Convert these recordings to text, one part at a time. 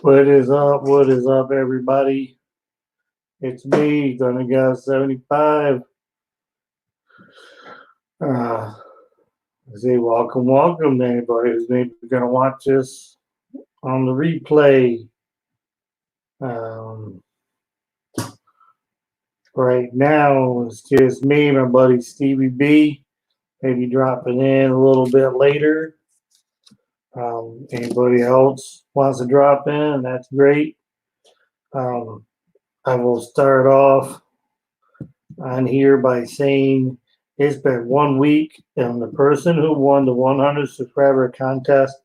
What is up? What is up, everybody? It's me, God75. Uh, I say welcome to anybody who's maybe going to watch this on the replay. Um, right now, it's just me, my buddy Stevie B. Maybe dropping in a little bit later. Anybody else wants to drop in, that's great. I will start off on here by saying it's been 1 week, and the person who won the 100 subscriber contest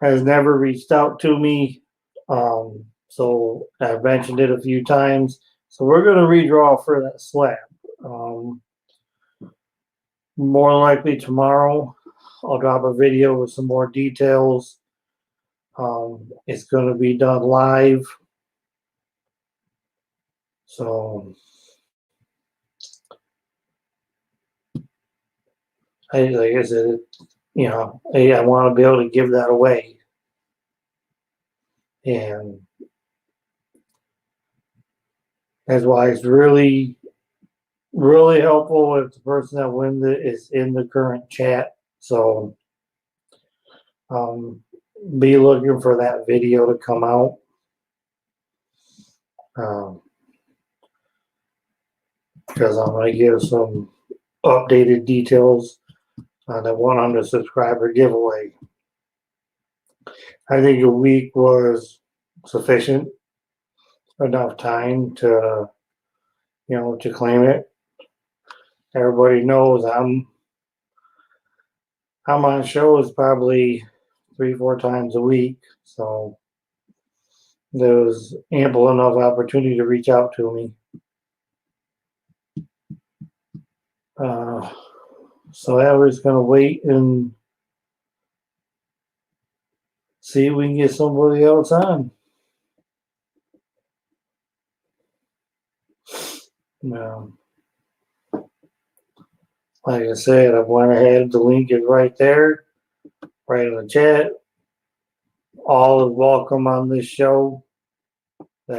has never reached out to me. So I've mentioned it a few times. So we're going to redraw for that slab. More likely tomorrow, I'll drop a video with some more details. It's going to be done live. So like I said, I want to be able to give that away. And that's why it's really, really helpful if the person that wins it is in the current chat. So be looking for that video to come out. Because I'm going to give some updated details on the 100 subscriber giveaway. I think a week was sufficient enough time to claim it. Everybody knows I'm on shows probably 3-4 times a week, so there was ample enough opportunity to reach out to me. So I was going to wait and see if we can get somebody else on. Like I said, I went ahead. The link is right there, right in the chat. All is welcome on this show. We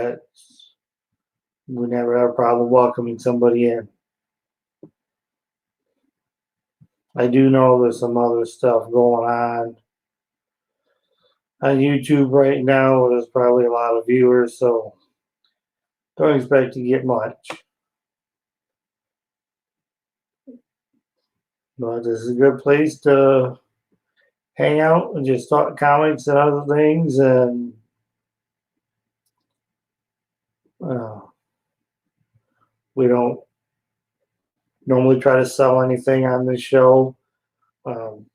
never have a problem welcoming somebody in. I do know there's some other stuff going on YouTube right now. There's probably a lot of viewers, so don't expect to get much. But this is a good place to hang out and just talk comics and other things. And we don't normally try to sell anything on this show. But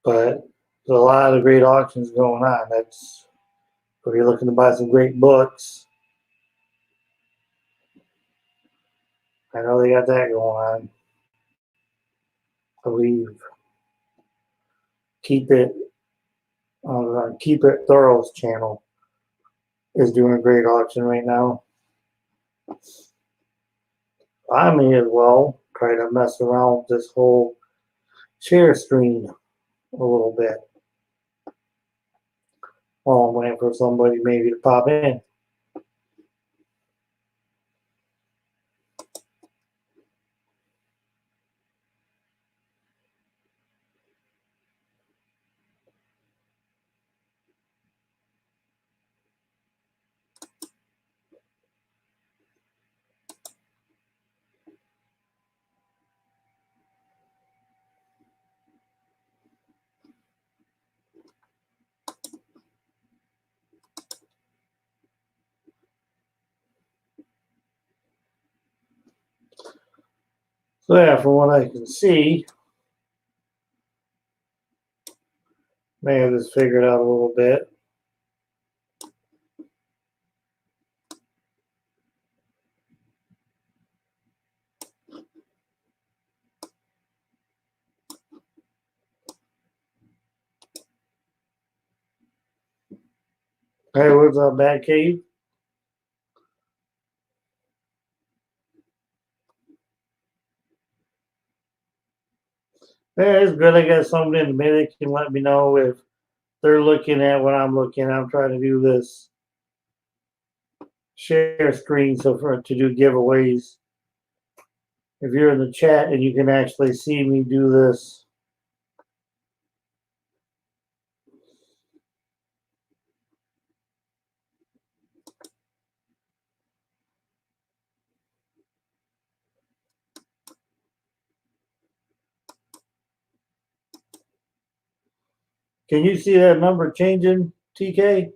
there's a lot of great auctions going on. That's if you're looking to buy some great books. I know they got that going on. I believe Keep It Thorough's channel is doing a great auction right now. I may as well try to mess around with this whole share stream a little bit while I'm waiting for somebody maybe to pop in. So yeah, from what I can see, may have this figured out a little bit. Hey, what's up, Batcave? Yeah, it's good. I got somebody in a minute can let me know if they're looking at what I'm looking at. I'm trying to do this share screen so for to do giveaways. If you're in the chat and you can actually see me do this. Can you see that number changing, TK?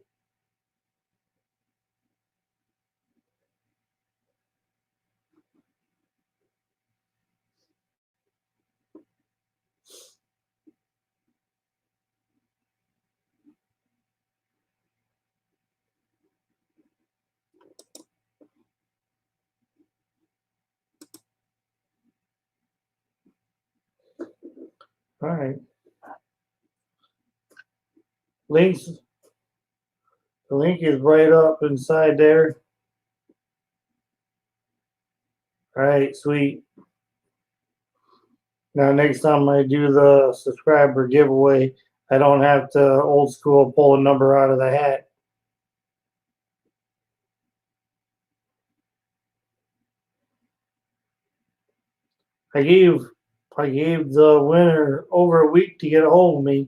All right. Links. The link is right up inside there. All right, sweet. Now, next time I do the subscriber giveaway, I don't have to old school pull a number out of the hat. I gave the winner over a week to get a hold of me.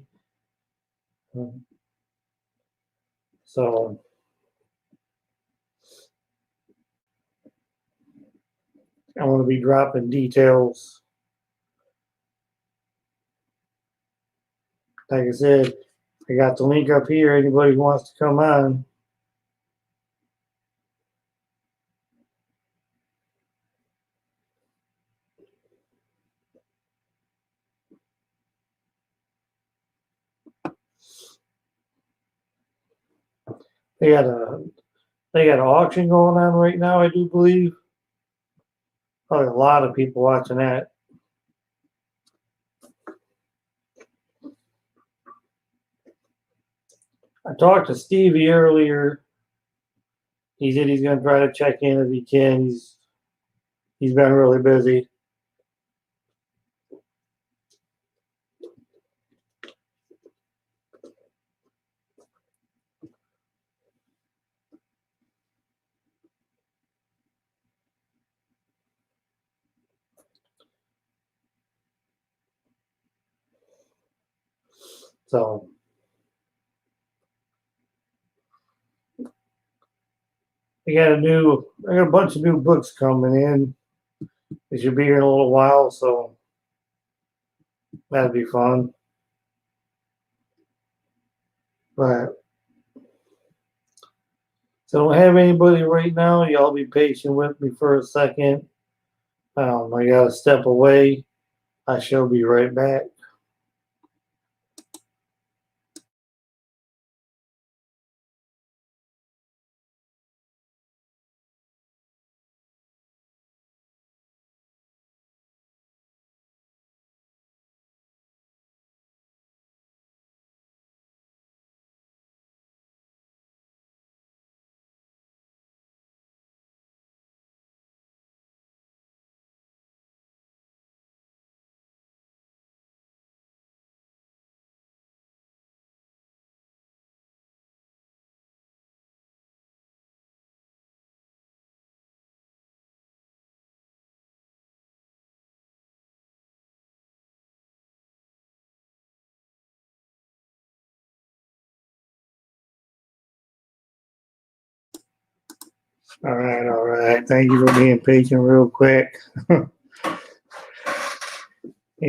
So I want to be dropping details. Like I said, I got the link up here. Anybody who wants to come on. They got an auction going on right now, I do believe. Probably a lot of people watching that. I talked to Stevie earlier. He said he's going to try to check in if he can. He's been really busy. So I got a bunch of new books coming in. They should be here in a little while, so that'd be fun. But so I don't have anybody right now. Y'all be patient with me for a second. I gotta step away. I shall be right back. All right, all right. Thank you for being patient real quick. Hey,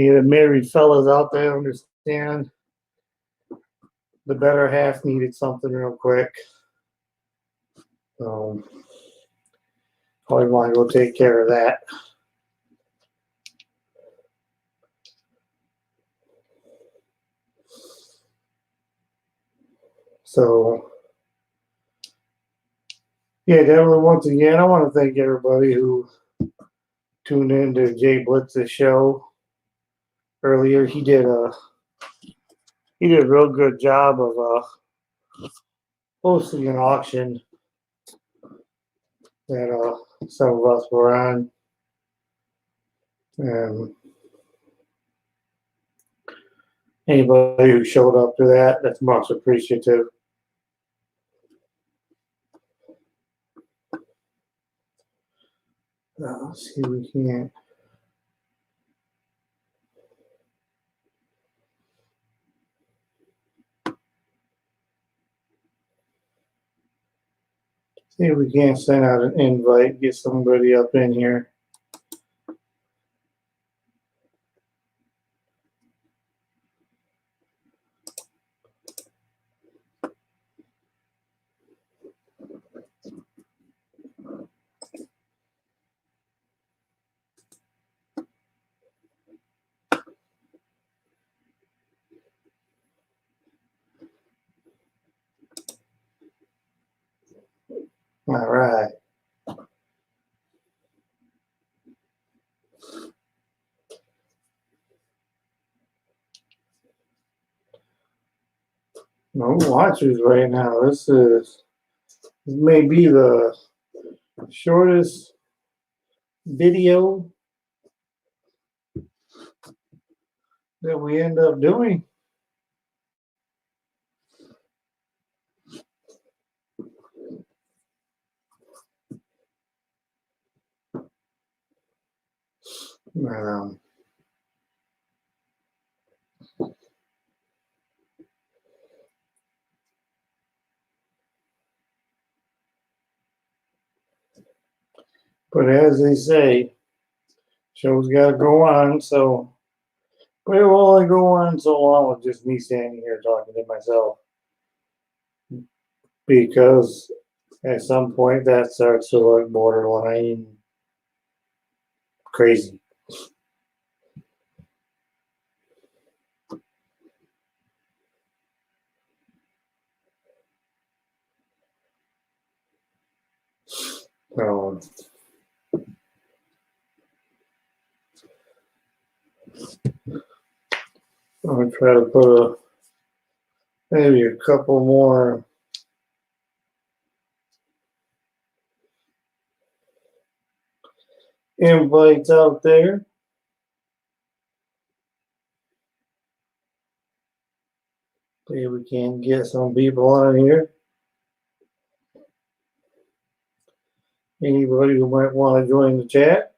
the married fellas out there understand the better half needed something real quick. So probably want to go take care of that. So yeah, definitely once again, I want to thank everybody who tuned in to Jay Blitz's show earlier. He did a real good job of hosting an auction that some of us were on. And anybody who showed up to that. That's much appreciative. Let's see if we can. See if we can't send out an invite, get somebody up in here. All right. No watchers right now. This may be the shortest video that we end up doing. Um, but as they say, show's got to go on. So, but it will only go on so long with just me standing here talking to myself, because at some point that starts to look borderline crazy. Um, I'm gonna try to put maybe a couple more invites out there. See if we can get some people on here. Anybody who might want to join the chat.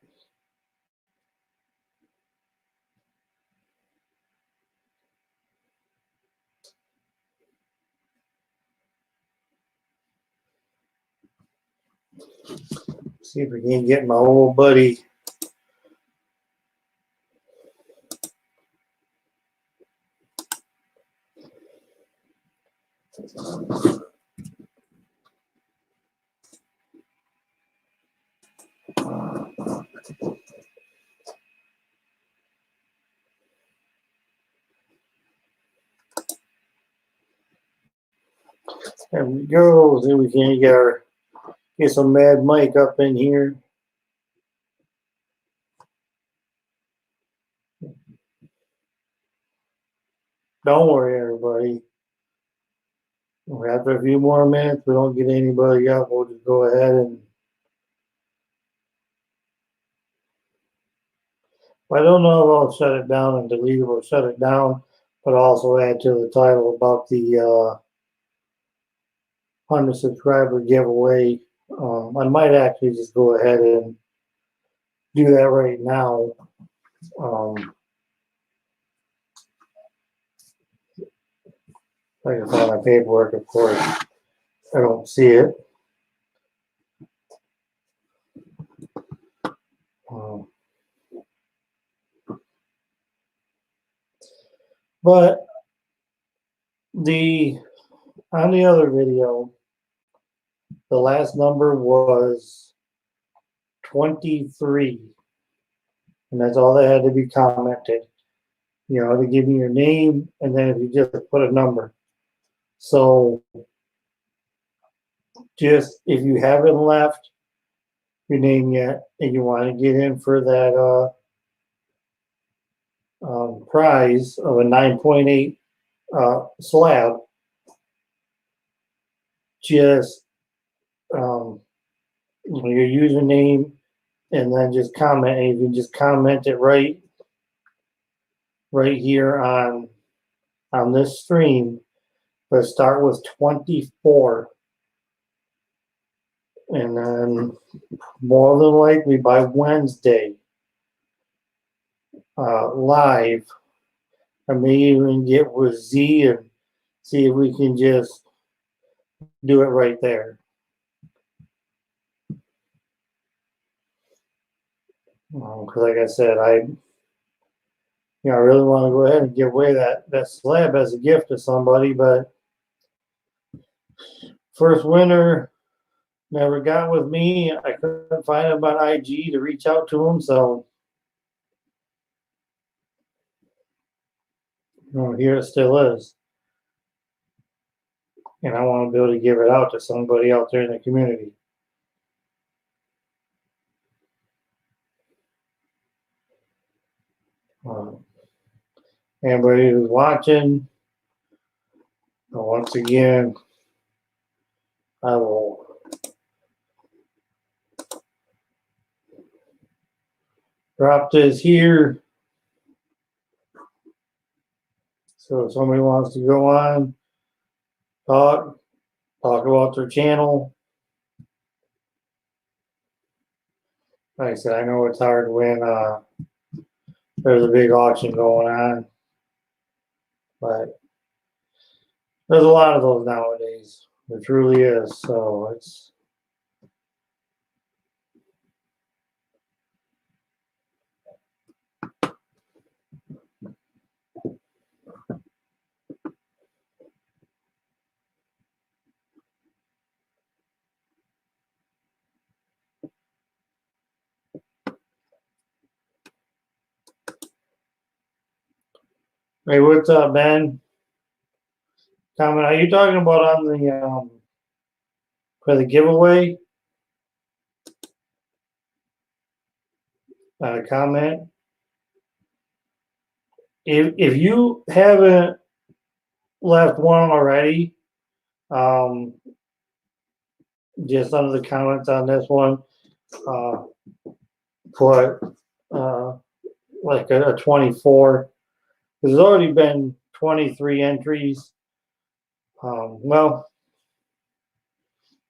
See if we can get my old buddy There we go. See if we can get some Mad Mike up in here. Don't worry, everybody. After a few more minutes, we don't get anybody up, we'll just go ahead and. I don't know if I'll shut it down and delete it or shut it down, but also add to the title about the 100 subscriber giveaway. I might actually just go ahead and do that right now. I can find my paperwork, of course. I don't see it. But on the other video, the last number was 23, and that's all that had to be commented. You know, to give me your name, and then if you just put a number. So, just if you haven't left your name yet, and you want to get in for that prize of a 9.8 slab, just your username, and then just comment. And you can just comment it right here on on this stream, but start with 24. And then more than likely by Wednesday, live, I may even get with Z and see if we can just do it right there. Because like I said, I really want to go ahead and give away that slab as a gift to somebody, but first winner never got with me. I couldn't find him on IG to reach out to him, so here it still is. And I want to be able to give it out to somebody out there in the community. Anybody who's watching, once again, I will drop this here. So if somebody wants to go on, talk about their channel. Like I said, I know it's hard when there's a big auction going on, but there's a lot of those nowadays. There truly is. So it's hey, what's up, Ben? Comment, are you talking about on the for the giveaway? Comment. If you haven't left one already, just under the comments on this one, put like a 24. There's already been 23 entries. Well,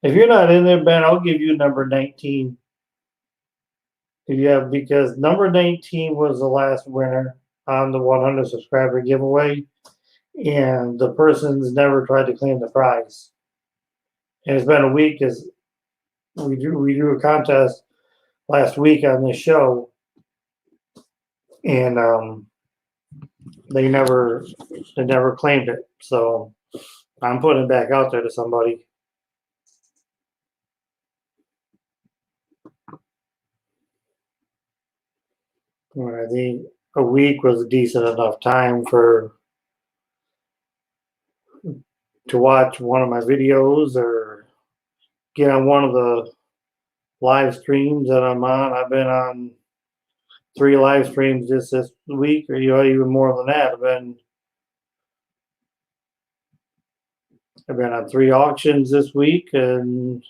if you're not in there, Ben, I'll give you number 19. Because number 19 was the last winner on the 100 subscriber giveaway, and the person's never tried to claim the prize. And it's been a week because we drew a contest last week on this show, and they never claimed it. So I'm putting it back out there to somebody. I think a week was a decent enough time to watch one of my videos or get on one of the live streams that I'm on. I've been on 3 live streams this week, or even more than that. I've been on 3 auctions this week and a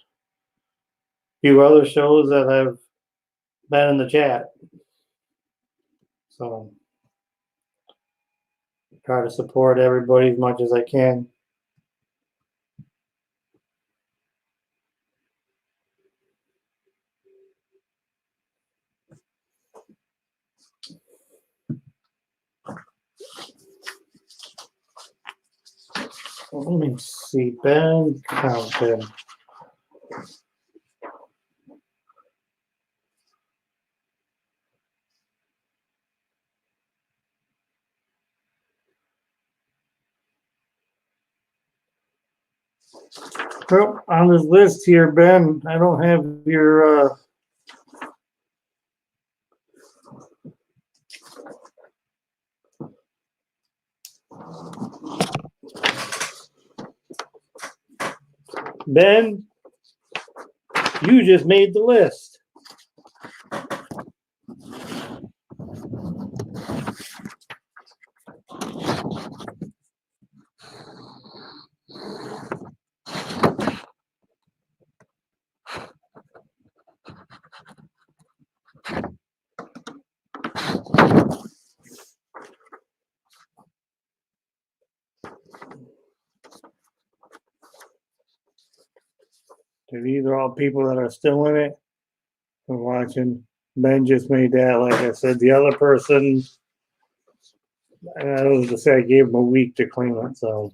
few other shows that I've been in the chat. So try to support everybody as much as I can. Let me see, Ben Compton. Well, on this list here, Ben, I don't have your Ben, you just made the list. These are all people that are still in it and watching. Ben just made that. Like I said, the other person, I was to say I gave him a week to clean it. So.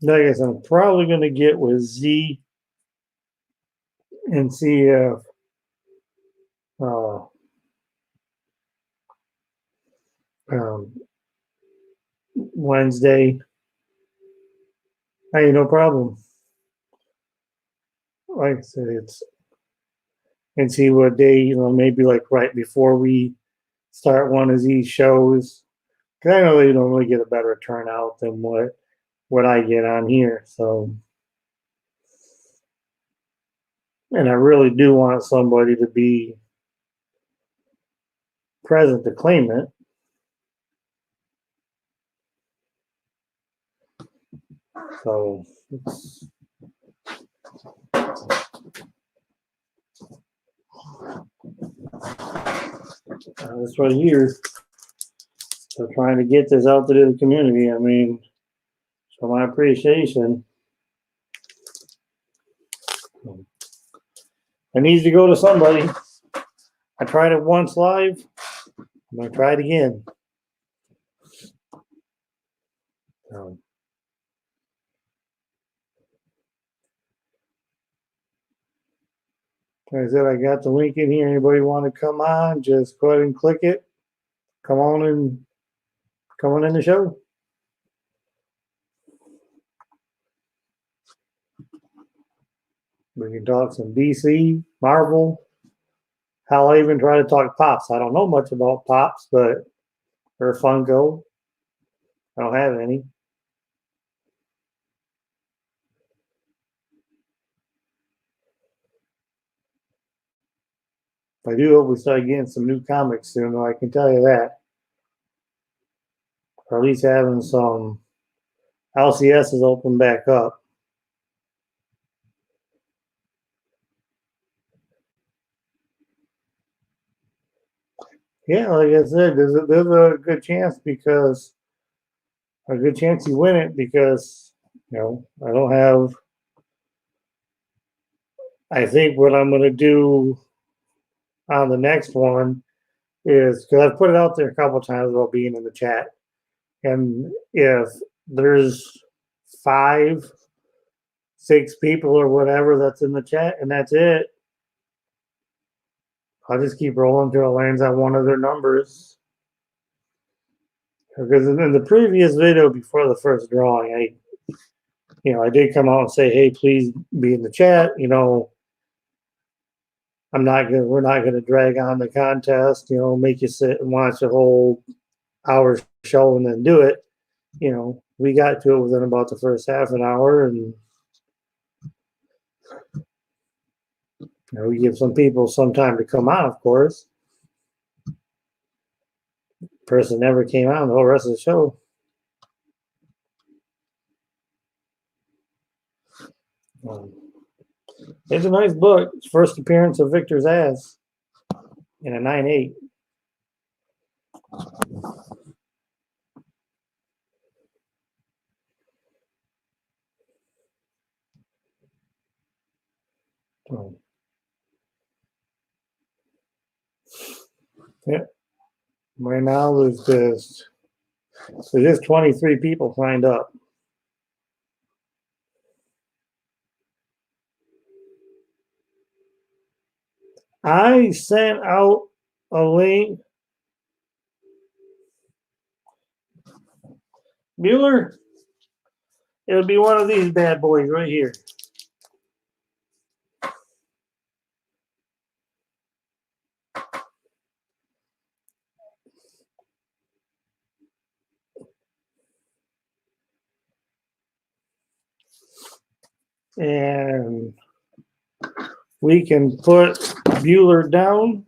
I guess I'm probably going to get with Z and see if Wednesday. Hey, no problem. Like I said, and see what day, maybe like right before we start one of these shows. Because I know they normally get a better turnout than what I get on here. So, and I really do want somebody to be present to claim it. So this right here. So trying to get this out to the community. I mean, so my appreciation. It needs to go to somebody. I tried it once live. I'm gonna try it again. Like I said, I got the link in here. Anybody want to come on? Just go ahead and click it. Come on in the show. We can talk some DC, Marvel. Hell, I even try to talk Pops. I don't know much about Pops, but they're Funko. I don't have any. I do hope we start getting some new comics soon, though, I can tell you that. Or at least having some LCS is open back up. Yeah, like I said, there's a good chance you win it because, I don't have. I think what I'm going to do on the next one is because I've put it out there a couple times about being in the chat. And if there's 5, 6 people or whatever that's in the chat and that's it, I'll just keep rolling until it lands on one of their numbers. Because in the previous video before the first drawing, I did come out and say, hey, please be in the chat. We're not gonna drag on the contest, make you sit and watch a whole hour show and then do it. We got to it within about the first half an hour, and we give some people some time to come on, of course. Person never came on the whole rest of the show. It's a nice book. It's first appearance of Victor's ass in a 9/8. Yeah. Right now there's just 23 people signed up. I sent out a link. Bueller, it would be one of these bad boys right here. And we can put Bueller down.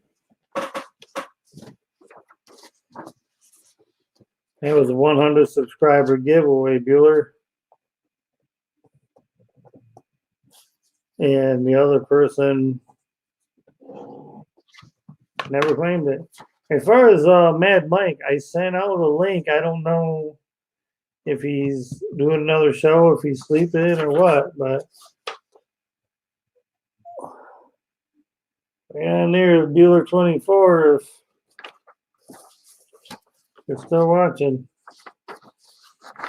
It was a 100 subscriber giveaway, Bueller. And the other person Never claimed it. As far as Mad Mike, I sent out a link. I don't know if he's doing another show, if he's sleeping or what, but and there's Bueller 24 if you're still watching.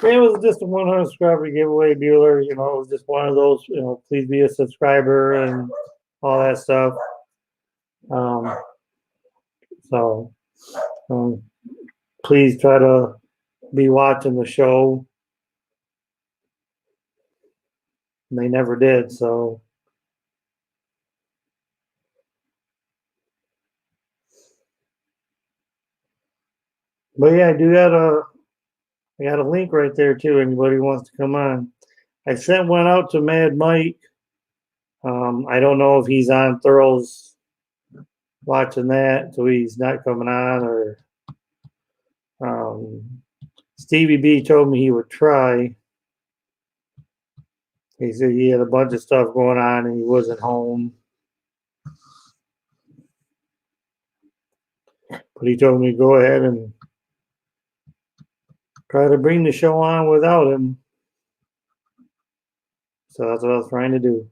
It was just a 100 subscriber giveaway, Bueller. You know, it was just one of those, you know, please be a subscriber and all that stuff. So please try to be watching the show. And they never did, so. But yeah, I got a link right there too. Anybody wants to come on. I sent one out to Mad Mike. I don't know if he's on Thurl's watching that, so he's not coming on, or Stevie B told me he would try. He said he had a bunch of stuff going on and he wasn't home. But he told me to go ahead and try to bring the show on without him. So that's what I was trying to do.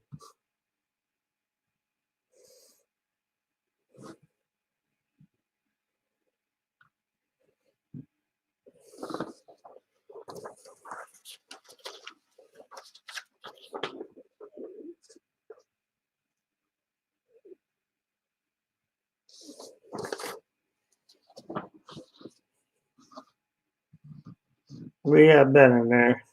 We have Ben in there.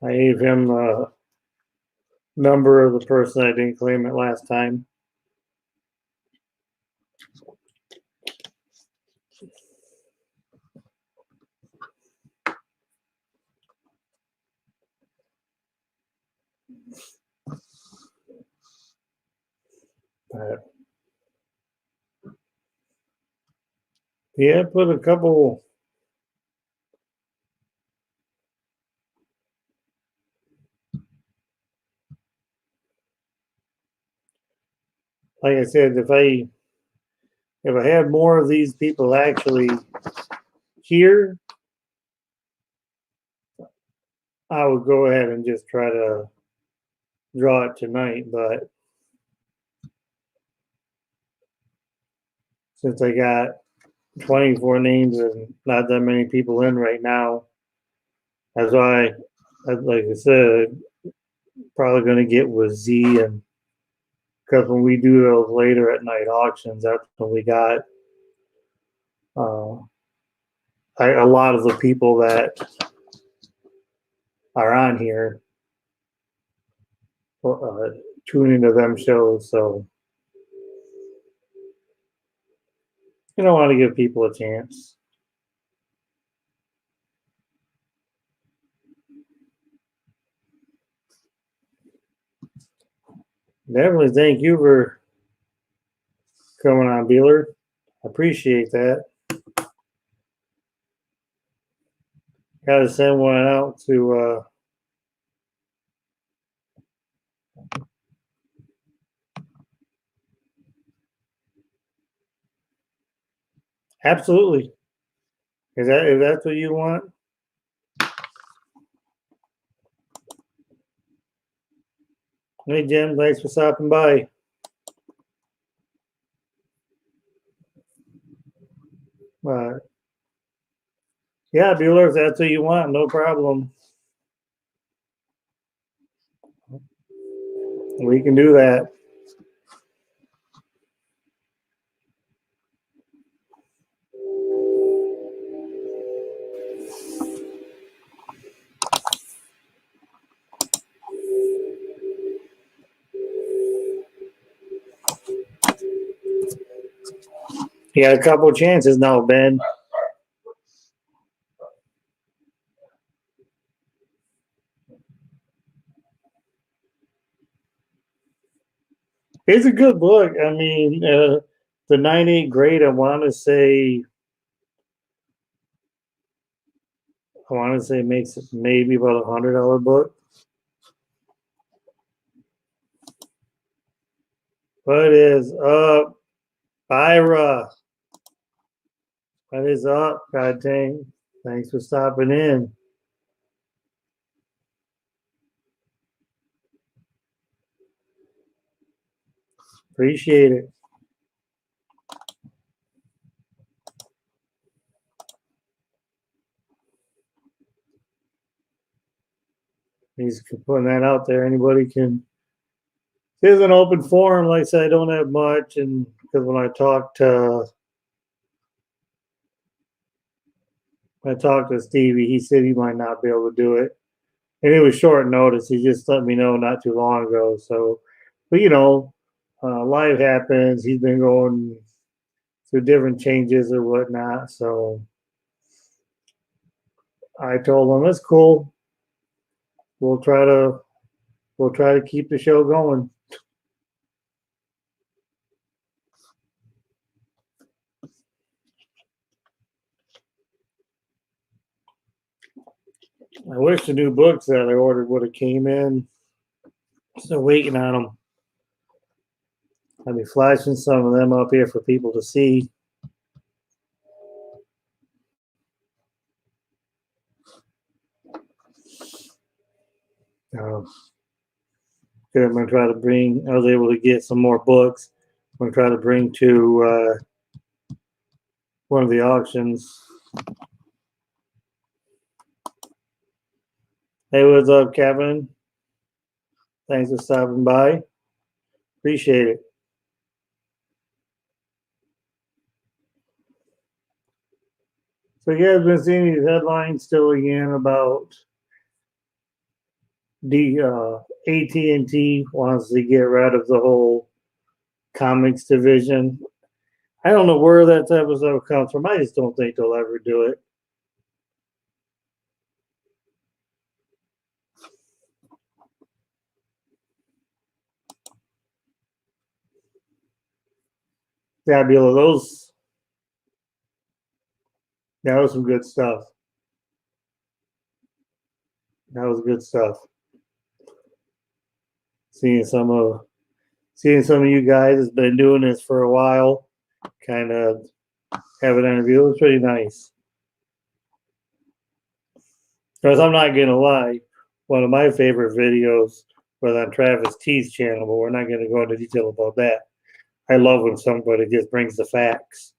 I gave him the number of the person I didn't claim it last time. Yeah, put a couple. Like I said, if I had more of these people actually here, I would go ahead and just try to draw it tonight. But since I got 24 names and not that many people in right now, that's why, like I said, probably going to get with Z, and because when we do those later at night auctions, that's when we got a lot of the people that are on here tune into them shows. So you don't want to give people a chance. Definitely thank you for coming on, Beeler. I appreciate that. Got to send one out to absolutely. If that's what you want? Hey Jim, thanks for stopping by. Yeah, Bueller, if that's what you want, no problem. We can do that. You got a couple chances now, Ben. It's a good book. I mean, the 9.8 grade, I want to say makes it maybe about $100 book. What is up, Byra? What is up, God dang? Thanks for stopping in. Appreciate it. He's putting that out there. Anybody can. Here's an open forum. Like I said, I don't have much, and because when I talked to Stevie, he said he might not be able to do it, and it was short notice. He just let me know not too long ago. So, but life happens. He's been going through different changes or whatnot. So I told him it's cool. We'll try to keep the show going. I wish the new books that I ordered would have came in. Still waiting on them. I'll be flashing some of them up here for people to see. I'm going to try to bring. I was able to get some more books. I'm going to try to bring to one of the auctions. Hey, what's up, Capn? Thanks for stopping by. Appreciate it. So you guys been seeing these headlines still again about the AT&T wants to get rid of the whole comics division. I don't know where that type of stuff comes from. I just don't think they'll ever do it. Fabulous. That was some good stuff. That was good stuff. Seeing some of you guys has been doing this for a while, kind of have an interview. It was pretty nice. Because I'm not gonna lie, one of my favorite videos was on Travis T's channel, but we're not gonna go into detail about that. I love when somebody just brings the facts.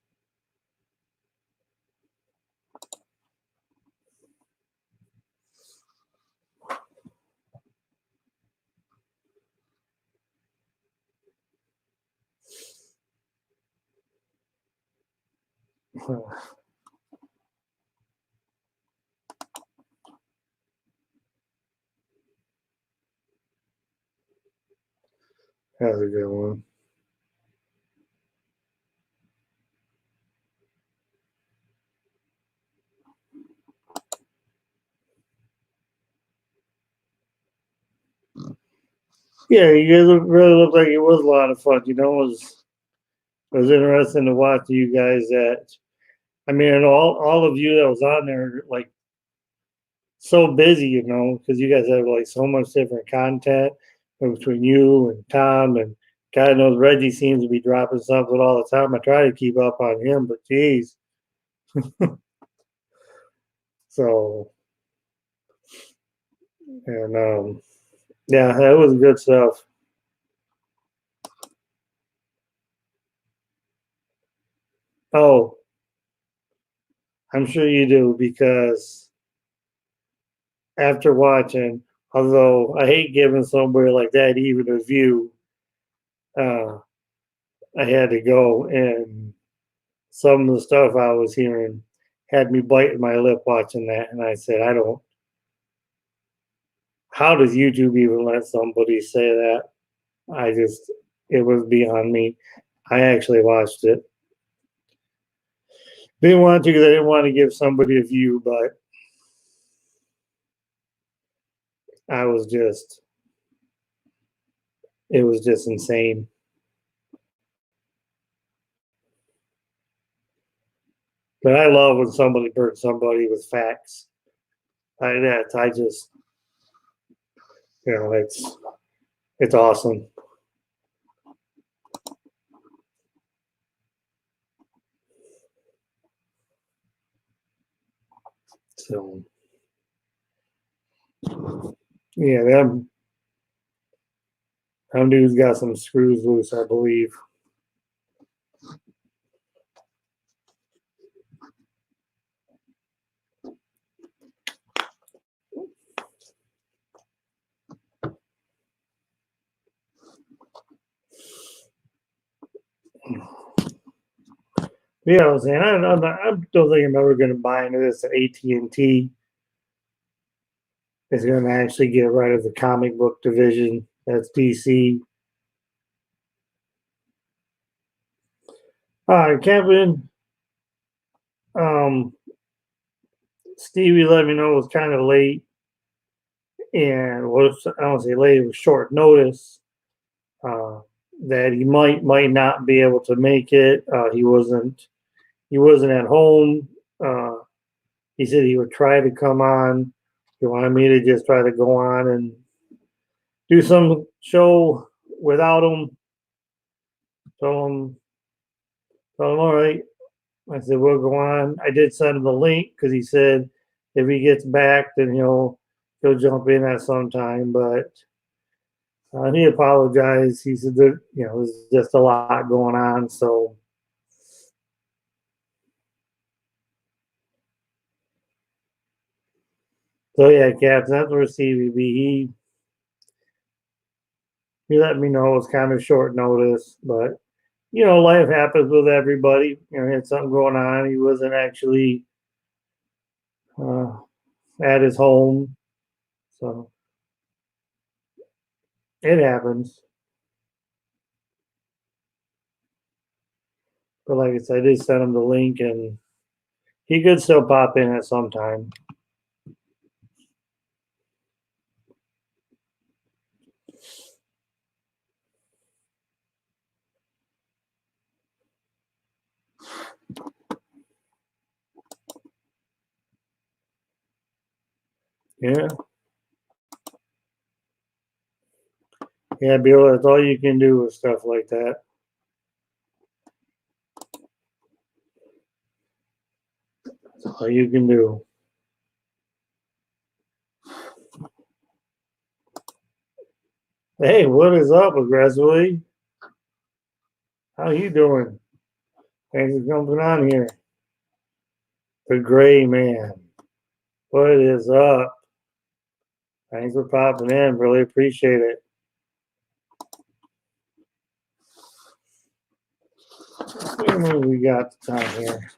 That's a good one. Yeah, you guys really looked like it was a lot of fun. It was interesting to watch you guys and all of you that was on there, like so busy, because you guys have like so much different content between you and Tom, and God knows Reggie seems to be dropping something all the time. I try to keep up on him, but geez. So, and yeah, that was good stuff. Oh, I'm sure you do because after watching, although I hate giving somebody like that even a view, uh, I had to go, and some of the stuff I was hearing had me biting my lip watching that, and I said, I don't. How does YouTube even let somebody say that? It was beyond me. I actually watched it. Didn't want to because I didn't want to give somebody a view, but I was just, it was just insane. But I love when somebody burns somebody with facts. I just, it's awesome. So, yeah, them dude's got some screws loose, I believe. Yeah, I was saying, I don't think I'm ever going to buy into this. AT&T is going to actually get rid of the comic book division. That's DC. Capn, Stevie let me know it was kind of late, and was I don't say late, it was short notice. That he might not be able to make it. He wasn't at home. He said he would try to come on. He wanted me to just try to go on and do some show without him. Told him all right. I said we'll go on. I did send him the link because he said if he gets back, then he'll jump in at some time. But he apologized. He said that there's just a lot going on. So yeah, Caps, that's where CVB. He let me know it was kind of short notice, but life happens with everybody. He had something going on. He wasn't actually at his home, so it happens. But like I said, I did send him the link, and he could still pop in at some time. Yeah. Yeah, Bill, that's all you can do with stuff like that. That's all you can do. Hey, what is up, Aggressively? How you doing? Thanks for coming on here. The Gray Man. What is up? Thanks for popping in. Really appreciate it. What we got the time here?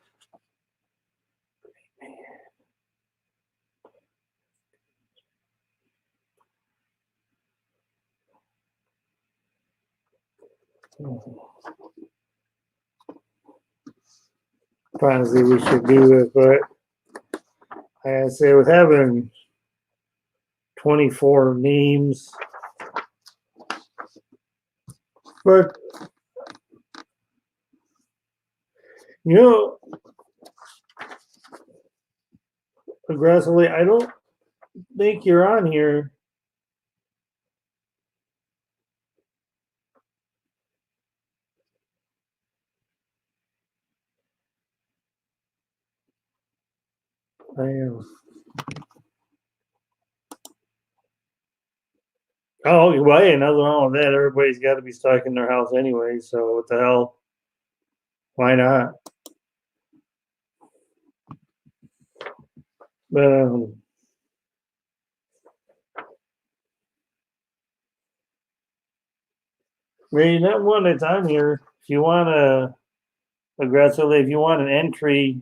Trying to see we should do this, but I say with having 24 memes, but Aggressively, I don't think you're on here. I am. Oh, well, hey, nothing wrong with that. Everybody's got to be stuck in their house anyway, so what the hell? Why not? That one that's on here, if you want to Aggressively, if you want an entry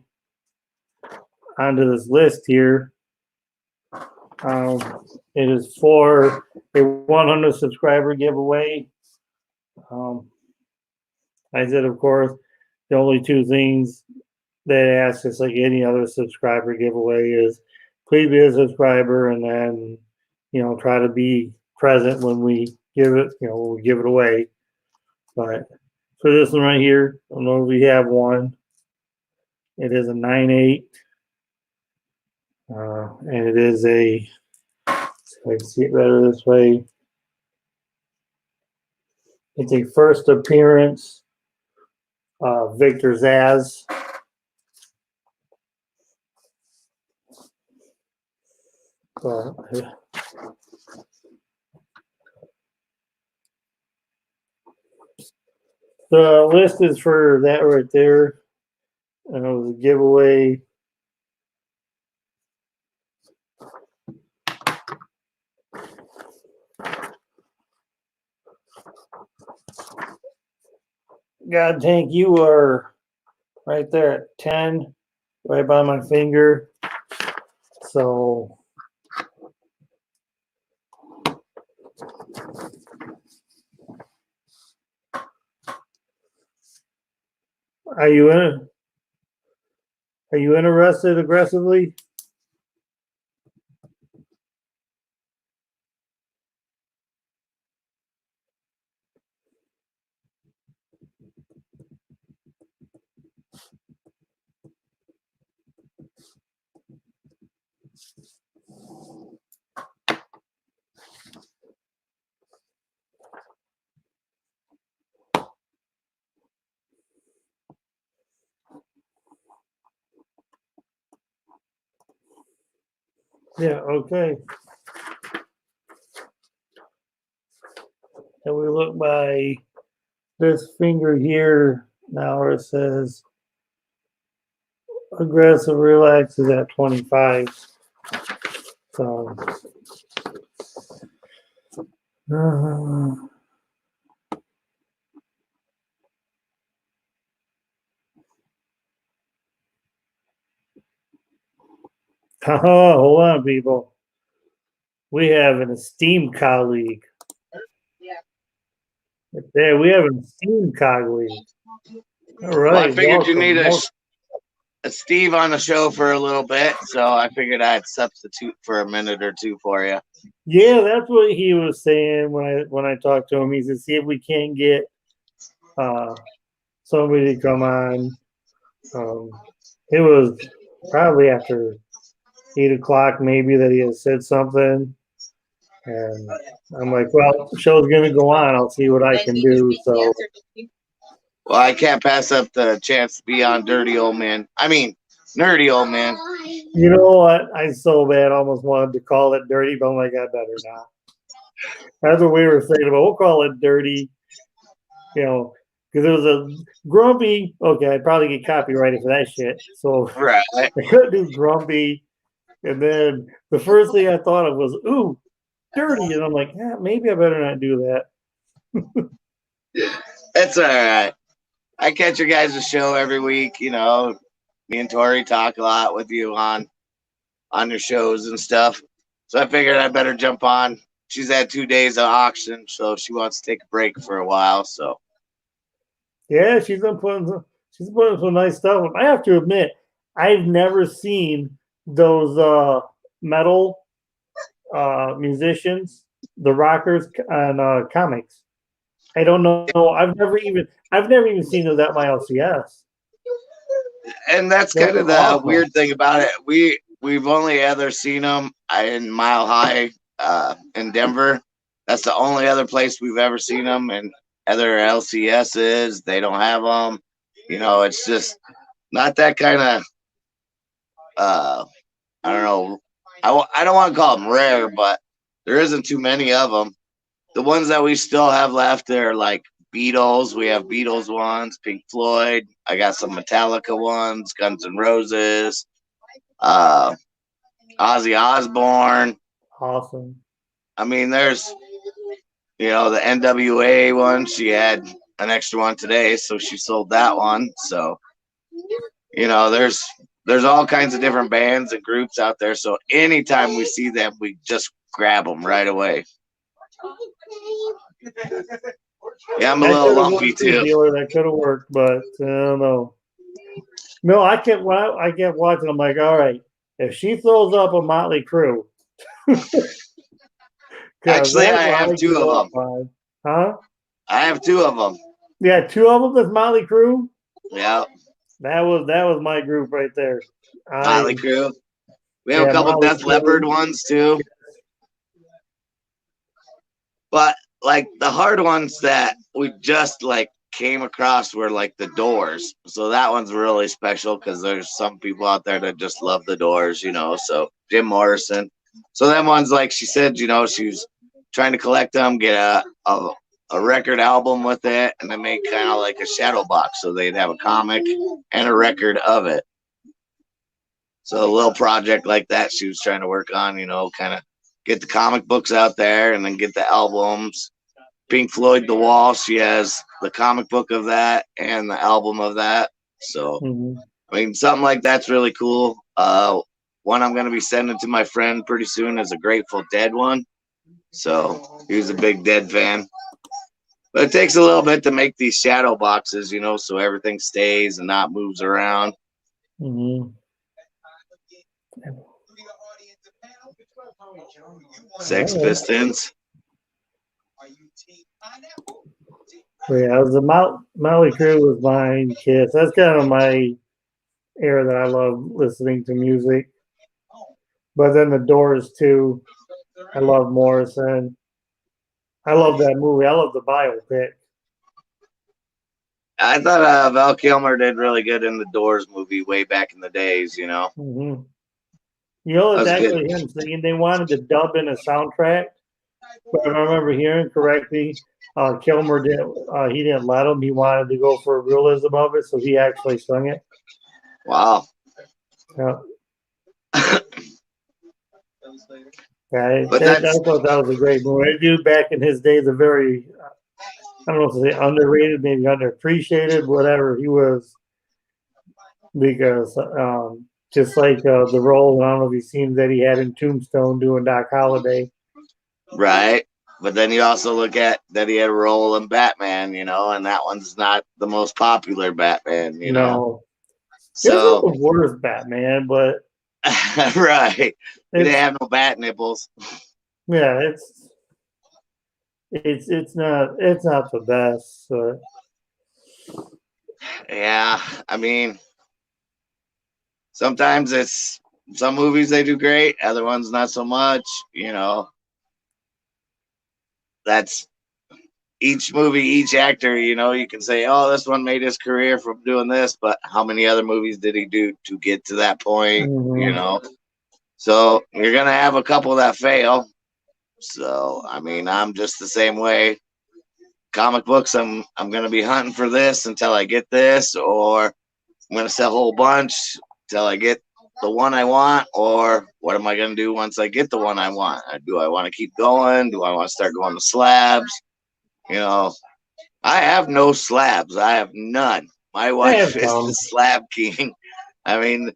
onto this list here, it is for a 100 subscriber giveaway. I said, of course, the only two things they ask, just like any other subscriber giveaway, is please be a subscriber and then, try to be present when we give it, when we give it away. But for this one right here, I don't know if we have one. It is a 9/8. And it is a, so I can see it better this way. It's a first appearance Victor Zaz. The list is for that right there. And it was a giveaway. God, Tank, you are right there at 10, right by my finger. So are you in? Are you interested aggressively? Yeah, okay. And we look by this finger here now where it says aggressive relax is at 25. So hold on, people. We have an esteemed colleague. There, we have an esteemed colleague. All right. Well, I figured welcome. you need a Steve on the show for a little bit, so I figured I'd substitute for a minute or two for you. Yeah, that's what he was saying when I talked to him. He said, "See if we can get somebody to come on." It was probably after 8 o'clock, maybe, that he had said something, and I'm like, "Well, the show's gonna go on. I'll see what I can do." So, well, I can't pass up the chance to be on Dirty Old Man. I mean, Nerdy Old Man. you know what? I so bad almost wanted to call it dirty, but I'm like, I better not. That's what we were thinking about. We'll call it dirty, because it was a grumpy. Okay, I'd probably get copyrighted for that shit. So right. I couldn't do grumpy. And then the first thing I thought of was, ooh, dirty. And I'm like, maybe I better not do that. That's all right. I catch your guys' show every week. Me and Tori talk a lot with you on your shows and stuff. So I figured I better jump on. She's had 2 days of auction, so she wants to take a break for a while. So yeah, she's been putting some nice stuff. I have to admit, I've never seen those metal musicians, the rockers on comics. I don't know. I've never even seen those at my LCS. And that's Those kind of are the awesome. weird thing about it. We've only ever seen them in Mile High in Denver. That's the only other place we've ever seen them. And other LCSs, they don't have them. It's just not that kind of. I don't know. I don't want to call them rare, but there isn't too many of them. The ones that we still have left are like Beatles. We have Beatles ones, Pink Floyd. I got some Metallica ones, Guns N' Roses, Ozzy Osbourne. Awesome. I mean, there's the NWA one. She had an extra one today, so she sold that one. So there's all kinds of different bands and groups out there. So anytime we see them, we just grab them right away. Yeah, I'm a little lumpy too. Dealer, that could have worked, but I don't know. No, I kept watching. I'm like, all right, if she throws up a Motley Crue, actually, I have 2 of them. Huh? I have 2 of them. Yeah, 2 of them. That's Motley Crue. Yeah. That was my group right there. Motley Crue. We have a couple Def Leppard ones too. But like the hard ones that we just like came across were like the Doors. So that one's really special because there's some people out there that just love the Doors, So Jim Morrison. So that one's like she said, you know, she was trying to collect them, get a record album with it, and then make kind of like a shadow box so they'd have a comic and a record of it. So a little project like that she was trying to work on, you know, kind of get the comic books out there and then get the albums. Pink Floyd The Wall, she has the comic book of that and the album of that. So, I mean, something like that's really cool. One I'm going to be sending to my friend pretty soon is a Grateful Dead one. So he's a big Dead fan. But it takes a little bit to make these shadow boxes, you know, so everything stays and not moves around. Sex Pistons. Yeah, the Molly Crew was mine. Kiss. That's kind of my era that I love listening to music. But then the Doors too. I love Morrison. I love that movie. I love the biopic. I thought Val Kilmer did really good in the Doors movie way back in the days, you know. You know, it's actually him singing. They wanted to dub in a soundtrack, but if I remember hearing correctly, Kilmer didn't. He didn't let him. He wanted to go for realism of it, so he actually sung it. Wow. Yeah. I thought that was a great movie. I do back in his days, a very, I don't know if it's underrated, maybe underappreciated, whatever he was, because just like the role, I don't know if you've seen that he had in Tombstone doing Doc Holliday. Right. But then you also look at that he had a role in Batman, you know, and that one's not the most popular Batman, you know. So the worst Batman, but right. He didn't have no bat nipples. Yeah, it's not the best. Yeah, I mean, sometimes it's some movies they do great, other ones not so much, you know. That's each movie, each actor, you know, you can say, oh, this one made his career from doing this, but how many other movies did he do to get to that point, you know? So you're going to have a couple that fail. So, I mean, I'm just the same way. Comic books, I'm going to be hunting for this until I get this, or I'm going to sell a whole bunch until I get the one I want, or what am I going to do once I get the one I want? Do I want to keep going? Do I want to start going to slabs? You know, I have no slabs. I have none. My wife is the slab king. I mean,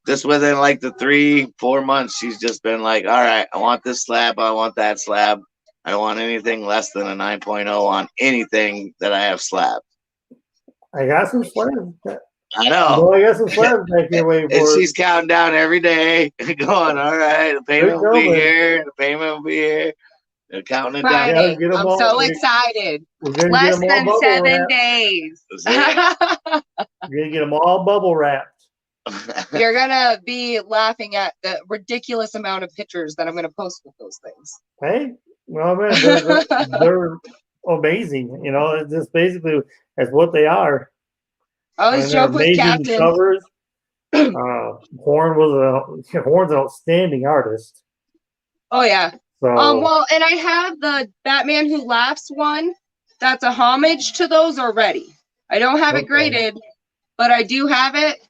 just within like the 3-4 months, she's just been like, all right, I want this slab. I want that slab. I don't want anything less than a 9.0 on anything that I have slab. I got some slabs. I know. I got some slabs back here waiting for and she's counting down every day, going, all right, the payment will be here. The payment will be here. They're counting it Friday. down. I'm so excited. Less than 7 days. You're gonna get them all bubble wrapped. You're gonna be laughing at the ridiculous amount of pictures that I'm gonna post with those things. Hey, well, man, they're amazing. You know, it's just basically that's what they are. I always joke with Captain. Covers. Horn's an outstanding artist. Oh yeah. So, well, and I have the Batman Who Laughs one. That's a homage to those already. I don't have it graded, but I do have it.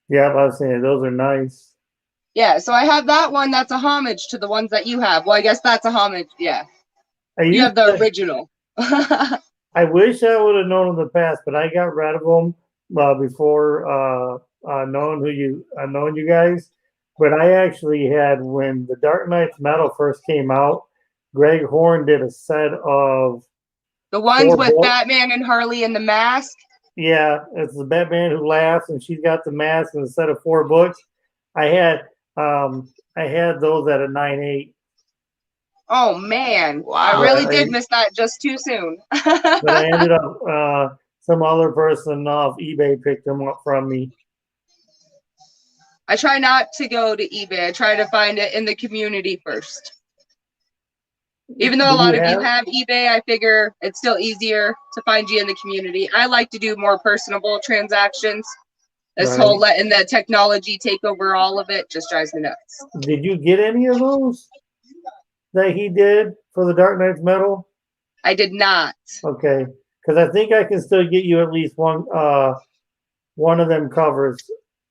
Yeah, I was saying those are nice. Yeah, so I have that one. That's a homage to the ones that you have. Well, I guess that's a homage. Yeah, you have the original. I wish I would have known in the past, but I got rid of them before knowing you guys. But I actually had, when the Dark Knight's Metal first came out, Greg Horn did a set of the ones with Batman and Harley in the mask. Yeah, it's the Batman Who Laughs, and she's got the mask and a set of 4 books. I had those at a 9.8. Oh man, wow. I really did miss that just too soon. But I ended up some other person off eBay picked them up from me. I try not to go to eBay. I try to find it in the community first. Even though a lot of you have eBay, I figure it's still easier to find you in the community. I like to do more personable transactions. This Right. whole letting the technology take over all of it just drives me nuts. Did you get any of those that he did for the Dark Knight's Metal? I did not. Okay, because I think I can still get you at least one of them covers.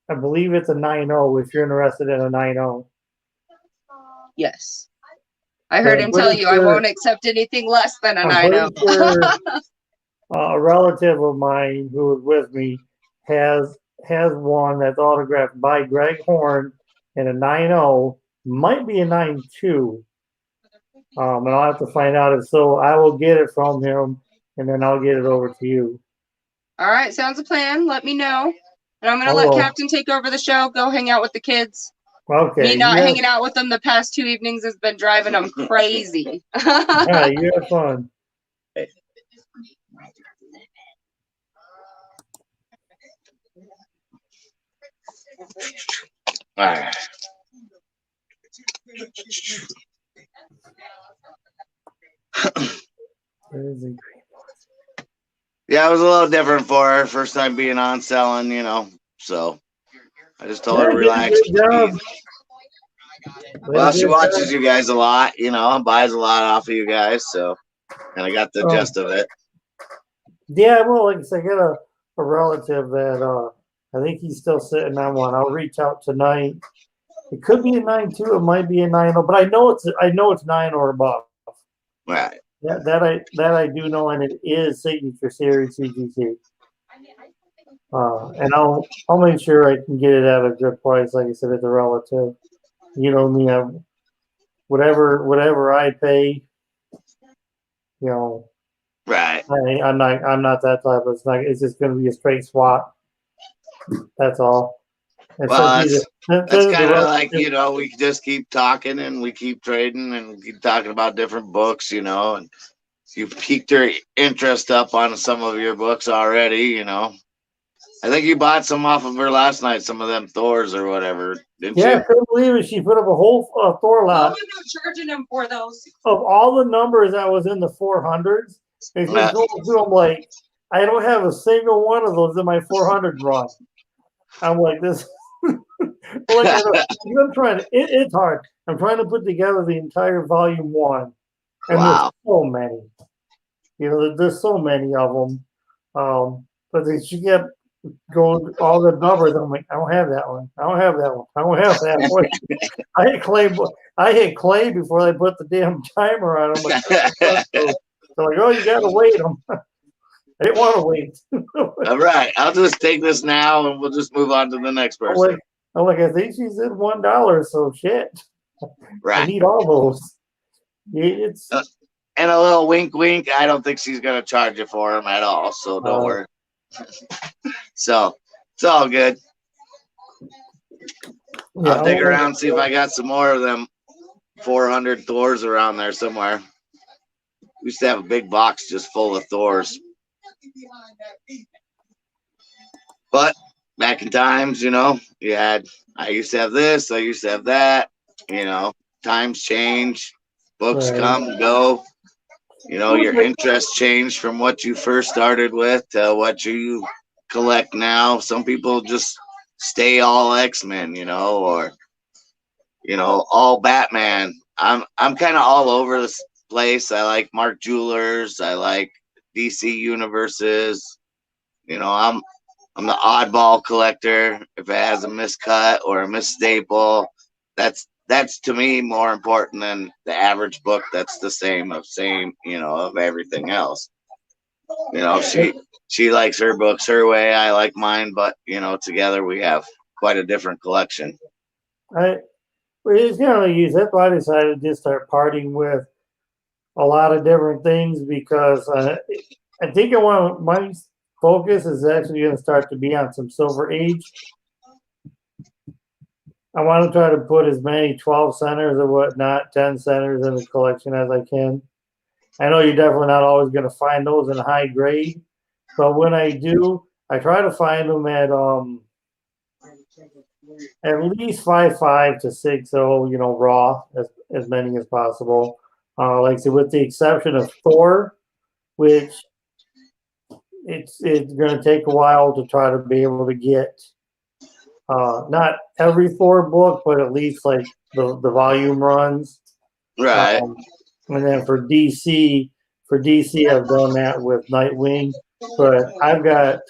I believe it's a 9.0 if you're interested in a 9.0. Yes. I heard him tell you I won't accept anything less than a I'm 9.0. pretty sure a relative of mine who was with me has one that's autographed by Greg Horn in a 9.0, might be a 9.2. And I'll have to find out if so. I will get it from him, and then I'll get it over to you. All right, sounds a plan. Let me know. And I'm going to I let will. Captain take over the show. Go hang out with the kids. Okay. Me not hanging out with them the past 2 evenings has been driving them crazy. Yeah, you have fun. All right. Yeah, it was a little different for her. First time being on selling, you know. So I just told her to relax. Well, she watches you guys a lot, you know, buys a lot off of you guys. So, and I got the gist of it. Yeah, well, like I said, I got a relative that I think he's still sitting on one. I'll reach out tonight. It could be a 9.2, it might be a 9.0, but I know it's 9 or above. Right. That I do know, and it is Signature Series CGC. And I'll make sure I can get it at a good price. Like I said, it's a relative. You know me, whatever I pay, you know. Right. I'm not that type. It's just going to be a straight swap. That's all. And well, so that's kind of like, you know, we just keep talking and we keep trading and keep talking about different books, you know, and you've piqued her interest up on some of your books already, you know. I think you bought some off of her last night, some of them Thors or whatever, didn't you? Yeah, I couldn't believe it. She put up a whole Thor lot. I'm not charging them for those. Of all the numbers that was in the 400s, and she's going through them like, I don't have a single one of those in my 400 run. I'm like, this. I'm trying to. It's hard. I'm trying to put together the entire volume 1, and there's so many. You know, there's so many of them. But she kept going all the numbers. I'm like, I don't have that one. I don't have that one. I don't have that one. I hit clay before they put the damn timer on. I'm like, so like, oh, you gotta wait them. I didn't want to wait. All right, I'll just take this now, and we'll just move on to the next person. I'm like, I think she's at $1, so shit. Right. I need all those. It's and a little wink, wink. I don't think she's gonna charge you for them at all, so don't worry. So it's all good. Yeah, I'll dig around and see if I got some more of them 400 Thors around there somewhere. We used to have a big box just full of Thors. But back in times, you know, I used to have this, I used to have that, you know, times change, books come and go. You know, your interests change from what you first started with to what you collect now. Some people just stay all X-Men, you know, or, you know, all Batman. I'm kind of all over this place. I like Mark Jewelers. I like DC universes. You know, I'm the oddball collector. If it has a miscut or a misstaple, that's to me more important than the average book that's the same, you know, of everything else. You know, she likes her books her way, I like mine, but you know, together we have quite a different collection. It's gonna use that's why I decided to just start partying with a lot of different things, because I think my focus is actually going to start to be on some Silver Age. I want to try to put as many 12 centers or whatnot, 10 centers in the collection as I can. I know you're definitely not always going to find those in high grade, but when I do, I try to find them at least 5.5 to 6.0, you know, raw, as many as possible. Like I said, with the exception of Thor, which it's going to take a while to try to be able to get not every 4 book, but at least like the volume runs. Right. And then for DC, I've done that with Nightwing, but I've got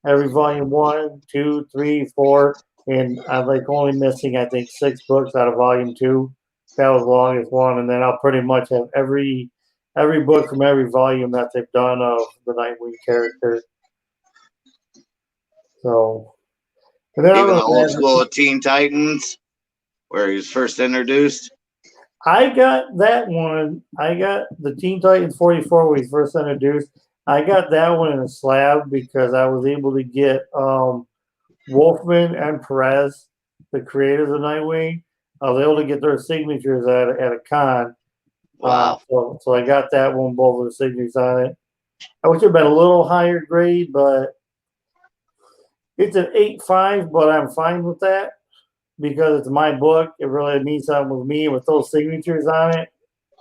every volume 1, 2, 3, 4, and I'm like only missing I think 6 books out of volume 2. That was the longest one, and then I'll pretty much have every book from every volume that they've done of the Nightwing character. So, and then Even the old school Teen Titans, where he was first introduced. I got that one. I got the Teen Titans 44 when he first introduced. I got that one in a slab because I was able to get Wolfman and Perez, the creators of Nightwing. I was able to get their signatures at a con. Wow. So I got that one, both of the signatures on it. I wish it had been a little higher grade, but it's an 8.5, but I'm fine with that because it's my book. It really means something with me with those signatures on it.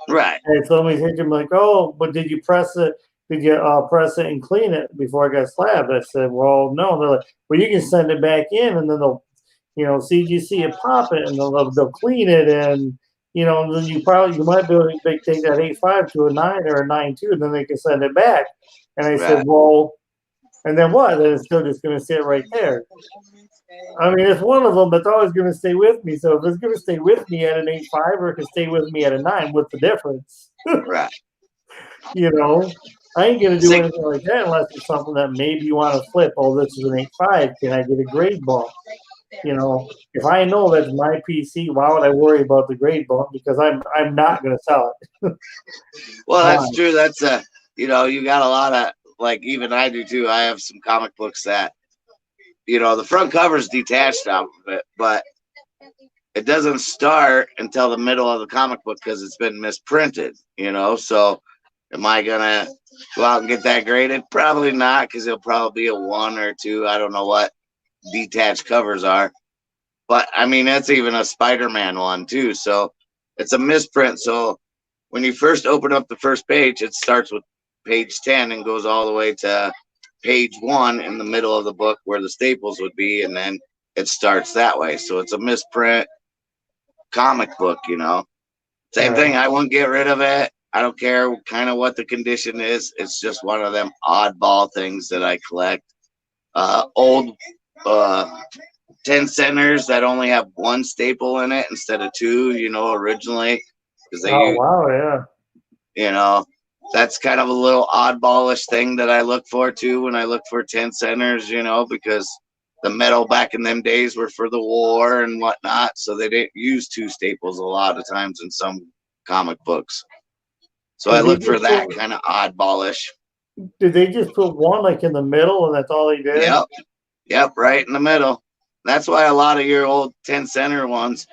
Right. And somebody's hit him like, oh, but did you press it? Did you press it and clean it before I got slabbed? I said, well, no. They're like, well, you can send it back in, and then they'll, CGC it, pop it, and they'll clean it, and then you might be able to take that 8.5 to a 9 or a 9.2, and then they can send it back. And I said, well, and then what? Then it's still just going to sit right there. I mean, it's one of them, but it's always going to stay with me. So if it's going to stay with me at an 8.5 or it can stay with me at a 9, what's the difference? Right. I ain't going to do anything like that unless it's something that maybe you want to flip. Oh, this is an 8.5. Can I get a grade bump? If I know that's my PC, why would I worry about the grade bump? Because I'm not going to sell it. Well, that's true. That's you got a lot of, like, even I do too. I have some comic books that, the front cover is detached off of it, but it doesn't start until the middle of the comic book because it's been misprinted, So am I going to go out and get that graded? Probably not, because it'll probably be a 1 or 2. I don't know what detached covers are. But, I mean, that's even a Spider-Man one, too. So it's a misprint. So when you first open up the first page, it starts with page 10 and goes all the way to page 1 in the middle of the book where the staples would be, and then it starts that way. So it's a misprint comic book, Same thing. I won't get rid of it. I don't care kind of what the condition is. It's just one of them oddball things that I collect. Old 10 centers that only have 1 staple in it instead of 2, originally. Wow, yeah. That's kind of a little oddballish thing that I look for too when I look for 10 centers, because the metal back in them days were for the war and whatnot, so they didn't use 2 staples a lot of times in some comic books. So I look for that kind of oddballish. Did they just put 1 like in the middle and that's all they did? Yep, right in the middle. That's why a lot of your old 10 center ones,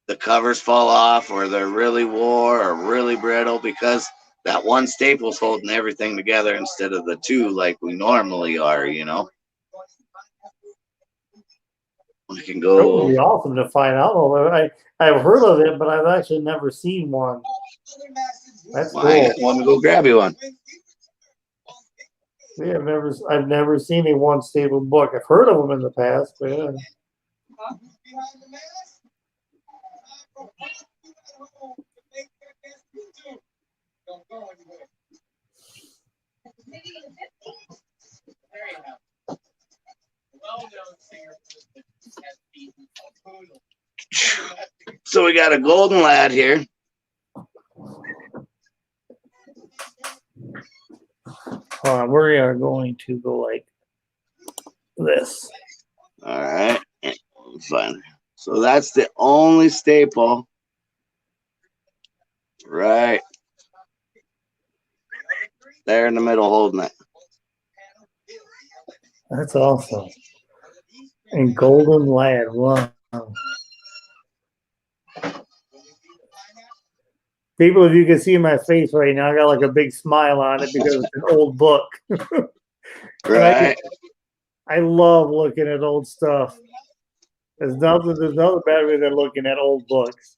the covers fall off or they're really wore or really brittle because that 1 staple's holding everything together instead of the 2 like we normally are, We can go. That would be awesome to find out. I've heard of it, but I've actually never seen one. That's cool. I want to go grab you one. Yeah, I've never seen a 1 staple book. I've heard of them in the past, but yeah. So we got a golden lad here. We are going to go like this. All right, fine. So that's the only staple, right there in the middle, holding it. That's awesome. And golden lad, wow. People, if you can see my face right now, I got like a big smile on it because it's an old book. Right. I love looking at old stuff. There's nothing better than looking at old books.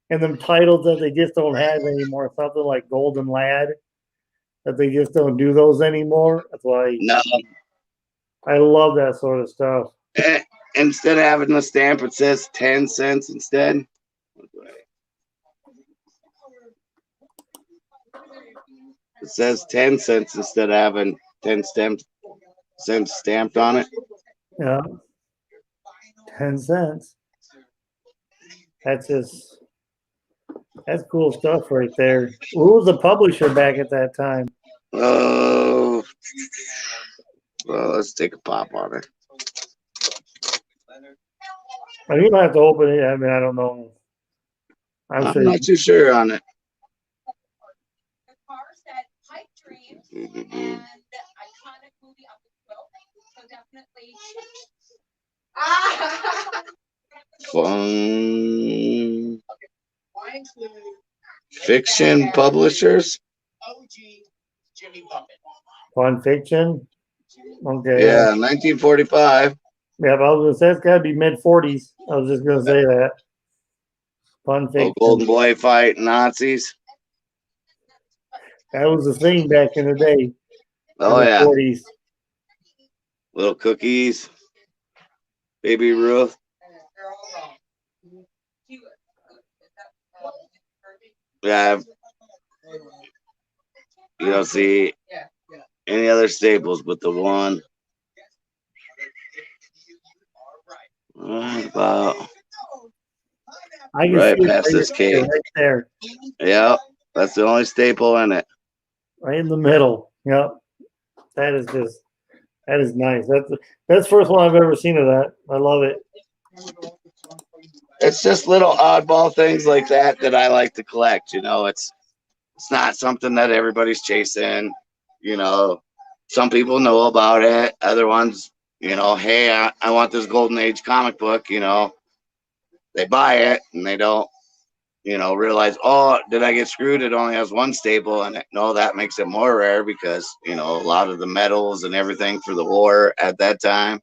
And them titles that they just don't have anymore, something like Golden Lad, that they just don't do those anymore. That's why I love that sort of stuff. instead of having the stamp, it says 10 cents instead. It says 10 cents instead of having 10 cents stamped on it. Yeah. 10 cents. That's cool stuff right there. Who was the publisher back at that time? Oh, well, let's take a pop on it. You don't have to open it. I mean, I don't know. I'm sure. Not too sure on it. Fun fiction publishers. Fun fiction. Okay. Yeah, 1945. Yeah, but I was gonna say it's got to be mid-40s. I was just gonna say that. Fun Oh, fiction. Golden Boy fight Nazis. That was the thing back in the day. Oh in the yeah, 40s. little cookies. Baby Ruth. Yeah, you don't see any other staples but the one. Right about I can right see it past this cake. right there, Yeah, that's the only staple in it. right in the middle. Yep. That is nice. That's the first one I've ever seen of that. I love it. It's just little oddball things like that that I like to collect. You know, it's not something that everybody's chasing. You know, some people know about it. Other ones, you know, hey, I want this Golden Age comic book. You know, they buy it and they don't, you know, realize, oh, did I get screwed? It only has one staple in it. No, that makes it more rare because, you know, a lot of the medals and everything for the war at that time.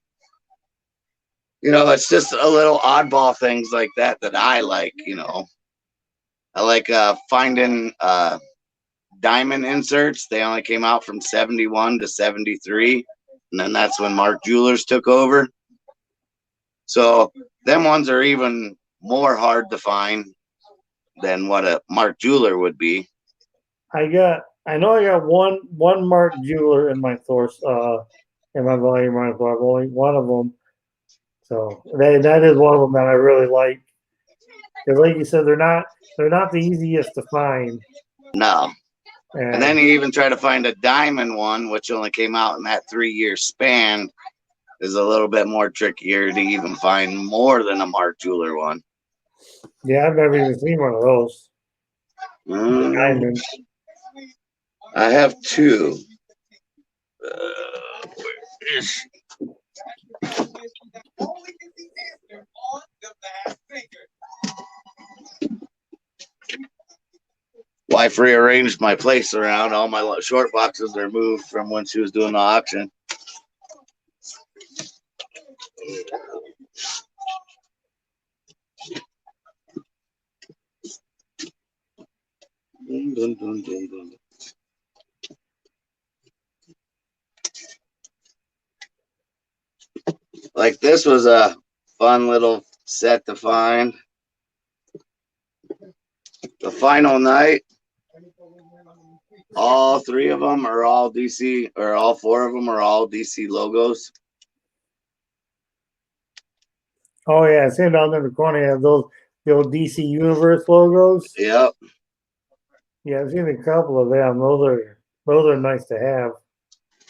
You know, it's just a little oddball things like that that I like, you know. I like finding diamond inserts. They only came out from 71 to 73. And then that's when Mark Jewelers took over. So them ones are even more hard to find than what a Mark Jeweler would be. I know I got one Mark Jeweler in my source in my volume run. I've only one of them. So that is one of them that I really like. Because like you said, they're not the easiest to find. No. And then you even try to find a diamond one, which only came out in that 3-year span, is a little bit more trickier to even find more than a Mark Jeweler one. Yeah, I've never even seen one of those. Diamond. I have two. Where is she? Wife rearranged my place around. All my short boxes are moved from when she was doing the auction. Dun, dun, dun, dun. Like this was a fun little set to find. The final night, all three of them are all DC, or all four of them are all DC logos. Oh yeah, same down in the corner. You have those the old DC Universe logos. Yep. Yeah, I've seen a couple of them. Those are nice to have.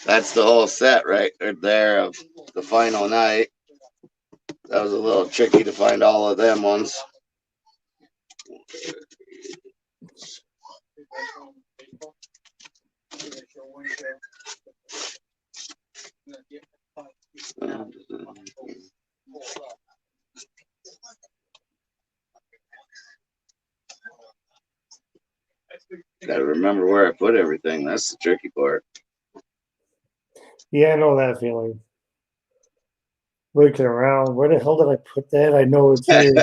That's the whole set right there of the final night. That was a little tricky to find all of them ones. Gotta remember where I put everything. That's the tricky part. Yeah, I know that feeling. Looking around, where the hell did I put that? I know it's here.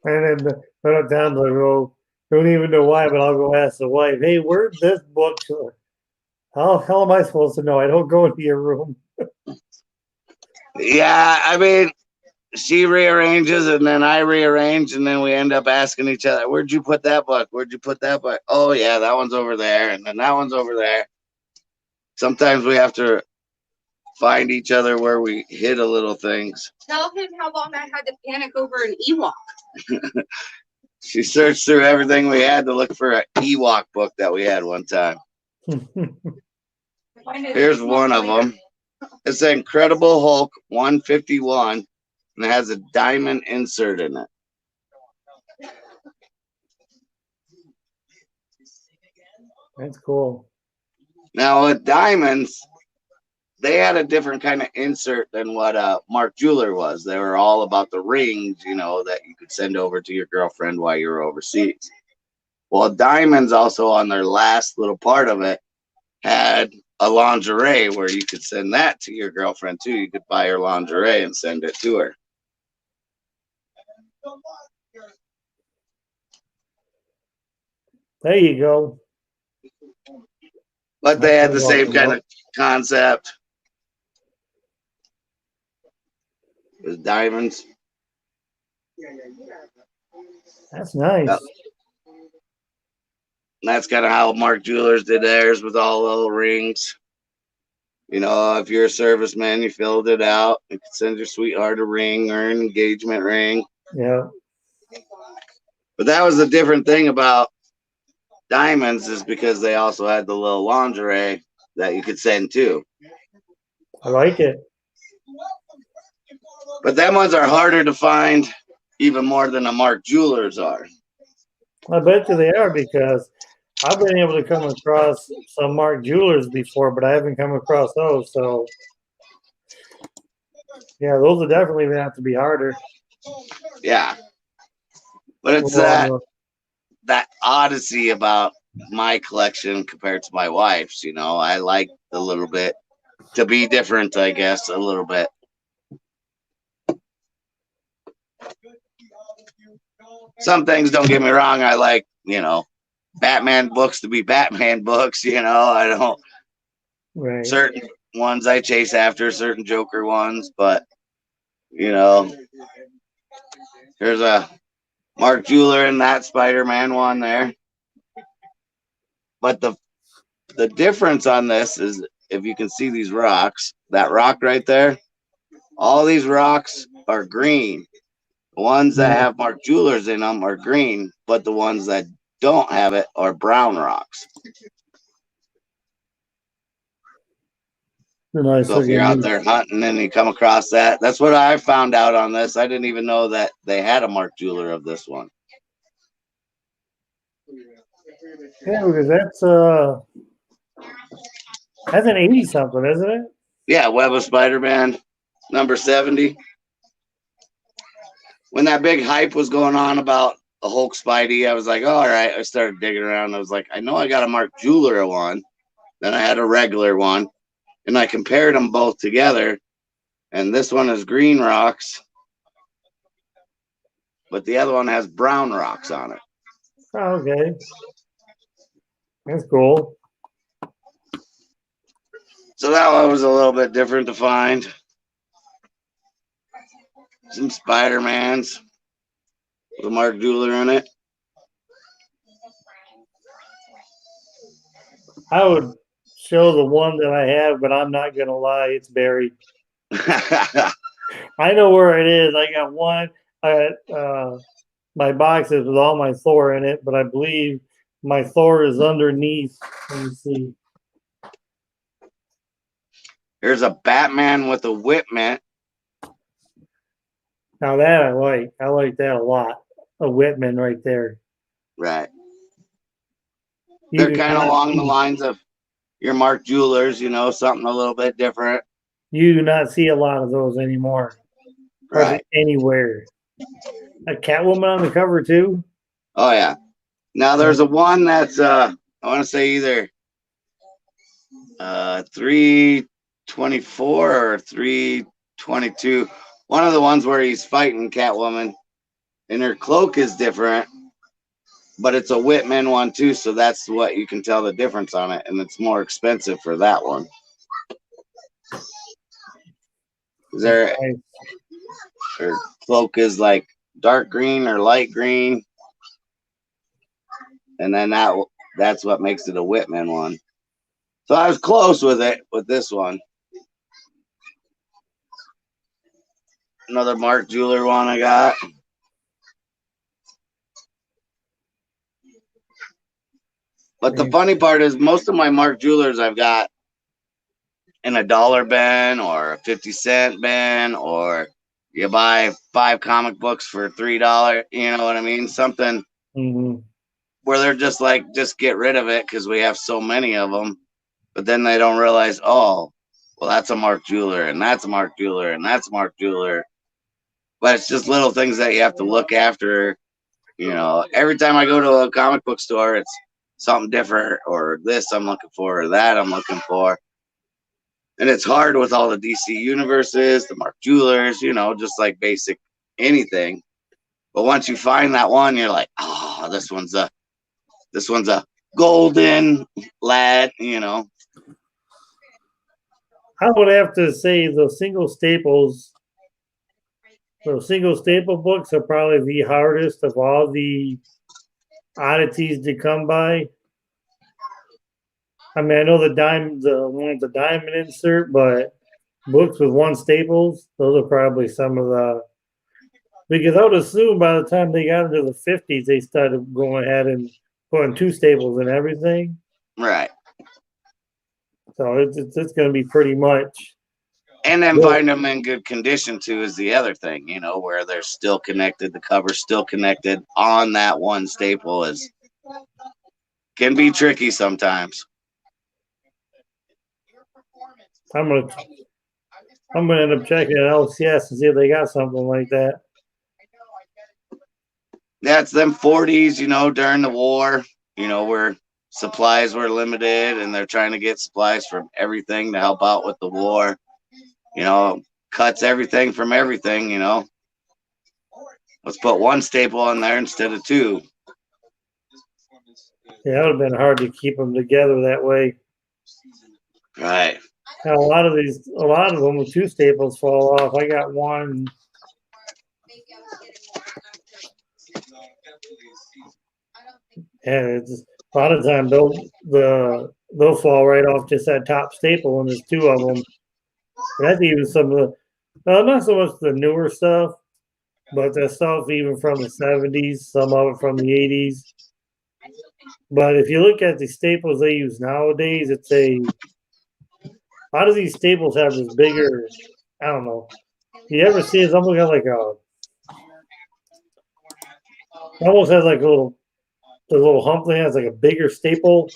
And then I'm down to go. Don't even know why, but I'll go ask the wife. Hey, where'd this book go? How hell am I supposed to know? I don't go into your room. Yeah, I mean, she rearranges and then I rearrange, and then we end up asking each other, "Where'd you put that book? Where'd you put that book?" "Oh yeah, that one's over there, and then that one's over there." Sometimes we have to find each other where we hid a little things. Tell him how long I had to panic over an Ewok. She searched through everything we had to look for an Ewok book that we had one time. Here's one of them. It's the Incredible Hulk 151, and it has a diamond insert in it. That's cool. Now with diamonds, they had a different kind of insert than what Mark Jeweler was. They were all about the rings, you know, that you could send over to your girlfriend while you were overseas. Well, diamonds also on their last little part of it had a lingerie where you could send that to your girlfriend too. You could buy her lingerie and send it to her. There you go. But they had the same kind of concept with diamonds. That's nice. Yep. And that's kind of how Mark Jewelers did theirs with all little rings. You know, if you're a serviceman, you filled it out. You could send your sweetheart a ring or an engagement ring. Yeah. But that was the different thing about diamonds, is because they also had the little lingerie that you could send too. I like it. But them ones are harder to find even more than the Mark Jewelers are. I bet you they are, because I've been able to come across some Mark Jewelers before, but I haven't come across those. So, yeah, those would definitely have to be harder. Yeah. But it's that odyssey about my collection compared to my wife's. You know, I like a little bit to be different, I guess, a little bit. Some things, don't get me wrong, I like, you know, Batman books to be Batman books, you know. I don't, right. Certain ones I chase after, certain Joker ones, but, you know, there's a Mark Jeweler in that Spider-Man one there. But the difference on this is, if you can see these rocks, that rock right there, all these rocks are green. The ones that have Mark Jewelers in them are green, but the ones that don't have it are brown rocks. Nice. So if you're out there hunting and you come across that, that's what I found out on this. I didn't even know that they had a Mark Jeweler of this one. Yeah, because that's an 80 something, isn't it? Yeah, Web of Spider-Man, number 70. When that big hype was going on about the Hulk Spidey, I was like, oh, all right. I started digging around. I was like, I know I got a Mark Jeweler one. Then I had a regular one. And I compared them both together. And this one is green rocks, but the other one has brown rocks on it. Oh, okay. That's cool. So that one was a little bit different to find. Some Spider-Mans with a Mark Jeweler in it. I would show the one that I have, but I'm not going to lie. It's buried. I know where it is. I got one. I got my boxes with all my Thor in it, but I believe my Thor is underneath. Let me see. There's a Batman with a whip mitt. Now that I like. I like that a lot. A Whitman right there. Right. They're kind of along the lines of your Mark Jewelers, you know, something a little bit different. You do not see a lot of those anymore. Right. Anywhere. A Catwoman on the cover too? Oh, yeah. Now there's a one that's, I want to say either 324 or 322. One of the ones where he's fighting Catwoman, and her cloak is different, but it's a Whitman one too, so that's what you can tell the difference on it, and it's more expensive for that one. Is there her cloak is like dark green or light green, and then that's what makes it a Whitman one. So I was close with it with this one. Another Mark Jeweler one I got. But the funny part is most of my Mark Jewelers I've got in a $1 bin or a 50-cent bin, or you buy 5 comic books for $3. You know what I mean? Something where they're just like, just get rid of it because we have so many of them. But then they don't realize, oh, well, that's a Mark Jeweler, and that's a Mark Jeweler, and that's a Mark Jeweler. But it's just little things that you have to look after. You know, every time I go to a comic book store, it's something different, or this I'm looking for, or that I'm looking for. And it's hard with all the DC universes, the Mark Jewelers, you know, just like basic anything. But once you find that one, you're like, oh, this one's a golden lad, you know. I would have to say those single staple books are probably the hardest of all the oddities to come by. I mean, I know the one with the diamond insert, but books with one staples, those are probably some of the, because I would assume by the time they got into the 50s, they started going ahead and putting 2 staples in everything. Right. So it's going to be pretty much. And then find them in good condition too is the other thing, you know, where they're still connected, the cover's still connected on that one staple can be tricky sometimes. I'm gonna end up checking at LCS and see if they got something like that. That's them 40s, you know, during the war, you know, where supplies were limited and they're trying to get supplies from everything to help out with the war. You know, cuts everything from everything, you know. Let's put 1 staple on there instead of 2. Yeah, it would have been hard to keep them together that way. Right. Now, a lot of them with 2 staples fall off. I got one. And it's a lot of times they'll fall right off just that top staple, and there's 2 of them. And that's even some of the, not so much the newer stuff, but the stuff even from the 70s, some of it from the 80s. But if you look at the staples they use nowadays, it's a lot of these staples have this bigger, I don't know. You ever see it? Almost got like almost has like the little hump thing has like a bigger staple,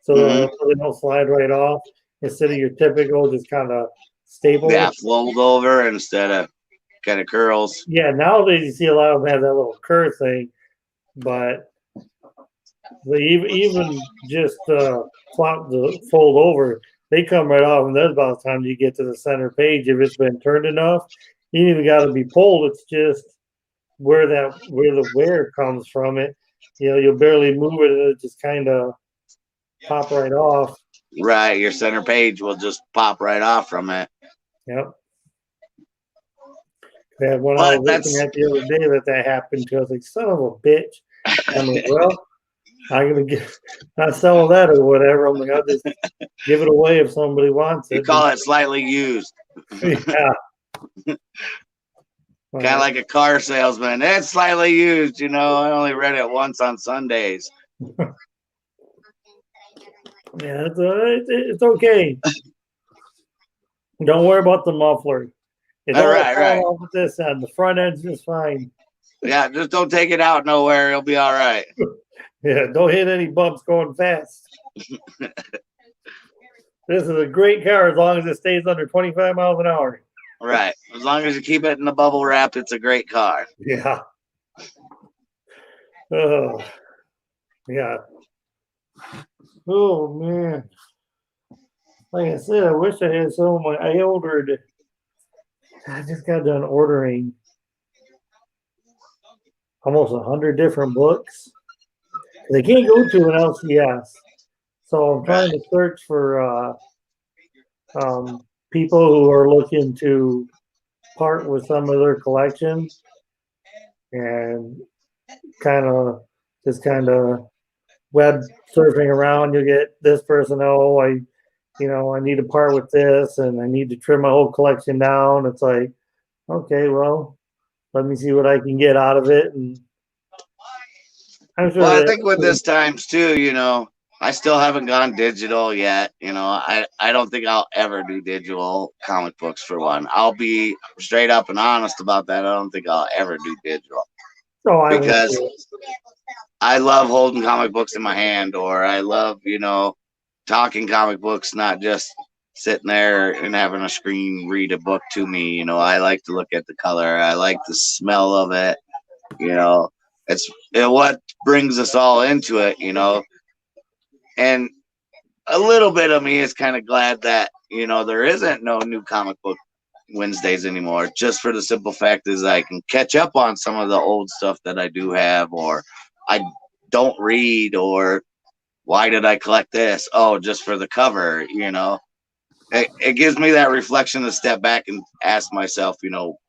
so they don't slide right off instead of your typical just kind of staple. Yeah, fold over instead of kind of curls. Yeah, nowadays you see a lot of them have that little curve thing, but they even just fold over, they come right off, and that's about the time you get to the center page. If it's been turned enough, you ain't even got to be pulled. It's just where the wear comes from it. You know, you'll barely move it, and it just kind of pop right off. Right, your center page will just pop right off from it. Yep. I had one I was looking at the other day that happened to. I was like, son of a bitch. I'm like, well, I'm going to not sell that or whatever. I'm like, I'll just give it away if somebody wants it. You call it slightly used. Yeah. Kind of like a car salesman. It's slightly used, you know. I only read it once on Sundays. Yeah, it's okay. Don't worry about the muffler. It's right. Off with this end. The front end's just fine. Yeah, just don't take it out nowhere. It'll be all right. Yeah, don't hit any bumps going fast. This is a great car as long as it stays under 25 miles an hour. Right. As long as you keep it in the bubble wrap, it's a great car. Yeah. Oh, yeah. Oh, man. Like I said, I wish I had some of my, I just got done ordering almost 100 different books. They can't go to an LCS. So I'm trying to search for people who are looking to part with some of their collection, and kind of web surfing around. You get this person, oh, I need to part with this, and I need to trim my whole collection down. It's like, okay, well, let me see what I can get out of it, and I'm sure. Well, I think with this times too, I still haven't gone digital yet. I don't think I'll ever do digital comic books for one. I'll be straight up and honest about that. I don't think I'll ever do digital because I love holding comic books in my hand, or I love, talking comic books, not just sitting there and having a screen read a book to me. I like to look at the color. I like the smell of it. It's what brings us all into it, and a little bit of me is kind of glad that, there isn't no new comic book Wednesdays anymore, just for the simple fact is I can catch up on some of the old stuff that I do have, or I don't read, or why did I collect this? Oh, just for the cover, It gives me that reflection to step back and ask myself,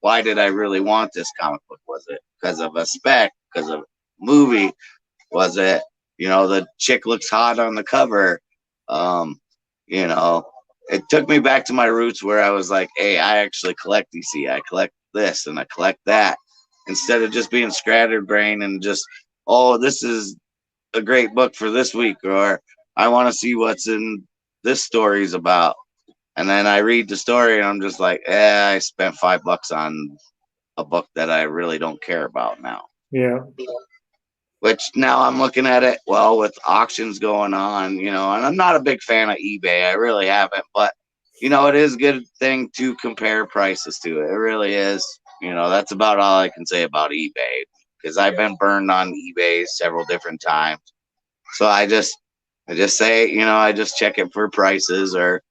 why did I really want this comic book? Was it because of a spec, because of a movie? Was it, the chick looks hot on the cover? It took me back to my roots where I was like, hey, I actually collect DC. I collect this and I collect that. Instead of just being scatterbrained and just, oh, this is a great book for this week, or I want to see what's in this story's about. And then I read the story and I'm just like, I spent $5 on a book that I really don't care about now. Yeah. Which now I'm looking at it, well, with auctions going on, and I'm not a big fan of eBay. I really haven't. But, it is a good thing to compare prices to. It really is. That's about all I can say about eBay, because I've been burned on eBay several different times. So I just say, I just check it for prices, or,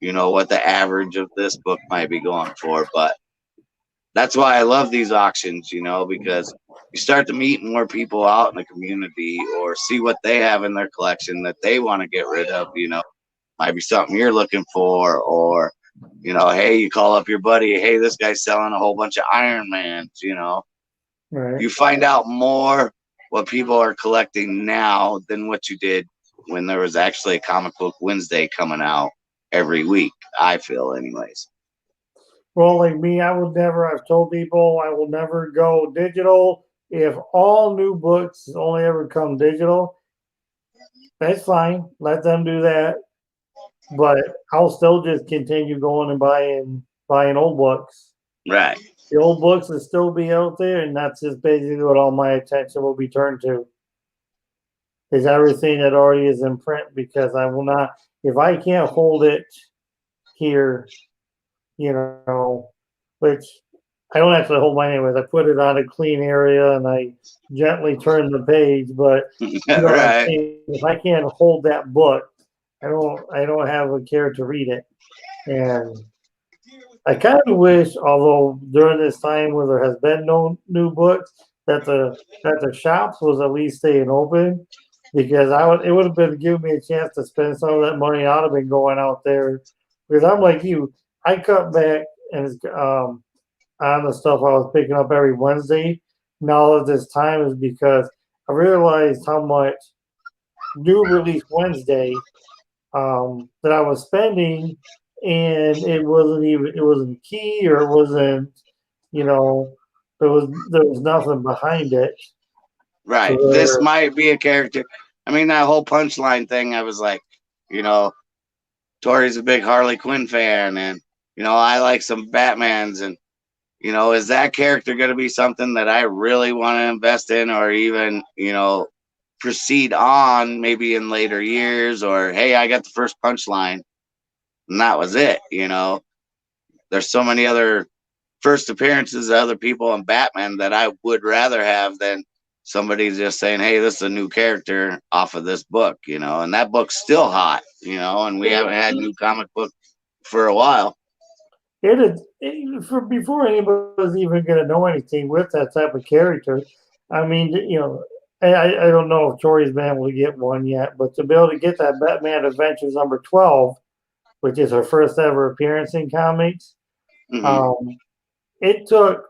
what the average of this book might be going for. But that's why I love these auctions, because you start to meet more people out in the community, or see what they have in their collection that they want to get rid of, might be something you're looking for, or, hey, you call up your buddy, hey, this guy's selling a whole bunch of Iron Mans, Right. You find out more what people are collecting now than what you did when there was actually a comic book Wednesday coming out every week, I feel anyways. Well, like me, I've told people I will never go digital. If all new books only ever come digital, that's fine. Let them do that. But I'll still just continue going and buying old books. Right. The old books will still be out there, and that's just basically what all my attention will be turned to. Is everything that already is in print, because I will not, if I can't hold it here, which I don't actually hold mine anyways. I put it on a clean area and I gently turn the page. But Right. if I can't hold that book, I don't have a care to read it. And I kind of wish, although during this time where there has been no new books, that the shops was at least staying open, because it would have been giving me a chance to spend some of that money I'd have been going out there, because I'm like you, I cut back and on the stuff I was picking up every Wednesday. Now at this time is because I realized how much new release Wednesday that I was spending, and it wasn't key, or it wasn't, there was nothing behind it. Right. This might be a character. I mean, that whole punchline thing, I was like, Tori's a big Harley Quinn fan, and I like some Batmans, and is that character going to be something that I really want to invest in, or even proceed on maybe in later years, or hey, I got the first punchline and that was it. There's so many other first appearances of other people in Batman that I would rather have than somebody just saying, hey, this is a new character off of this book, and that book's still hot, and we haven't had new comic book for a while. It is for before anybody was even going to know anything with that type of character. I mean, I don't know if Tori's been able to get one yet, but to be able to get that Batman Adventures number 12, which is her first ever appearance in comics, it took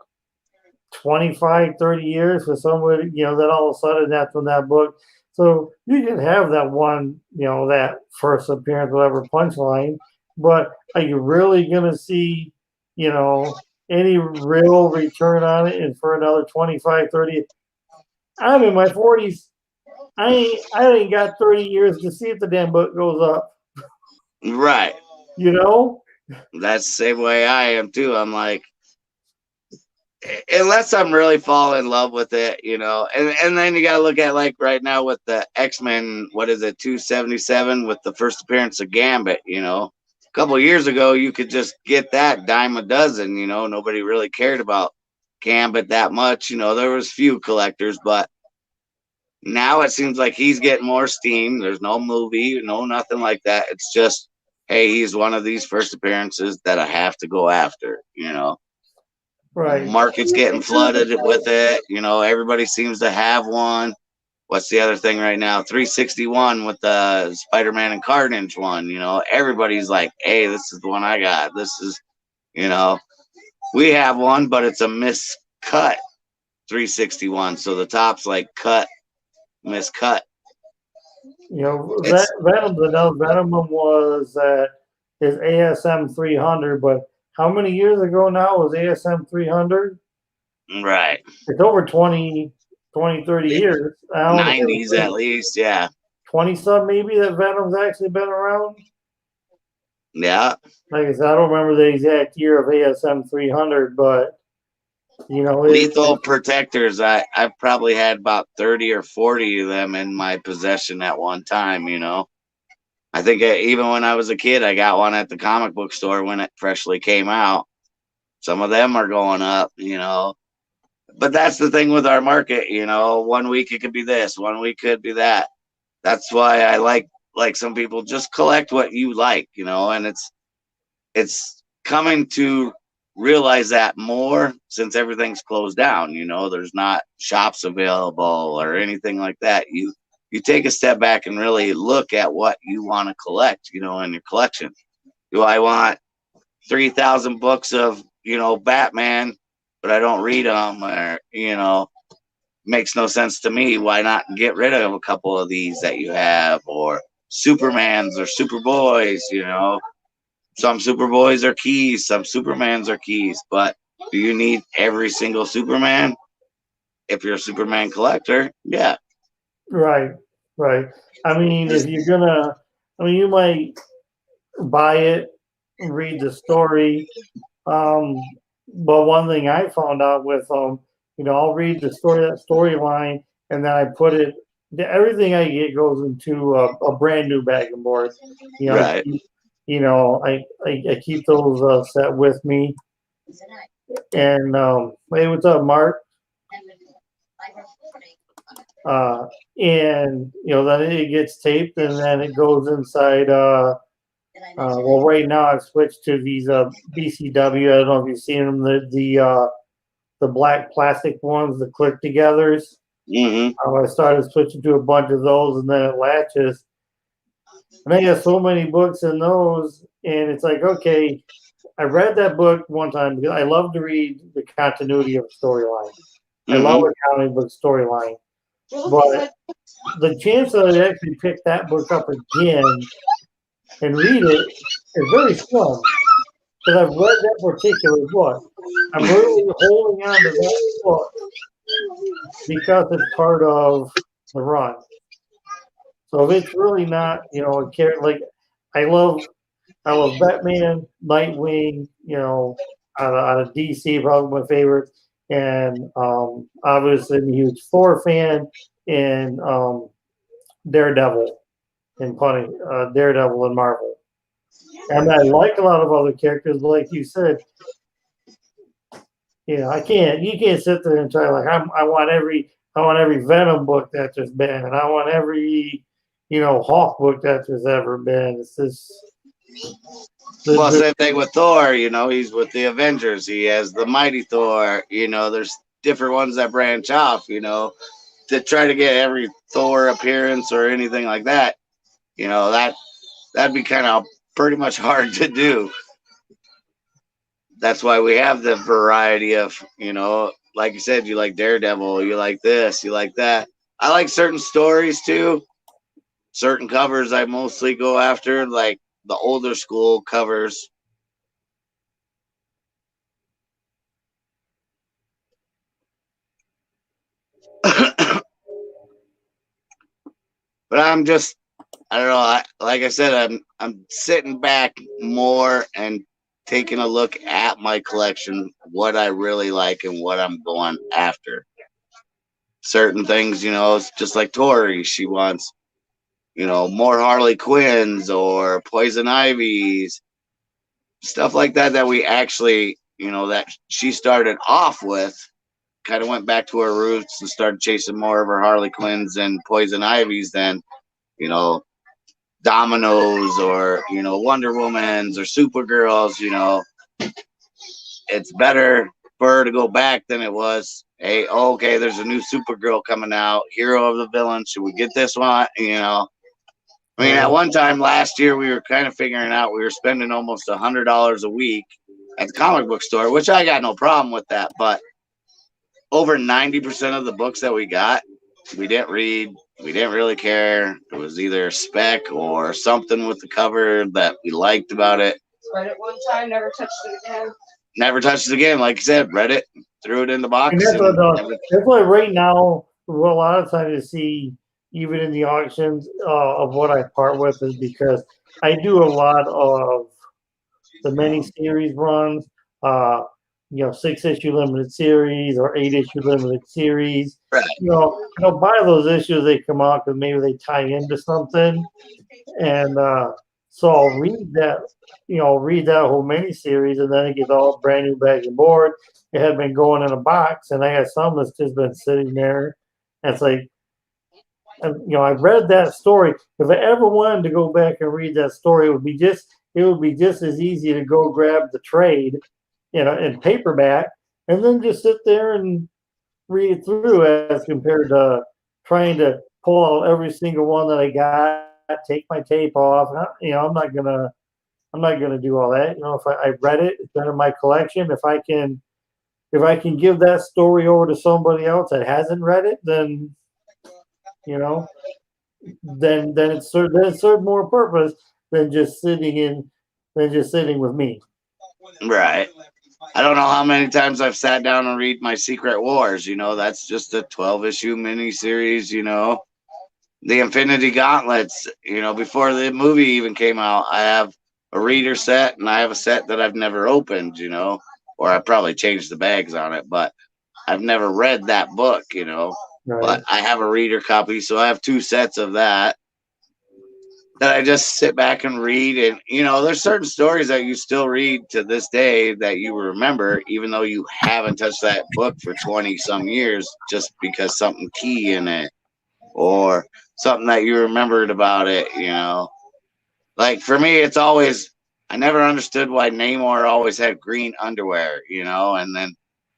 25, 30 years for somebody, then all of a sudden that's when that book. So you can have that one, that first appearance, whatever punchline, but are you really going to see, any real return on it? And for another 25, 30, I'm in my 40s. I ain't got 30 years to see if the damn book goes up. Right. That's the same way I am too. I'm like, unless I'm really falling in love with it, and then you gotta look at like right now with the X-Men, what is it, 277 with the first appearance of Gambit, a couple of years ago you could just get that dime a dozen, nobody really cared about Gambit that much, there was few collectors, but now it seems like he's getting more steam. There's no movie, no nothing like that. It's just, hey, he's one of these first appearances that I have to go after, right. Market's getting flooded with it. Everybody seems to have one. What's the other thing right now? 361 with the Spider-Man and Carnage one. Everybody's like, hey, this is the one I got. This is, we have one, but it's a miscut 361. So the top's like cut, miscut. Venom was his ASM 300, but how many years ago now was ASM 300? Right. It's over 30 years. 90s at least, yeah. 20 some maybe that Venom's actually been around. Yeah. Like I said, I don't remember the exact year of ASM 300, but Lethal Protectors. I've probably had about 30 or 40 of them in my possession at one time. I think even when I was a kid, I got one at the comic book store when it freshly came out. Some of them are going up, But that's the thing with our market, 1 week it could be this, 1 week could be that. That's why I like some people just collect what you like, and it's coming to realize that more since everything's closed down. There's not shops available or anything like that. You take a step back and really look at what you want to collect, in your collection. Do I want 3,000 books of, Batman, but I don't read them, or, makes no sense to me. Why not get rid of a couple of these that you have, or Supermans or Superboys, Some Superboys are keys, some Supermans are keys, but do you need every single Superman? If you're a Superman collector, yeah. Right. I mean, if you're gonna, you might buy it, read the story. But one thing I found out with I'll read the storyline, and then I put it. Everything I get goes into a brand new bag of boards. Right. I keep those set with me. And hey, what's up, Mark? And then it gets taped, and then it goes inside. Well, right now I've switched to these BCW. I don't know if you've seen them. The black plastic ones, the click togethers. Mm-hmm. I started switching to a bunch of those, and then it latches. And I got so many books in those, and it's like, okay, I read that book one time because I love to read the continuity of a storyline. Mm-hmm. I love a comic book storyline. But the chance that I actually pick that book up again and read it is very slim. Because I've read that particular book. I'm really holding on to that book because it's part of the run. So if it's really not, a character, like I love Batman, Nightwing, out of DC, probably my favorite. And obviously I'm a huge Thor fan, and Daredevil and Daredevil and Marvel. And I like a lot of other characters, like you said. You can't sit there and try like I want every Venom book that there's been, and I want every Hawk book that there's ever been. It's just same thing with Thor. He's with the Avengers. He has the Mighty Thor. There's different ones that branch off. To try to get every Thor appearance or anything like that. That'd be kind of pretty much hard to do. that's why we have the variety of, you know, like you said, you like Daredevil, you like this, you like that. I like certain stories too. Certain covers I mostly go after, like the older school covers. But I'm just, I don't know. Like I said, I'm sitting back more and taking a look at my collection, what I really like and what I'm going after. Certain things, you know, it's just like Tori. She wants, you know, more Harley Quinns or Poison Ivies, stuff like that. That we actually, you know, that she started off with. Kind of went back to her roots and started chasing more of her Harley Quinns and Poison Ivies than, you know, Dominoes or, you know, Wonder Womans or Supergirls. You know, it's better for her to go back than it was, hey, okay, there's a new Supergirl coming out, hero of the villain, should we get this one? You know, I mean, at one time last year we were kind of figuring out, we were spending almost $100 a week at the comic book store, which I got no problem with that, but over 90% of the books that we got, we didn't read. We didn't really care. It was either a spec or something with the cover that we liked about it. Read it one time, never touched it again. Never touched it again. Like you said, read it, threw it in the box. And that's why right now, what a lot of times you see, even in the auctions of what I part with, is because I do a lot of the mini-series runs, you know, 6-issue limited series or 8-issue limited series. Right. You know, buy those issues, they come out because maybe they tie into something. And so I'll read that, you know, read that whole mini-series, and then it gets all brand new bag and board. It had been going in a box, and I got some that's just been sitting there. And it's like, you know, I read that story. If I ever wanted to go back and read that story, it would be just as easy to go grab the trade, you know, in paperback, and then just sit there and read it through, as compared to trying to pull out every single one that I got, take my tape off. You know, I'm not gonna do all that. You know, if I read it, it's been in my collection. If I can give that story over to somebody else that hasn't read it, then, you know, then it served more purpose than just sitting with me. Right. I don't know how many times I've sat down and read my Secret Wars. You know, that's just a 12-issue miniseries. You know, the Infinity Gauntlets. You know, before the movie even came out, I have a reader set, and I have a set that I've never opened. You know, or I probably changed the bags on it, but I've never read that book. You know, Right. but I have a reader copy, so I have 2 sets of that I just sit back and read. And, you know, there's certain stories that you still read to this day that you remember, even though you haven't touched that book for 20 some years, just because something key in it or something that you remembered about it, you know. Like for me, it's always, I never understood why Namor always had green underwear, you know, and then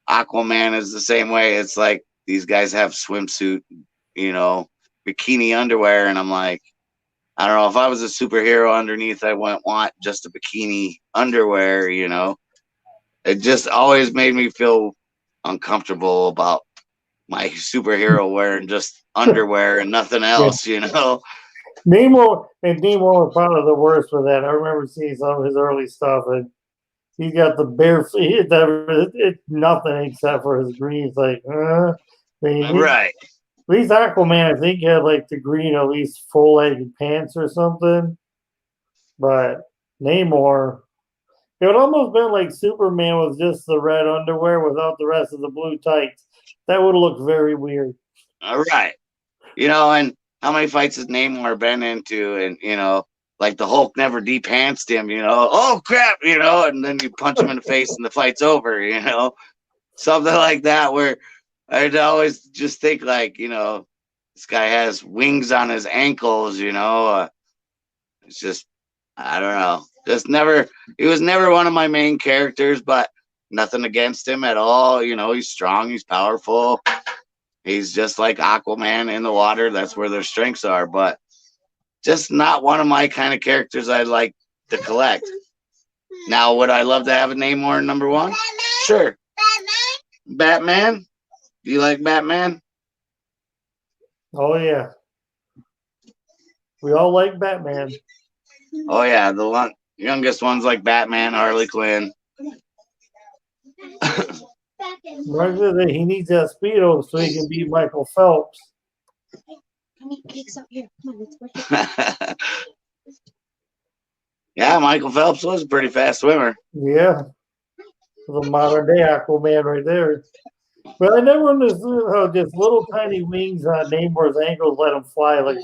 Aquaman is the same way. It's like these guys have swimsuit, you know, bikini underwear, and I'm like, I don't know, if I was a superhero underneath, I wouldn't want just a bikini underwear, you know. It just always made me feel uncomfortable about my superhero wearing just underwear and nothing else, you know. Namor was probably the worst for that. I remember seeing some of his early stuff, and he's got the bare feet. It's nothing except for his green. It's like, Right. At least Aquaman, I think, had like the green, at least full-legged pants or something. But Namor, it would almost been like Superman with just the red underwear without the rest of the blue tights. That would look very weird. All right. You know, and how many fights has Namor been into? And, you know, like the Hulk never de-pantsed him, you know. Oh, crap, you know, and then you punch him in the face and the fight's over, you know. Something like that, where I'd always just think like, you know, this guy has wings on his ankles, you know. It's just, I don't know. Just never, he was never one of my main characters, but nothing against him at all. You know, he's strong, he's powerful. He's just like Aquaman in the water. That's where their strengths are, but just not one of my kind of characters I like to collect. Now, would I love to have a Namor number one? Sure. Batman? Do you like Batman? Oh yeah, we all like Batman. Oh yeah, the youngest ones like Batman, Harley Quinn. Remember that he needs that speedo so he can be Michael Phelps. Come eat cakes out here. Come on, let's work. Yeah, Michael Phelps was a pretty fast swimmer. Yeah, the modern day Aquaman right there. But I never understood how just little tiny wings on Namor's ankles let him fly like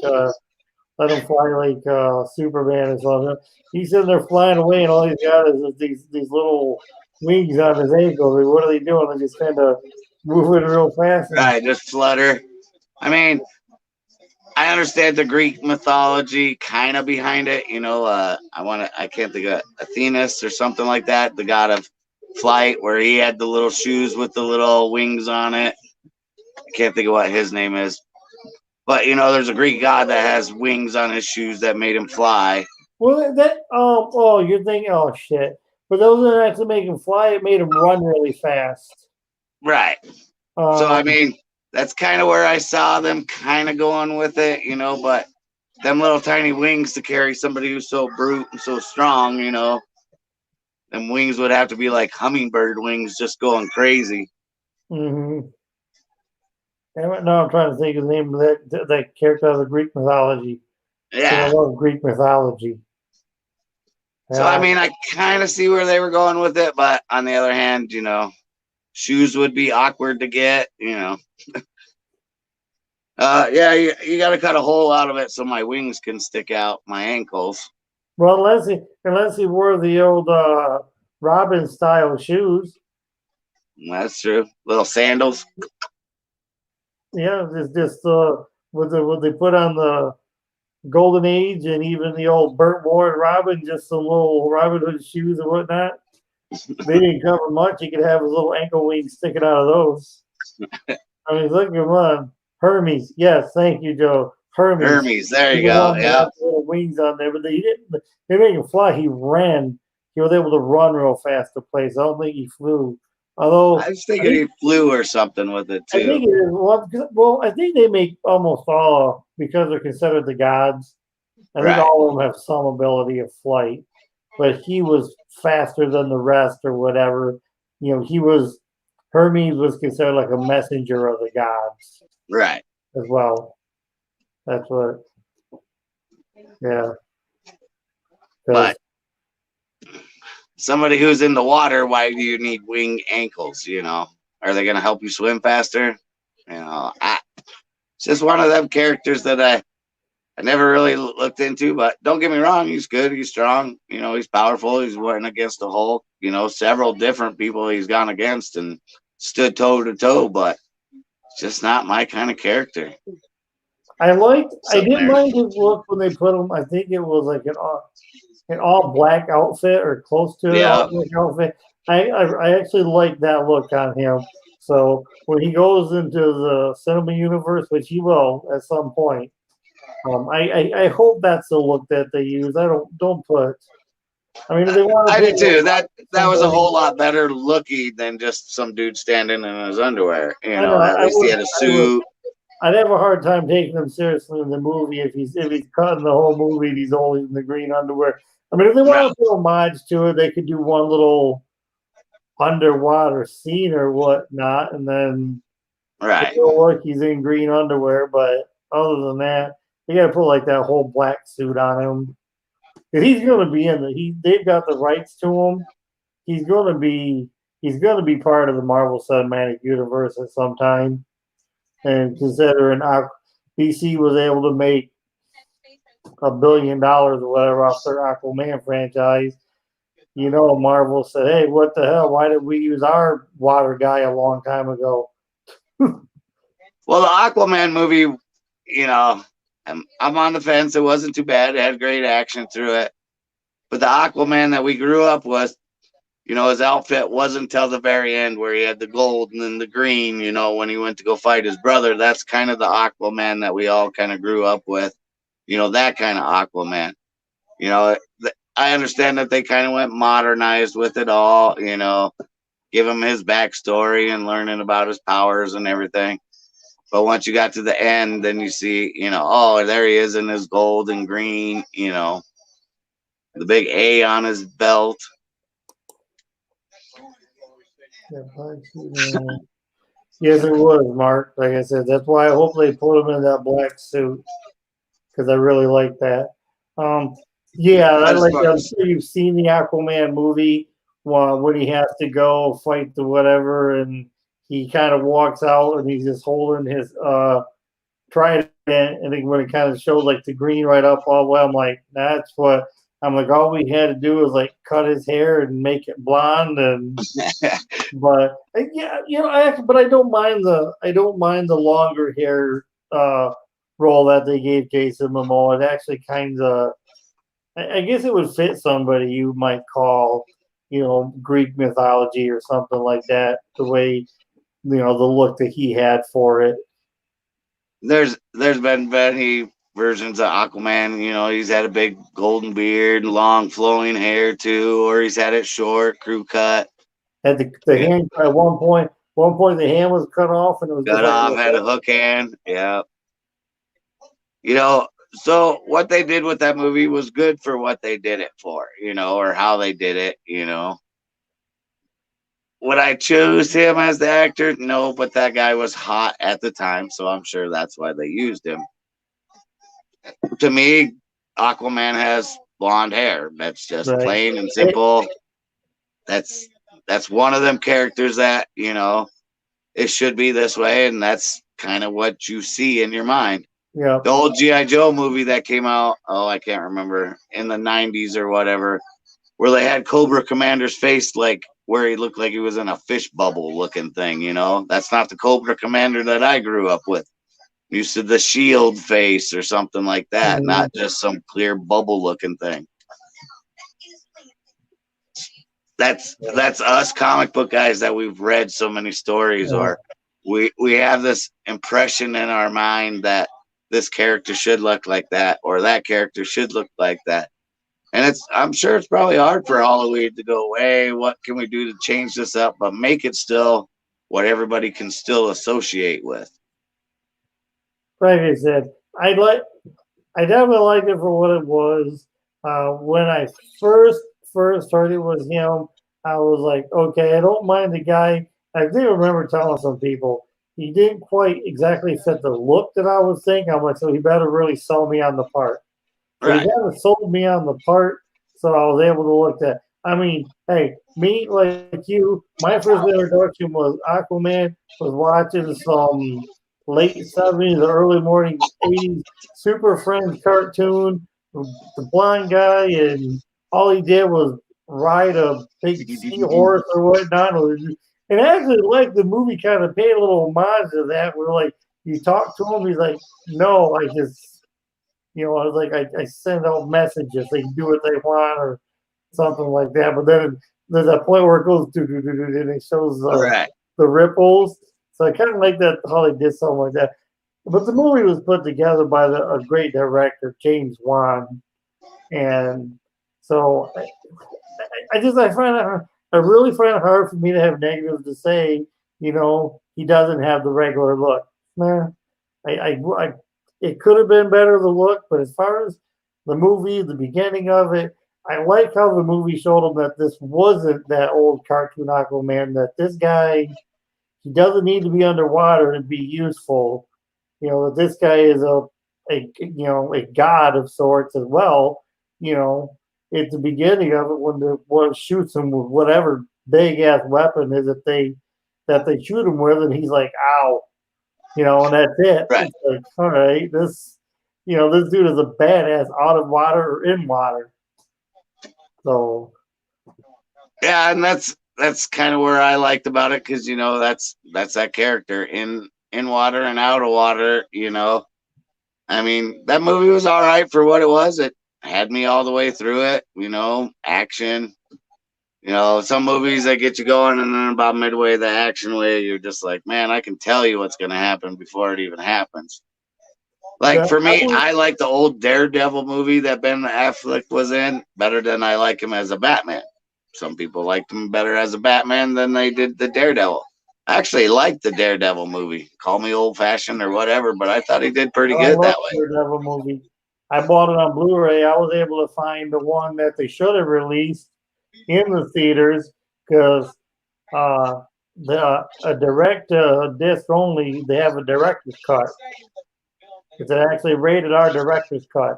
Superman or something. He's sitting there flying away, and all he's got is these little wings on his ankles. What are they doing? They're just kind of moving real fast. Right, just flutter. I mean, I understand the Greek mythology kind of behind it. You know, I can't think of Athenas or something like that, the god of flight, where he had the little shoes with the little wings on it. I can't think of what his name is. But, you know, there's a Greek god that has wings on his shoes that made him fly. Well, you're thinking, oh shit. But those didn't actually make him fly. It made him run really fast. Right. So, I mean, that's kind of where I saw them kind of going with it, you know, but them little tiny wings to carry somebody who's so brute and so strong, you know, them wings would have to be like hummingbird wings just going crazy. Mm-hmm. Now I'm trying to think of the name of that character of the Greek mythology. Yeah. I love Greek mythology. So, I mean, I kind of see where they were going with it, but on the other hand, you know, shoes would be awkward to get, you know. Yeah, you got to cut a hole out of it so my wings can stick out, my ankles. Well, unless he wore the old Robin style shoes. That's true. Little sandals. Yeah, it's just what they put on the Golden Age and even the old Burt Moore and Robin, just some little Robin Hood shoes and whatnot. They didn't cover much. You could have his little ankle wings sticking out of those. I mean, look at him on. Hermes. Yes, thank you, Joe. Hermes, there you go. Yeah. Little wings on there, but they didn't. They made him fly. He ran. He was able to run real fast to place. I don't think he flew. Although I was thinking he flew or something with it too. I think it is. Well, I think they make almost all, because they're considered the gods. I think all of them have some ability of flight, but he was faster than the rest or whatever. You know, Hermes was considered like a messenger of the gods. Right. As well. That's what. Yeah. But somebody who's in the water, why do you need wing ankles? You know, are they going to help you swim faster? You know, it's just one of them characters that I never really looked into. But don't get me wrong, he's good, he's strong. You know, he's powerful. He's went against the Hulk. You know, several different people he's gone against and stood toe to toe. But it's just not my kind of character. I didn't mind his look when they put him. I think it was like an all black outfit or close to an all black outfit. I actually like that look on him. So when he goes into the cinema universe, which he will at some point, I hope that's the look that they use. I don't put. I mean, if they want to. I do too. That was a whole lot better looking than just some dude standing in his underwear. You know, at least he had a suit. I'd have a hard time taking him seriously in the movie if he's cutting the whole movie and he's only in the green underwear. I mean, if they want to put homage to it, they could do one little underwater scene or whatnot, and then look, he's in green underwear. But other than that, you got to put like that whole black suit on him because he's going to be they've got the rights to him. He's going to be part of the Marvel Cinematic Universe at some time. And considering DC was able to make $1 billion or whatever off their Aquaman franchise, you know, Marvel said, "Hey, what the hell? Why did we use our water guy a long time ago?" Well, the Aquaman movie, you know, I'm on the fence. It wasn't too bad. It had great action through it. But the Aquaman that we grew up with, you know, his outfit wasn't until the very end where he had the gold and then the green, you know, when he went to go fight his brother. That's kind of the Aquaman that we all kind of grew up with, you know, that kind of Aquaman. You know, I understand that they kind of went modernized with it all, you know, give him his backstory and learning about his powers and everything. But once you got to the end, then you see, you know, oh, there he is in his gold and green, you know, the big A on his belt. Yes, it was, Mark. Like I said, that's why I hope they put him in that black suit because I really like that. Yeah, I like. I'm sure you've seen the Aquaman movie when he has to go fight the whatever, and he kind of walks out and he's just holding his trident, and then when it kind of showed like the green right up all the way, I'm like, that's what. I'm like, all we had to do was like cut his hair and make it blonde, and but yeah, you know, but I don't mind the longer hair role that they gave Jason Momoa. It actually kind of, I guess it would fit somebody you might call, you know, Greek mythology or something like that. The way, you know, the look that he had for it. There's been many versions of Aquaman. You know, he's had a big golden beard, long flowing hair too, or he's had it short, crew cut. Had the hand at one point the hand was cut off and it was cut off, had a hook hand. Yeah. You know, so what they did with that movie was good for what they did it for, you know, or how they did it, you know. Would I choose him as the actor? No, but that guy was hot at the time, so I'm sure that's why they used him. To me, Aquaman has blonde hair. That's just right. Plain and simple. That's one of them characters that, you know, it should be this way, and that's kind of what you see in your mind. Yeah. The old G.I. Joe movie that came out, oh, I can't remember, in the 90s or whatever, where they had Cobra Commander's face like where he looked like he was in a fish bubble looking thing, you know? That's not the Cobra Commander that I grew up with. Used to the shield face or something like that, not just some clear bubble looking thing. That's us comic book guys that we've read so many stories, or we have this impression in our mind that this character should look like that, or that character should look like that. And I'm sure it's probably hard for Halloween to go, hey, what can we do to change this up, but make it still what everybody can still associate with. Like I said, I definitely liked it for what it was. When I first started with him, I was like, okay, I don't mind the guy. I do remember telling some people he didn't quite exactly fit the look that I was thinking. I'm like, so he better really sell me on the part. So right. He kind of sold me on the part, so I was able to look at. I mean, hey, me like you, my first introduction was Aquaman. Was watching some late 70s or early morning 80s Super Friends cartoon. The blind guy, and all he did was ride a big seahorse or whatnot. And I actually like the movie kind of paid a little homage to that. Where like you talk to him, he's like, "No, I just." You know, I was like, I send out messages. They can do what they want or something like that. But then there's a point where it goes, and it shows the ripples. So I kind of like that, how they did something like that. But the movie was put together by a great director, James Wan. And so I really find it hard for me to have negatives to say, you know, he doesn't have the regular look. Nah, it could have been better, the look, but as far as the movie, the beginning of it, I like how the movie showed him that this wasn't that old cartoon Aquaman, that this guy, he doesn't need to be underwater to be useful. You know, that this guy is a god of sorts as well. You know, at the beginning of it, when the one shoots him with whatever big ass weapon is that they shoot him with, and he's like, ow. You know, and that's it. Right. It's like, all right, this dude is a badass out of water or in water. So, yeah, and that's kind of where I liked about it, because you know that's that character in water and out of water. You know, I mean, that movie was all right for what it was. It had me all the way through it. You know, action. You know, some movies that get you going, and then about midway the action way, you're just like, man, I can tell you what's going to happen before it even happens. Like for me, I like the old Daredevil movie that Ben Affleck was in better than I like him as a Batman. Some people liked him better as a Batman than they did the Daredevil. I actually liked the Daredevil movie. Call me old fashioned or whatever, but I thought he did pretty good that way. Daredevil movie. I bought it on Blu-ray. I was able to find the one that they should have released in the theaters because a direct disc only. They have a director's cut. It's actually rated R director's cut.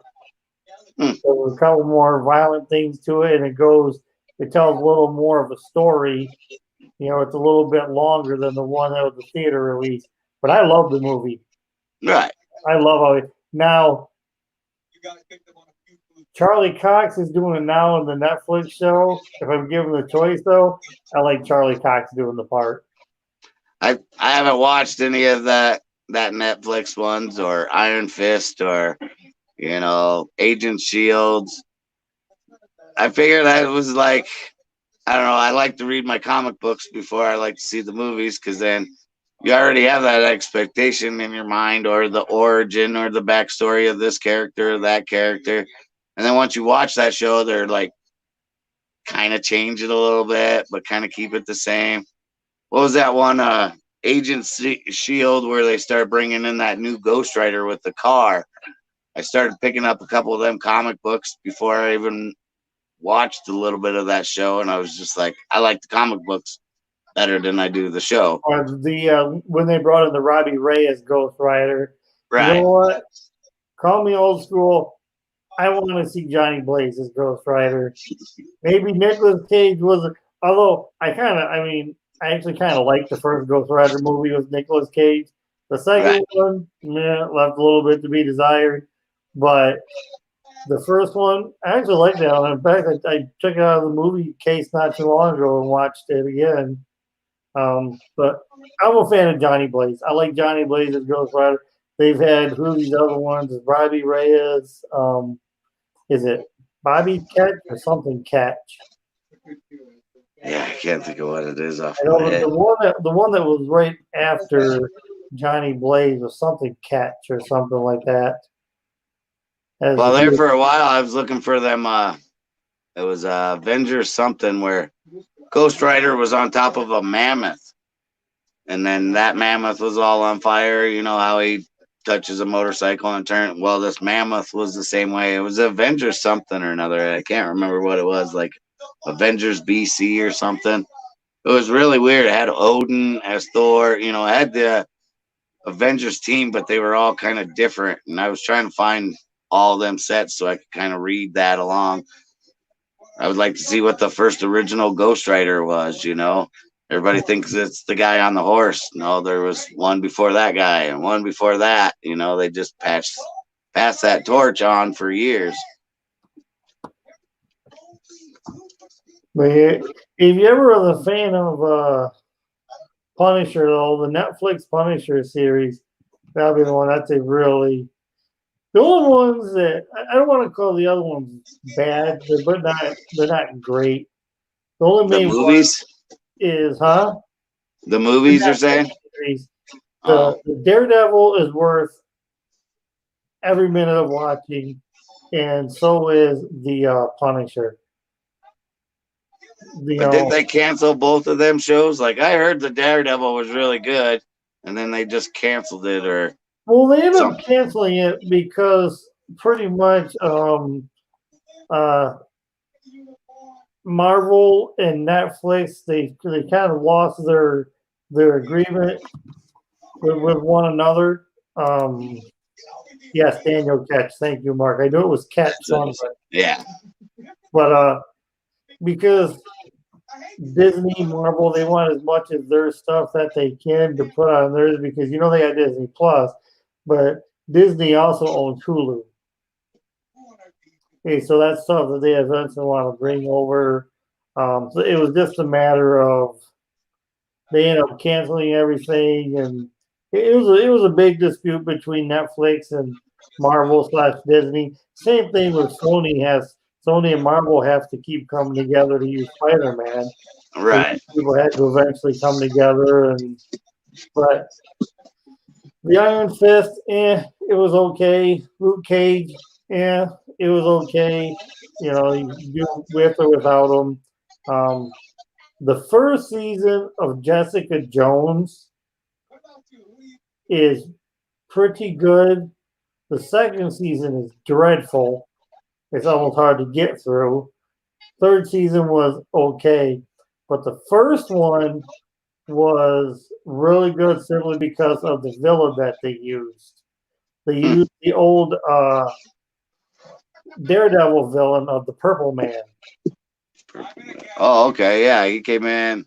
So there's a couple more violent things to it, and it tells a little more of a story. You know, it's a little bit longer than the one that was the theater release. But I love the movie. Right. I love how it. Now, Charlie Cox is doing it now in the Netflix show. If I'm given the choice, though, I like Charlie Cox doing the part. I haven't watched any of that Netflix ones or Iron Fist or, you know, Agent Shields. I figured I was like, I don't know, I like to read my comic books before I like to see the movies because then you already have that expectation in your mind or the origin or the backstory of this character or that character. And then once you watch that show, they're like kind of change it a little bit, but kind of keep it the same. What was that one, Agent Shield, where they start bringing in that new Ghost Rider with the car? I started picking up a couple of them comic books before I even watched a little bit of that show, and I was just like, I like the comic books better than I do the show. When they brought in the Robbie Ray as Ghost Rider, right? You know what? Call me old school. I want to see Johnny Blaze as Ghost Rider. Maybe Nicolas Cage was, although I actually kind of liked the first Ghost Rider movie with Nicolas Cage. The second one, left a little bit to be desired, but the first one, I actually liked that one. In fact, I took it out of the movie case not too long ago and watched it again. But I'm a fan of Johnny Blaze. I like Johnny Blaze as Ghost Rider. They've had these other ones, Robbie Reyes. Is it Bobby Catch or something Catch? Yeah, I can't think of what it is off my head. The one that was right after Johnny Blaze was something Catch or something like that. Well, there for a while, I was looking for them. It was Avengers something where Ghost Rider was on top of a mammoth, and then that mammoth was all on fire. You know how he touches a motorcycle and turn. Well, this mammoth was the same way. It was Avengers something or another. I can't remember what it was, like Avengers BC or something. It was really weird. It had Odin as Thor. You know, it had the Avengers team, but they were all kind of different. And I was trying to find all of them sets so I could kind of read that along. I would like to see what the first original Ghost Rider was, you know. Everybody thinks it's the guy on the horse. No, there was one before that guy and one before that. You know, they just passed that torch on for years. But if you ever are a fan of Punisher, though, the Netflix Punisher series, that'll be the one I'd say really. The only ones that I don't want to call the other ones bad, but they're not great. The only main movies is the movies you're saying? The Daredevil is worth every minute of watching, and so is the Punisher. But did they cancel both of them shows? Like I heard the Daredevil was really good, and then they just canceled it, or well, they ended up canceling it because pretty much Marvel and Netflix they kind of lost their agreement with one another. Yes, Daniel Ketch. Thank you, Mark. I knew it was Ketch. Yeah. But because Disney, Marvel, they want as much of their stuff that they can to put on theirs because you know they got Disney Plus, but Disney also owns Hulu. Okay, so that's stuff that they eventually want to bring over. So it was just a matter of they ended up canceling everything, and it was a big dispute between Netflix and Marvel / Disney. Same thing with Sony. Sony and Marvel have to keep coming together to use Spider-Man. Right. So people had to eventually come together, but the Iron Fist, it was okay. Luke Cage, yeah, it was okay. You know, you do with or without him. The first season of Jessica Jones is pretty good. The second season is dreadful. It's almost hard to get through. Third season was okay, but the first one was really good simply because of the villain that they used. They used the old Daredevil villain of the Purple Man. Oh, okay, yeah, he came in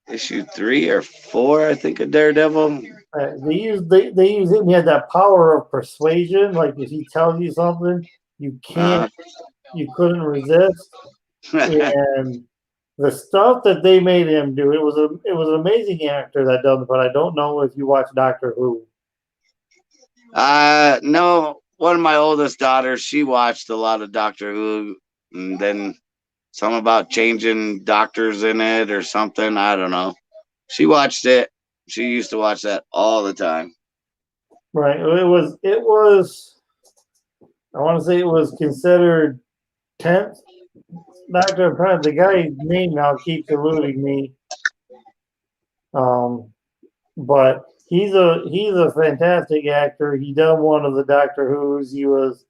issue 3 or 4, I think, of Daredevil. They used him. He had that power of persuasion. Like if he tells you something, you couldn't resist. And the stuff that they made him do, it was an amazing actor that done it. But I don't know if you watch Doctor Who. No, one of my oldest daughters, she watched a lot of Doctor Who, and then some about changing doctors in it or something. I don't know. She watched it. She used to watch that all the time. Right. It was. I want to say it was considered 10th Doctor. The guy's name now keeps eluding me. But he's a fantastic actor. He done one of the Doctor Who's. He was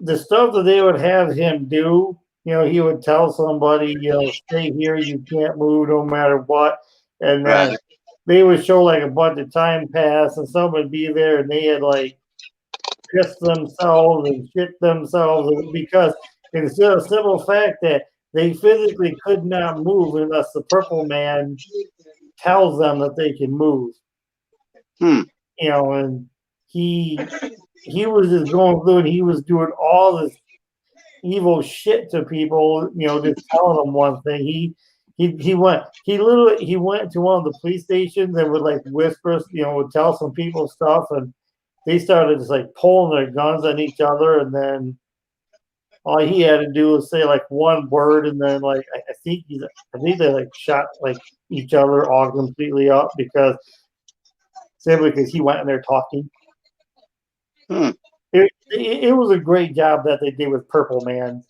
the stuff that they would have him do. You know, he would tell somebody, you know, stay here, you can't move no matter what, and then they would show like a bunch of time pass, and someone would be there, and they had like pissed themselves and shit themselves because it's just a simple fact that they physically could not move unless the Purple Man tells them that they can move. You know, and he was just going through and he was doing all this evil shit to people, you know, just telling them one thing. He went to one of the police stations and would like whisper, you know, would tell some people stuff, and they started just like pulling their guns on each other, and then all he had to do was say like one word, and then like I think they like shot like each other all completely up simply because he went in there talking. It was a great job that they did with Purple Man.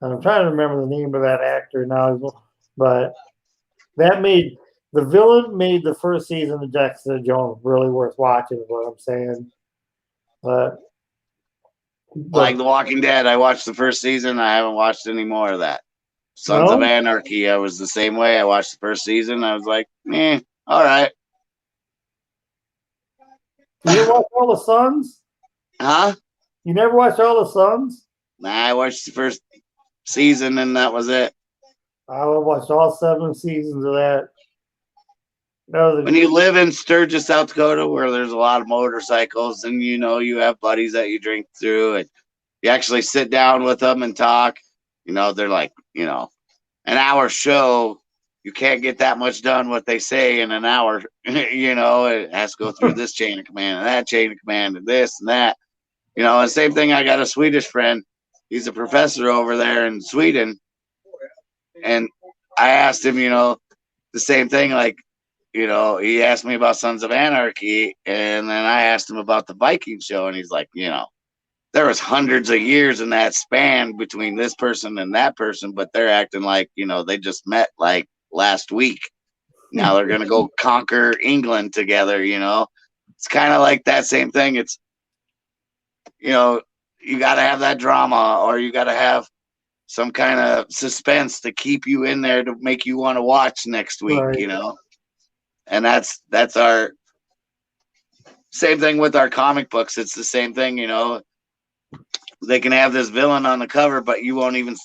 I'm trying to remember the name of that actor now, but the villain made the first season of Jessica Jones really worth watching, is what I'm saying. But like The Walking Dead, I watched the first season. I haven't watched any more of that. Sons of Anarchy, I was the same way. I watched the first season. I was like, all right. You didn't watch all the Sons? Huh? You never watched all the Sons? Nah, I watched the first season and that was it. I watched all 7 seasons of that. When you live in Sturgis, South Dakota, where there's a lot of motorcycles, and you know you have buddies that you drink through, and you actually sit down with them and talk, you know, they're like, you know, an hour show, you can't get that much done what they say in an hour. You know, it has to go through this chain of command and that chain of command and this and that. You know, and same thing, I got a Swedish friend. He's a professor over there in Sweden. And I asked him, you know, the same thing, like, you know, he asked me about Sons of Anarchy, and then I asked him about the Viking show, and he's like, you know, there was hundreds of years in that span between this person and that person, but they're acting like, you know, they just met like last week. Now they're going to go conquer England together, you know. It's kind of like that same thing. It's, you know, you got to have that drama, or you got to have some kind of suspense to keep you in there to make you want to watch next week, you know. And that's our same thing with our comic books. It's the same thing, you know. They can have this villain on the cover, but you won't even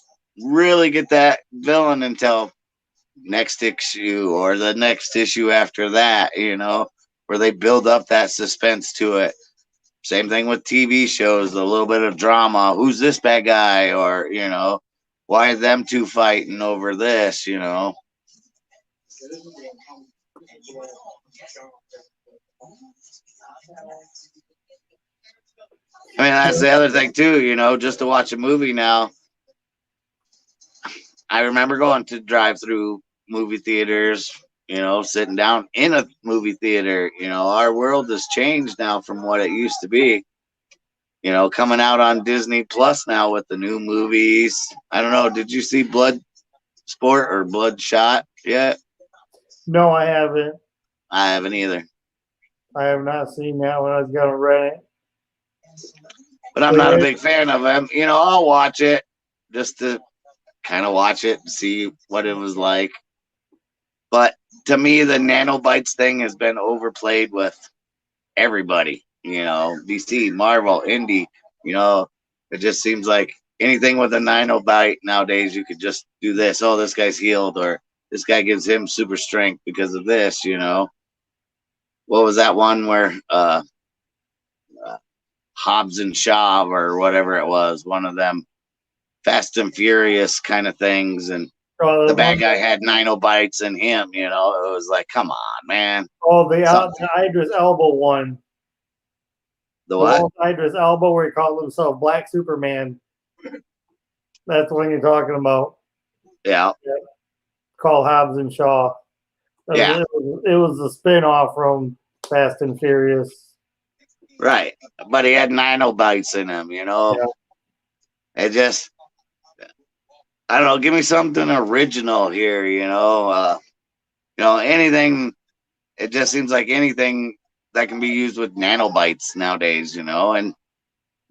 really get that villain until next issue or the next issue after that, you know, where they build up that suspense to it. Same thing with TV shows, a little bit of drama. Who's this bad guy? Or, you know, why are them two fighting over this, you know? I mean, that's the other thing too, you know, just to watch a movie now. I remember going to drive-through movie theaters, you know, sitting down in a movie theater. You know, our world has changed now from what it used to be. You know, coming out on Disney Plus now with the new movies. I don't know. Did you see Blood Sport or Bloodshot yet? No, I haven't. I haven't either. I have not seen that one. I was gonna rent it. But I'm not a big fan of them. You know, I'll watch it just to kind of watch it and see what it was like. But to me, the nanobites thing has been overplayed with everybody. You know, DC, Marvel, Indie. You know, it just seems like anything with a nanobite nowadays, you could just do this. Oh, this guy's healed, or this guy gives him super strength because of this. You know, what was that one where Hobbs and Shaw or whatever it was, one of them Fast and Furious kind of things, and the bad guy had nanobites in him. You know, it was like, come on, man. Oh, the Idris Elba one. The what? Idris Elba, where he called himself Black Superman. That's the one you're talking about. Yeah. Called Hobbs and Shaw. Yeah. It was a spin-off from Fast and Furious. Right. But he had nanobites in him, you know. Yeah. It just, I don't know, give me something original here, you know. Anything, it just seems like anything that can be used with nanobites nowadays, you know, and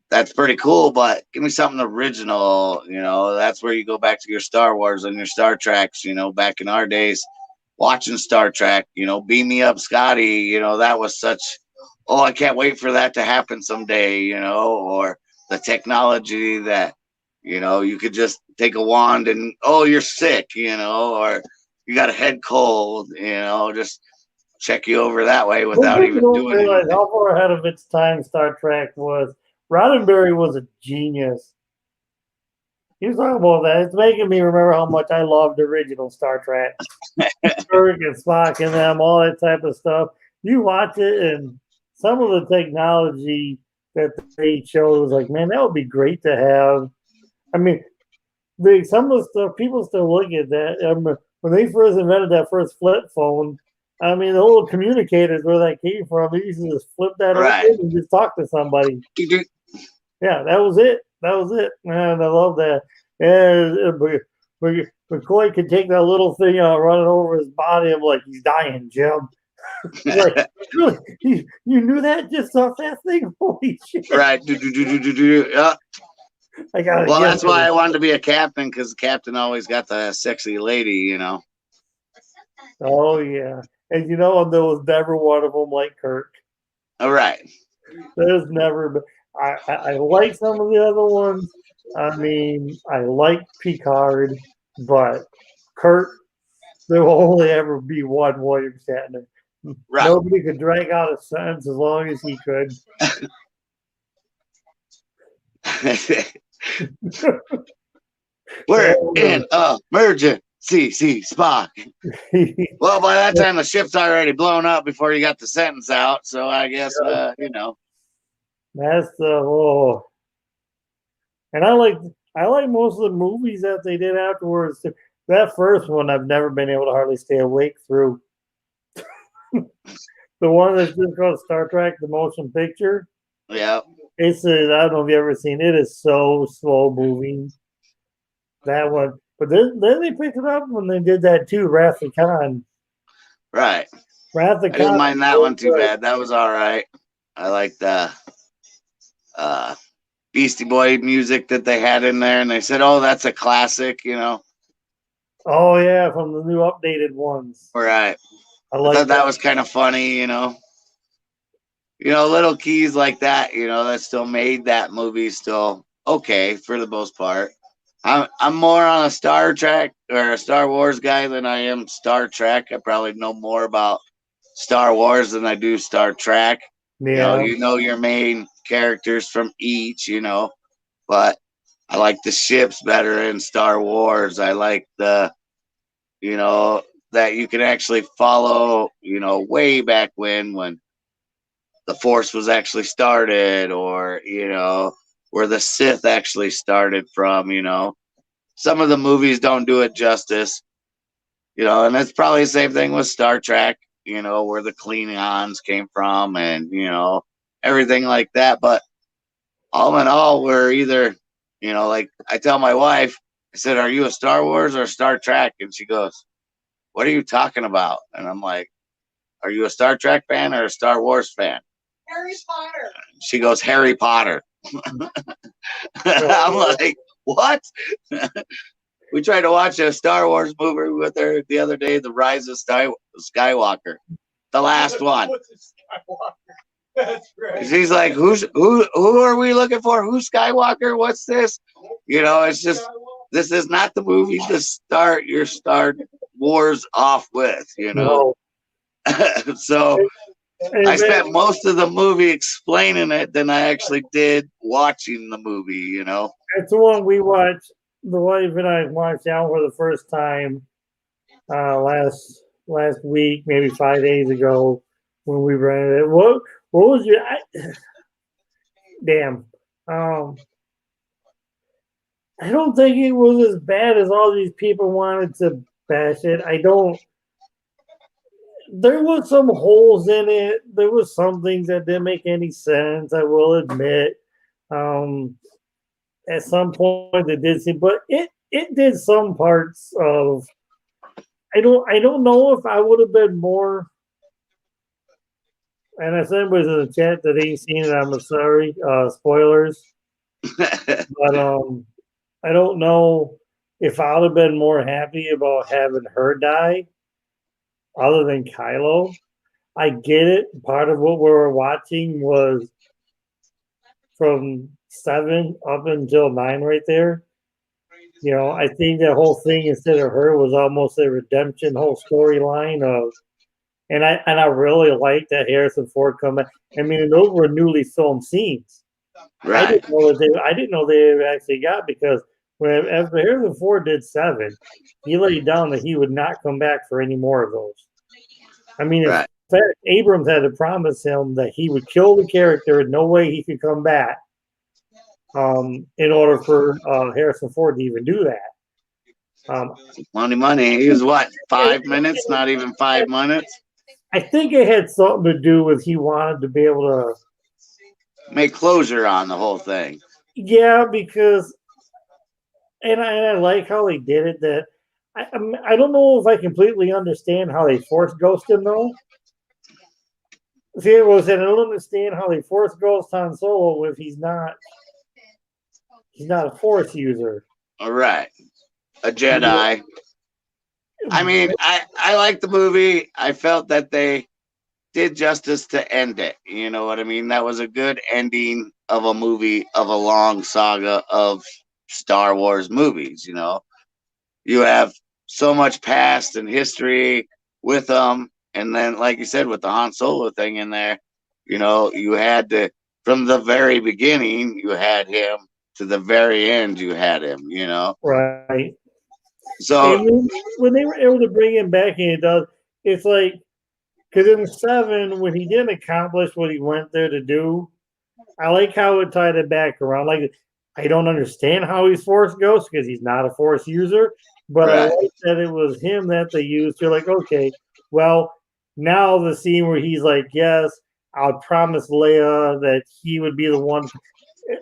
that's pretty cool, but give me something original, you know. That's where you go back to your Star Wars and your Star Treks, you know, back in our days, watching Star Trek, you know, Beam Me Up Scotty, you know, that was such, oh, I can't wait for that to happen someday, you know, or the technology that, you know, you could just take a wand and, oh, you're sick, you know, or you got a head cold, you know, just check you over that way without even doing anything. How far ahead of its time Star Trek was. Roddenberry was a genius. He was talking about that. It's making me remember how much I loved the original Star Trek. Kirk and Spock and them, all that type of stuff. You watch it, and some of the technology that they showed was like, man, that would be great to have. I mean, some of the stuff, people still look at that. When they first invented that first flip phone, I mean, the little communicators where that came from, they used to just flip that open and just talk to somebody. Yeah, that was it. That was it. Man, I love that. And McCoy could take that little thing running over his body. I'm like, he's dying, Jim. Like, really? You knew that just off that thing? Holy shit. Right. Yeah. Well, that's why I wanted to be a captain, because the captain always got the sexy lady, you know. Oh, yeah. And you know, there was never one of them like Kirk. All right. There's never been. I like some of the other ones. I mean, I like Picard, but Kirk, there will only ever be one William Shatner. Right. Nobody could drag out a sentence as long as he could. We're in emergency, Spock. Well, by that time, the ship's already blown up before you got the sentence out. So I guess, you know. That's the and I like most of the movies that they did afterwards. That first one I've never been able to hardly stay awake through. The one that's just called Star Trek: The Motion Picture. Yeah. I don't know if you've ever seen it. It is so slow moving. That one. But then they picked it up when they did that too, Wrath of Khan. Right. Wrath of Khan. I didn't mind that one too bad. That was all right. I like the Beastie Boy music that they had in there, and they said, "Oh, that's a classic," you know. Oh yeah, from the new updated ones. Right. I thought that was kind of funny, you know. You know, little keys like that, you know, that still made that movie still okay for the most part. I'm more on a Star Trek or a Star Wars guy than I am Star Trek. I probably know more about Star Wars than I do Star Trek. Yeah. You know your main characters from each, you know, but I like the ships better in Star Wars. I like the, you know, that you can actually follow, you know, way back when the Force was actually started, or, you know, where the Sith actually started from, you know. Some of the movies don't do it justice. You know, and it's probably the same thing with Star Trek, you know, where the Klingons came from and, you know, everything like that. But all in all, we're either, you know, like I tell my wife, I said, "Are you a Star Wars or Star Trek?" And she goes, "What are you talking about?" And I'm like, "Are you a Star Trek fan or a Star Wars fan?" Harry Potter. She goes, "Harry Potter." I'm like, "What?" We tried to watch a Star Wars movie with her the other day, The Rise of Skywalker, the last one. That's great. She's like, who are we looking for? Who's Skywalker? What's this? You know, it's just, this is not the movie to start your Star Wars off with, you know. No. So I spent most of the movie explaining it than I actually did watching the movie, you know. It's the one we watched. The wife and I watched out for the first time last week, maybe 5 days ago when we rented it. What was your damn? I don't think it was as bad as all these people wanted to bash it. I don't. There was some holes in it. There was some things that didn't make any sense. I will admit. At some point it did seem, but it did some parts of. I don't know if I would have been more. And if anybody's in the chat that ain't seen it, I'm sorry. Spoilers. But I don't know if I would have been more happy about having her die, other than Kylo. I get it. Part of what we were watching was from 7 up until 9 right there. You know, I think that whole thing instead of her was almost a redemption whole storyline of, and I really like that Harrison Ford come back. I mean, those were newly filmed scenes. Right. I didn't know they actually got, because when after Harrison Ford did 7, he laid down that he would not come back for any more of those. I mean, in fact, Abrams had to promise him that he would kill the character, no way he could come back. In order for Harrison Ford to even do that. Money. He was what, 5 minutes? Not even 5 minutes. I think it had something to do with he wanted to be able to make closure on the whole thing. Yeah, because, and I like how they did it. That I don't know if I completely understand how they force ghost him though. See, it was, and I don't understand how they force ghost Han Solo if he's not a Force user. All right, a Jedi. I mean, I like the movie. I felt that they did justice to end it. You know what I mean? That was a good ending of a movie, of a long saga of Star Wars movies. You know, you have so much past and history with them, and then, like you said, with the Han Solo thing in there, you know, you had to, from the very beginning, you had him. To the very end, you had him, you know. Right. So when they were able to bring him back, and it's like, because in 7, when he didn't accomplish what he went there to do, I like how it tied it back around. Like, I don't understand how he's Force Ghost because he's not a Force user, but I like that it was him that they used. You're like, okay, well, now the scene where he's like, yes, I'll promise Leia that he would be the one.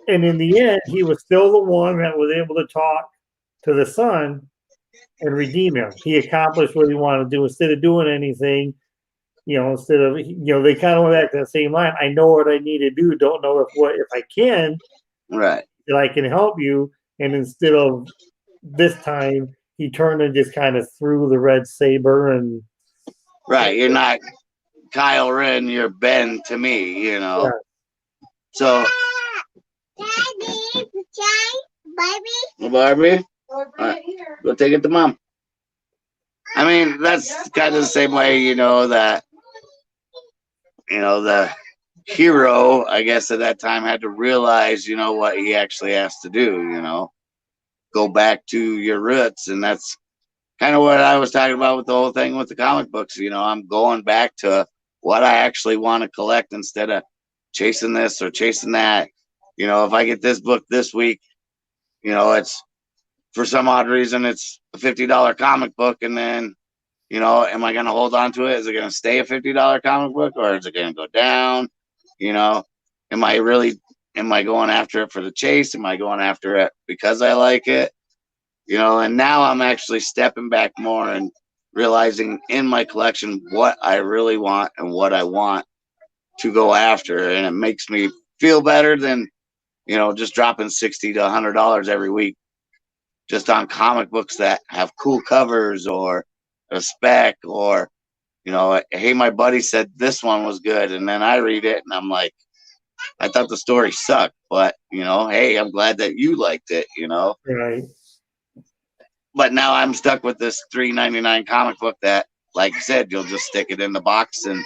And in the end, he was still the one that was able to talk to the son and redeem him. He accomplished what he wanted to do instead of doing anything. You know, instead of, you know, they kind of went back to the same line. I know what I need to do. Don't know if I can. Right. That I can help you. And instead of this time, he turned and just kind of threw the red saber and. Right. You're not Kyle Ren. You're Ben to me. You know. Yeah. So. Barbie. Right. Go take it to mom. I mean, that's kind of the same way, you know, that, you know, the hero, I guess, at that time had to realize, you know, what he actually has to do, you know, go back to your roots. And that's kind of what I was talking about with the whole thing with the comic books. You know, I'm going back to what I actually want to collect instead of chasing this or chasing that. You know, if I get this book this week, you know, it's, for some odd reason, it's a $50 comic book, and then You know, am I going to hold on to it? Is it going to stay a $50 comic book, or is it going to go down? You know, am I going after it for the chase? Am I going after it because I like it? You know, and now I'm actually stepping back more and realizing in my collection what I really want and what I want to go after. And it makes me feel better than, you know, just dropping $60 to $100 every week just on comic books that have cool covers or a spec, or, you know, hey, my buddy said this one was good. And then I read it and I'm like, I thought the story sucked, but, you know, hey, I'm glad that you liked it, you know. Right. But now I'm stuck with this $3.99 comic book that, like I said, you'll just stick it in the box and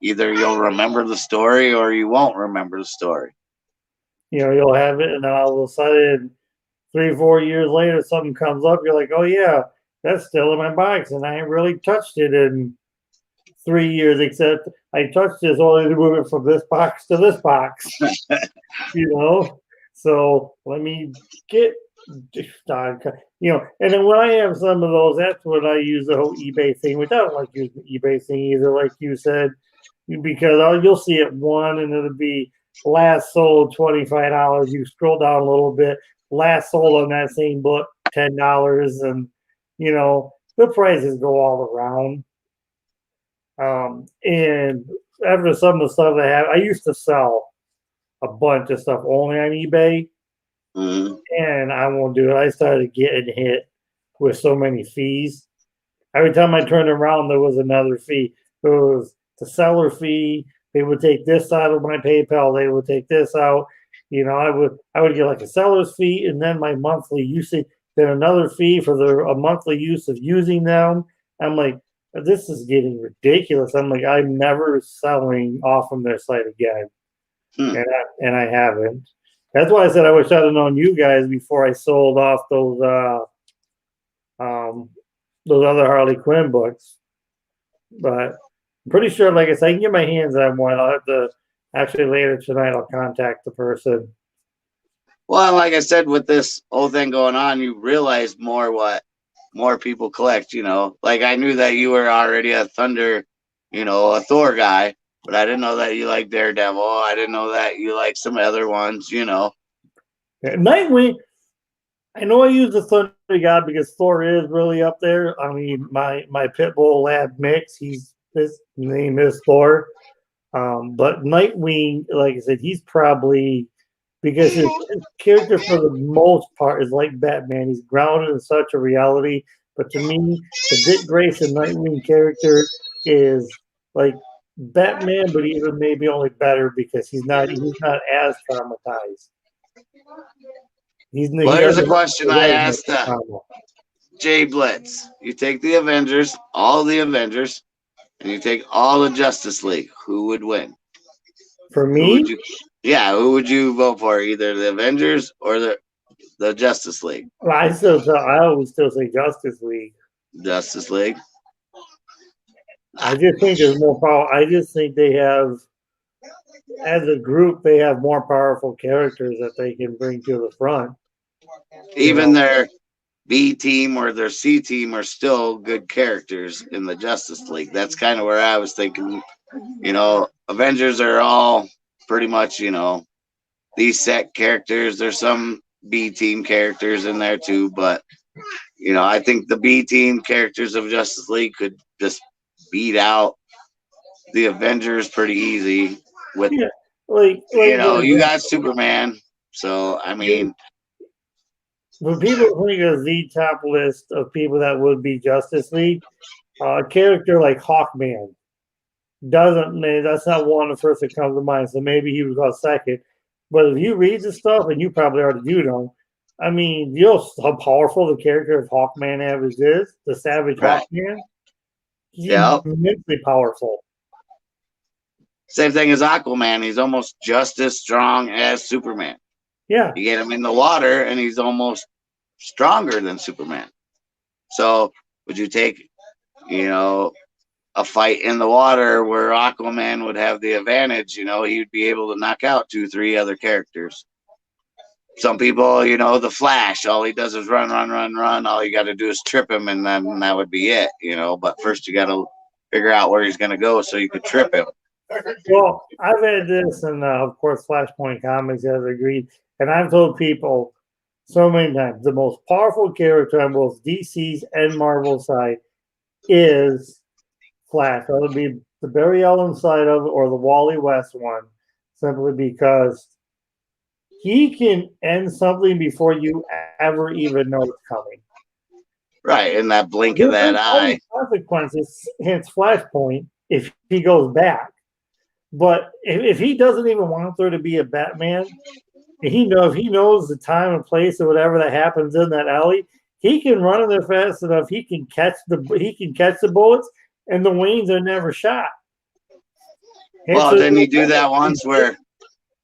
either you'll remember the story or you won't remember the story. You know, you'll have it, and then all of a sudden, 3-4 years later, something comes up. You're like, oh yeah, that's still in my box, and I ain't really touched it in 3 years, except I touched this only to move it from this box to this box. You know, so let me get, you know, and then when I have some of those, that's when I use the whole eBay thing, which I don't like using the eBay thing either, like you said, because you'll see it one, and it'll be last sold $25. You scroll down a little bit, last sold on that same book $10, and you know the prices go all around. And after some of the stuff I used to sell a bunch of stuff only on eBay, and I won't do it. I started getting hit with so many fees. Every time I turned around, there was another fee. There was the seller fee. They would take this out of my PayPal. They would take this out. You know, I would get like a seller's fee, and then my monthly usage, then another fee for a monthly use of using them. I'm like, this is getting ridiculous. I'm like, I'm never selling off from their site again, and I haven't. That's why I said I wish I'd have known you guys before I sold off those other Harley Quinn books. But I'm pretty sure, like I said, I can get my hands on one. I'll have to actually later tonight. I'll contact the person. Well, like I said, with this whole thing going on, you realize more what more people collect. You know, like I knew that you were already a Thunder, you know, a Thor guy, but I didn't know that you like Daredevil. I didn't know that you like some other ones. You know, Nightwing. I know I use the Thunder God because Thor is really up there. I mean, my Pitbull Lab mix. His name is Thor. But Nightwing, like I said, he's probably, because his character for the most part is like Batman. He's grounded in such a reality. But to me, the Dick Grayson Nightwing character is like Batman, but even maybe only better because he's not as traumatized. Well, here's a question I asked Jay Blitz. You take the Avengers, all the Avengers, and you take all the Justice League. Who would win? For me? Who would you vote for? Either the Avengers or the Justice League? Well, I always still say Justice League. Justice League. I just think there's more power. I just think they have, as a group, they have more powerful characters that they can bring to the front. Even their B team or their C team are still good characters in the Justice League. That's kind of where I was thinking. You know, Avengers are all pretty much, you know, these set characters. There's some B team characters in there too, but you know, I think the B team characters of Justice League could just beat out the Avengers pretty easy. With you know, you got Superman, so I mean, when people think of the top list of people that would be Justice League, a character like Hawkman that's not one of the first that comes to mind. So maybe he would go second. But if you read the stuff, and you probably already do know, I mean, you know how powerful the character of Hawkman is, the Savage Hawkman. He's immensely powerful. Same thing as Aquaman. He's almost just as strong as Superman. Yeah. You get him in the water, and he's almost stronger than Superman. So would you take, you know, a fight in the water where Aquaman would have the advantage? You know, he would be able to knock out 2-3 other characters. Some people, you know, the Flash, all he does is run, run, run, run. All you got to do is trip him, and then that would be it, you know. But first, you got to figure out where he's going to go so you could trip him. Well, I've had this, and of course, Flashpoint Comics has agreed. And I've told people so many times the most powerful character on both DC's and Marvel side is Flash. That would be the Barry Allen side of it or the Wally West one, simply because he can end something before you ever even know it's coming. Right, in that blink of that eye. Consequences, hence Flashpoint, if he goes back. But if he doesn't even want there to be a Batman, if he knows the time and place or whatever that happens in that alley, he can run in there fast enough. He can catch the bullets, and the Waynes are never shot. Well, didn't he do that once where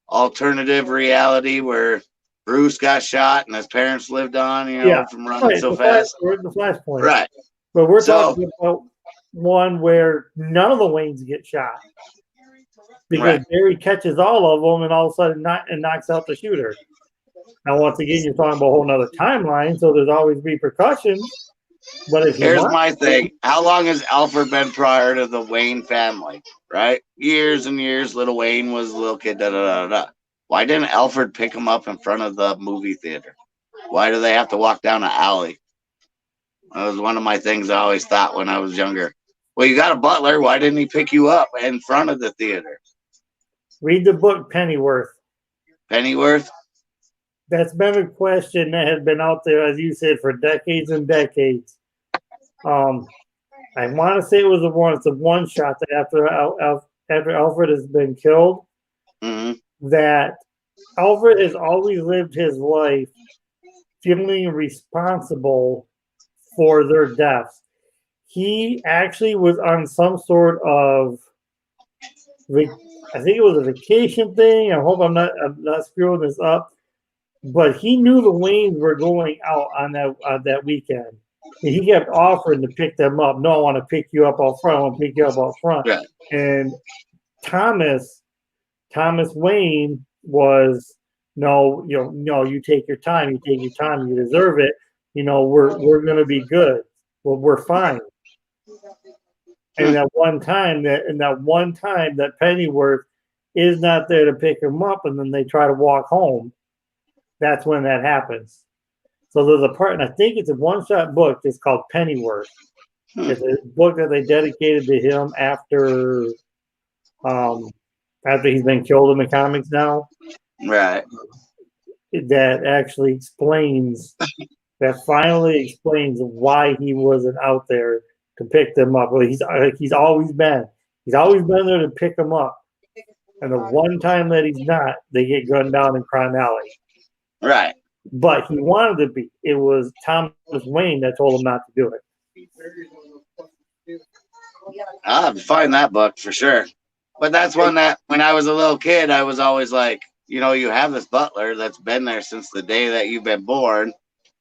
alternative reality where Bruce got shot and his parents lived on, you know, from running so fast? We're at the Flashpoint. Right. But we're talking about one where none of the Waynes get shot. Because Barry catches all of them and all of a sudden knocks out the shooter. Now, once again, you're talking about a whole nother timeline, so there's always repercussions. But if here's my thing: how long has Alfred been prior to the Wayne family? Right, years and years. Little Wayne was a little kid. Da da da da. Why didn't Alfred pick him up in front of the movie theater? Why do they have to walk down an alley? That was one of my things I always thought when I was younger. Well, you got a butler. Why didn't he pick you up in front of the theater? Read the book Pennyworth. Pennyworth? That's been a question that has been out there, as you said, for decades and decades. I want to say it was a one shot that after Alfred has been killed, that Alfred has always lived his life feeling responsible for their deaths. He actually was on some sort of, I think it was a vacation thing. I hope I'm not screwing this up. But he knew the Waynes were going out on that weekend. And he kept offering to pick them up. No, I want to pick you up out front. I want to pick you up out front. Right. And Thomas Wayne was, no, you take your time. You take your time. You deserve it. You know, we're going to be good. Well, we're fine. And that one time that Pennyworth is not there to pick him up, and then they try to walk home, that's when that happens. So there's a part, and I think it's a one-shot book. It's called Pennyworth. It's a book that they dedicated to him after he's been killed in the comics now. Right. That actually explains, finally explains why he wasn't out there to pick them up. Well, he's always been there to pick them up. And the one time that he's not, they get gunned down in Crime Alley. Right. But he wanted to be. It was Thomas Wayne that told him not to do it. I'll have to find that book for sure. But that's one that when I was a little kid, I was always like, you know, you have this butler that's been there since the day that you've been born,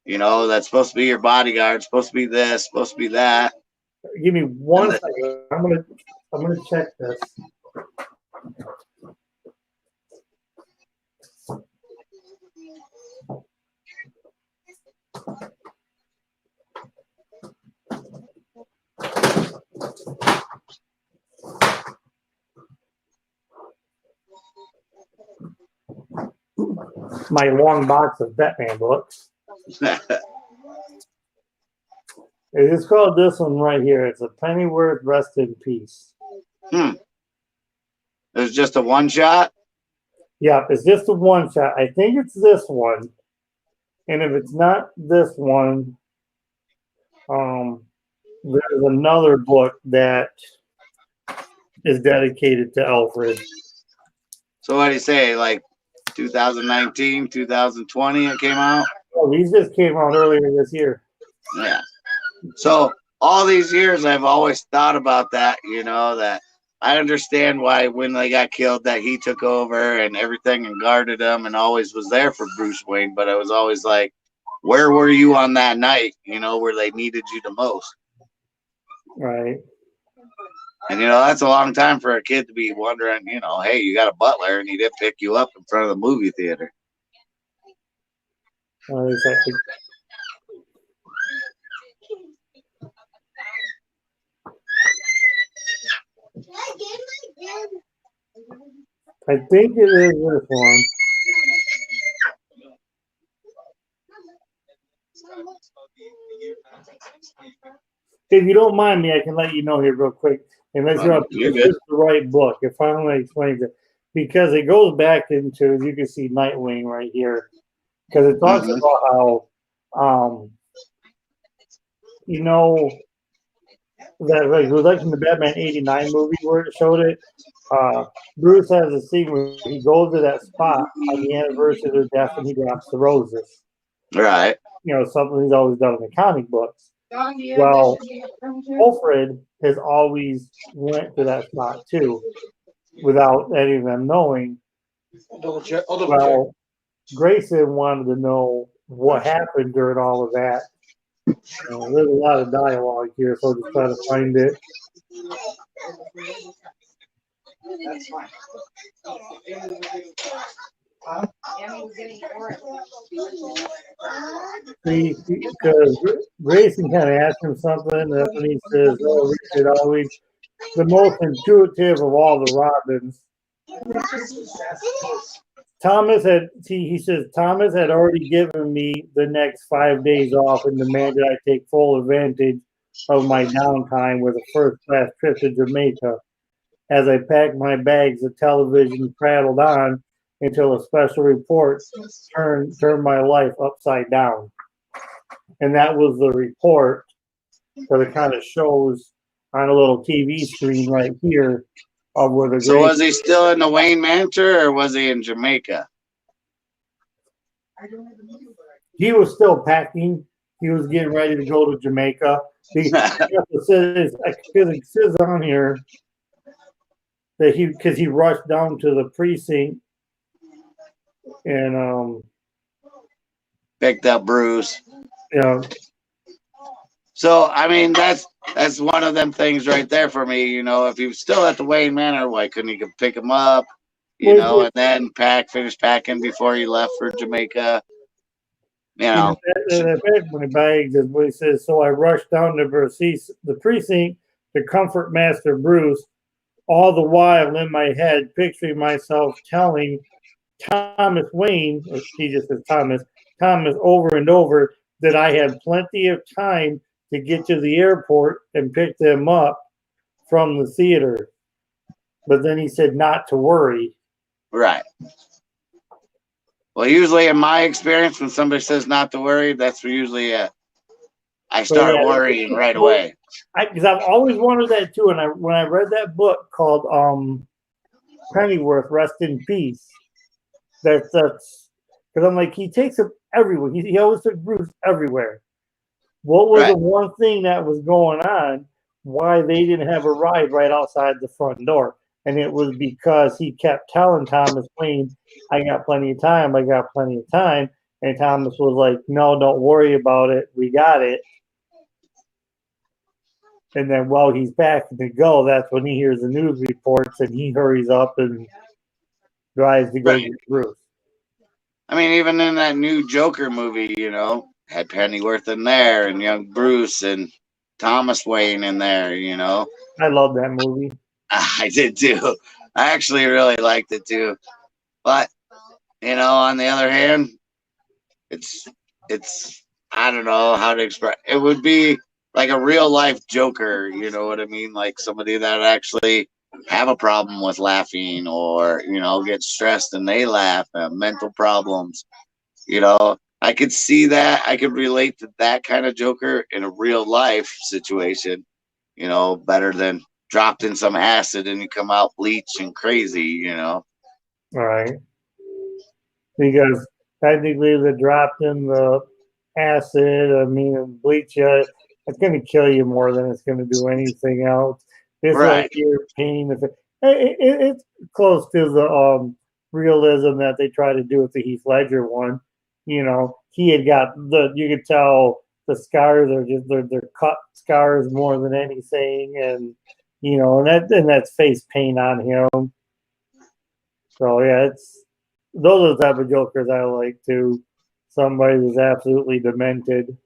you know, that's supposed to be your bodyguard, supposed to be this, supposed to be that. Give me 1 second. I'm gonna check this. My long box of Batman books. It's called this one right here. It's a Pennyworth Rest in Peace. It's just a one shot? Yeah, it's just a one shot. I think it's this one. And if it's not this one, there's another book that is dedicated to Alfred. So what do you say, like 2019, 2020 it came out? Oh, these just came out earlier this year. Yeah. So all these years I've always thought about that, you know, that I understand why when they got killed that he took over and everything and guarded them and always was there for Bruce Wayne. But I was always like, where were you on that night, you know, where they needed you the most? Right. And, you know, that's a long time for a kid to be wondering, you know, hey, you got a butler and he didn't pick you up in front of the movie theater. It's like, I think it is this one. If you don't mind me, I can let you know here real quick. And let's go. You're This good. is the right book. It finally explains it because it goes back into, as you can see, Nightwing right here, because it talks about how, you know, that like it was like in the Batman '89 movie where it showed it. Bruce has a scene where he goes to that spot on the anniversary of their death and he drops the roses. Right. You know, something he's always done in the comic books. Well, Alfred has always went to that spot too, without any of them knowing. Well, Grayson wanted to know what happened during all of that. There's a lot of dialogue here, so I'll just try to find it. That's fine. See, because Grayson kind of asked him something, and that's when he says, "Oh, Richard always the most intuitive of all the Robins." He says Thomas had already given me the next 5 days off and demanded I take full advantage of my downtime with a first-class trip to Jamaica. As I packed my bags, the television prattled on until a special report turned my life upside down. And that was the report that it kind of shows on a little TV screen right here of where the So was he still in the Wayne Manor or was he in Jamaica? He was still packing. He was getting ready to go to Jamaica. It says on here that he rushed down to the precinct and picked up Bruce. Yeah. So I mean that's one of them things right there for me. You know, if he was still at the Wayne Manor, why couldn't he pick him up? You know, and then finish packing before he left for Jamaica. You know, my bags is what he says. So I rushed down to the precinct to comfort Master Bruce, all the while in my head picturing myself telling Thomas Wayne, or he just says Thomas over and over that I had plenty of time to get to the airport and pick them up from the theater. But then he said not to worry. Right. Well, usually in my experience, when somebody says not to worry, that's usually I start worrying right away. Because I've always wanted that too. And when I read that book called Pennyworth, Rest in Peace, that's because I'm like, he takes him everywhere. He always took Bruce everywhere. What was the one thing that was going on? Why they didn't have a ride right outside the front door? And it was because he kept telling Thomas Wayne, I got plenty of time. I got plenty of time. And Thomas was like, no, don't worry about it. We got it. And then while he's packing to go, that's when he hears the news reports and he hurries up and drives to go get Bruce. I mean, even in that new Joker movie, you know, had Pennyworth in there and young Bruce and Thomas Wayne in there, you know. I love that movie. I did too. I actually really liked it too. But, you know, on the other hand, it's I don't know how to express it. Would be like a real life Joker, you know what I mean? Like somebody that actually have a problem with laughing or, you know, get stressed and they laugh, mental problems. You know, I could see that. I could relate to that kind of Joker in a real life situation, you know, better than dropped in some acid and you come out bleaching crazy, you know. All right. Because technically they dropped in the acid, bleach you, it's going to kill you more than it's going to do anything else. It's like your pain. It's close to the realism that they try to do with the Heath Ledger one. You know, he had got you could tell the scars are just they're cut scars more than anything, and you know, and that's face paint on him. So yeah, those are the type of Jokers I like too. somebody that's absolutely demented.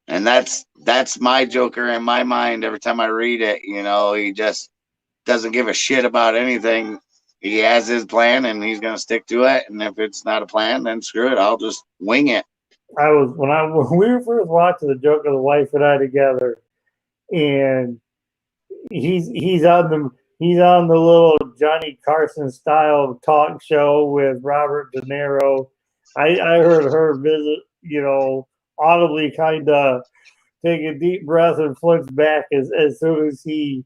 And that's my Joker in my mind every time I read it. You know, he just doesn't give a shit about anything. He has his plan and he's gonna stick to it. And if it's not a plan, then screw it. I'll just wing it. When we were first watching the Joker, the wife and I together, and he's on the little Johnny Carson style talk show with Robert De Niro. I heard her visit, audibly kind of take a deep breath and flinch back as soon as he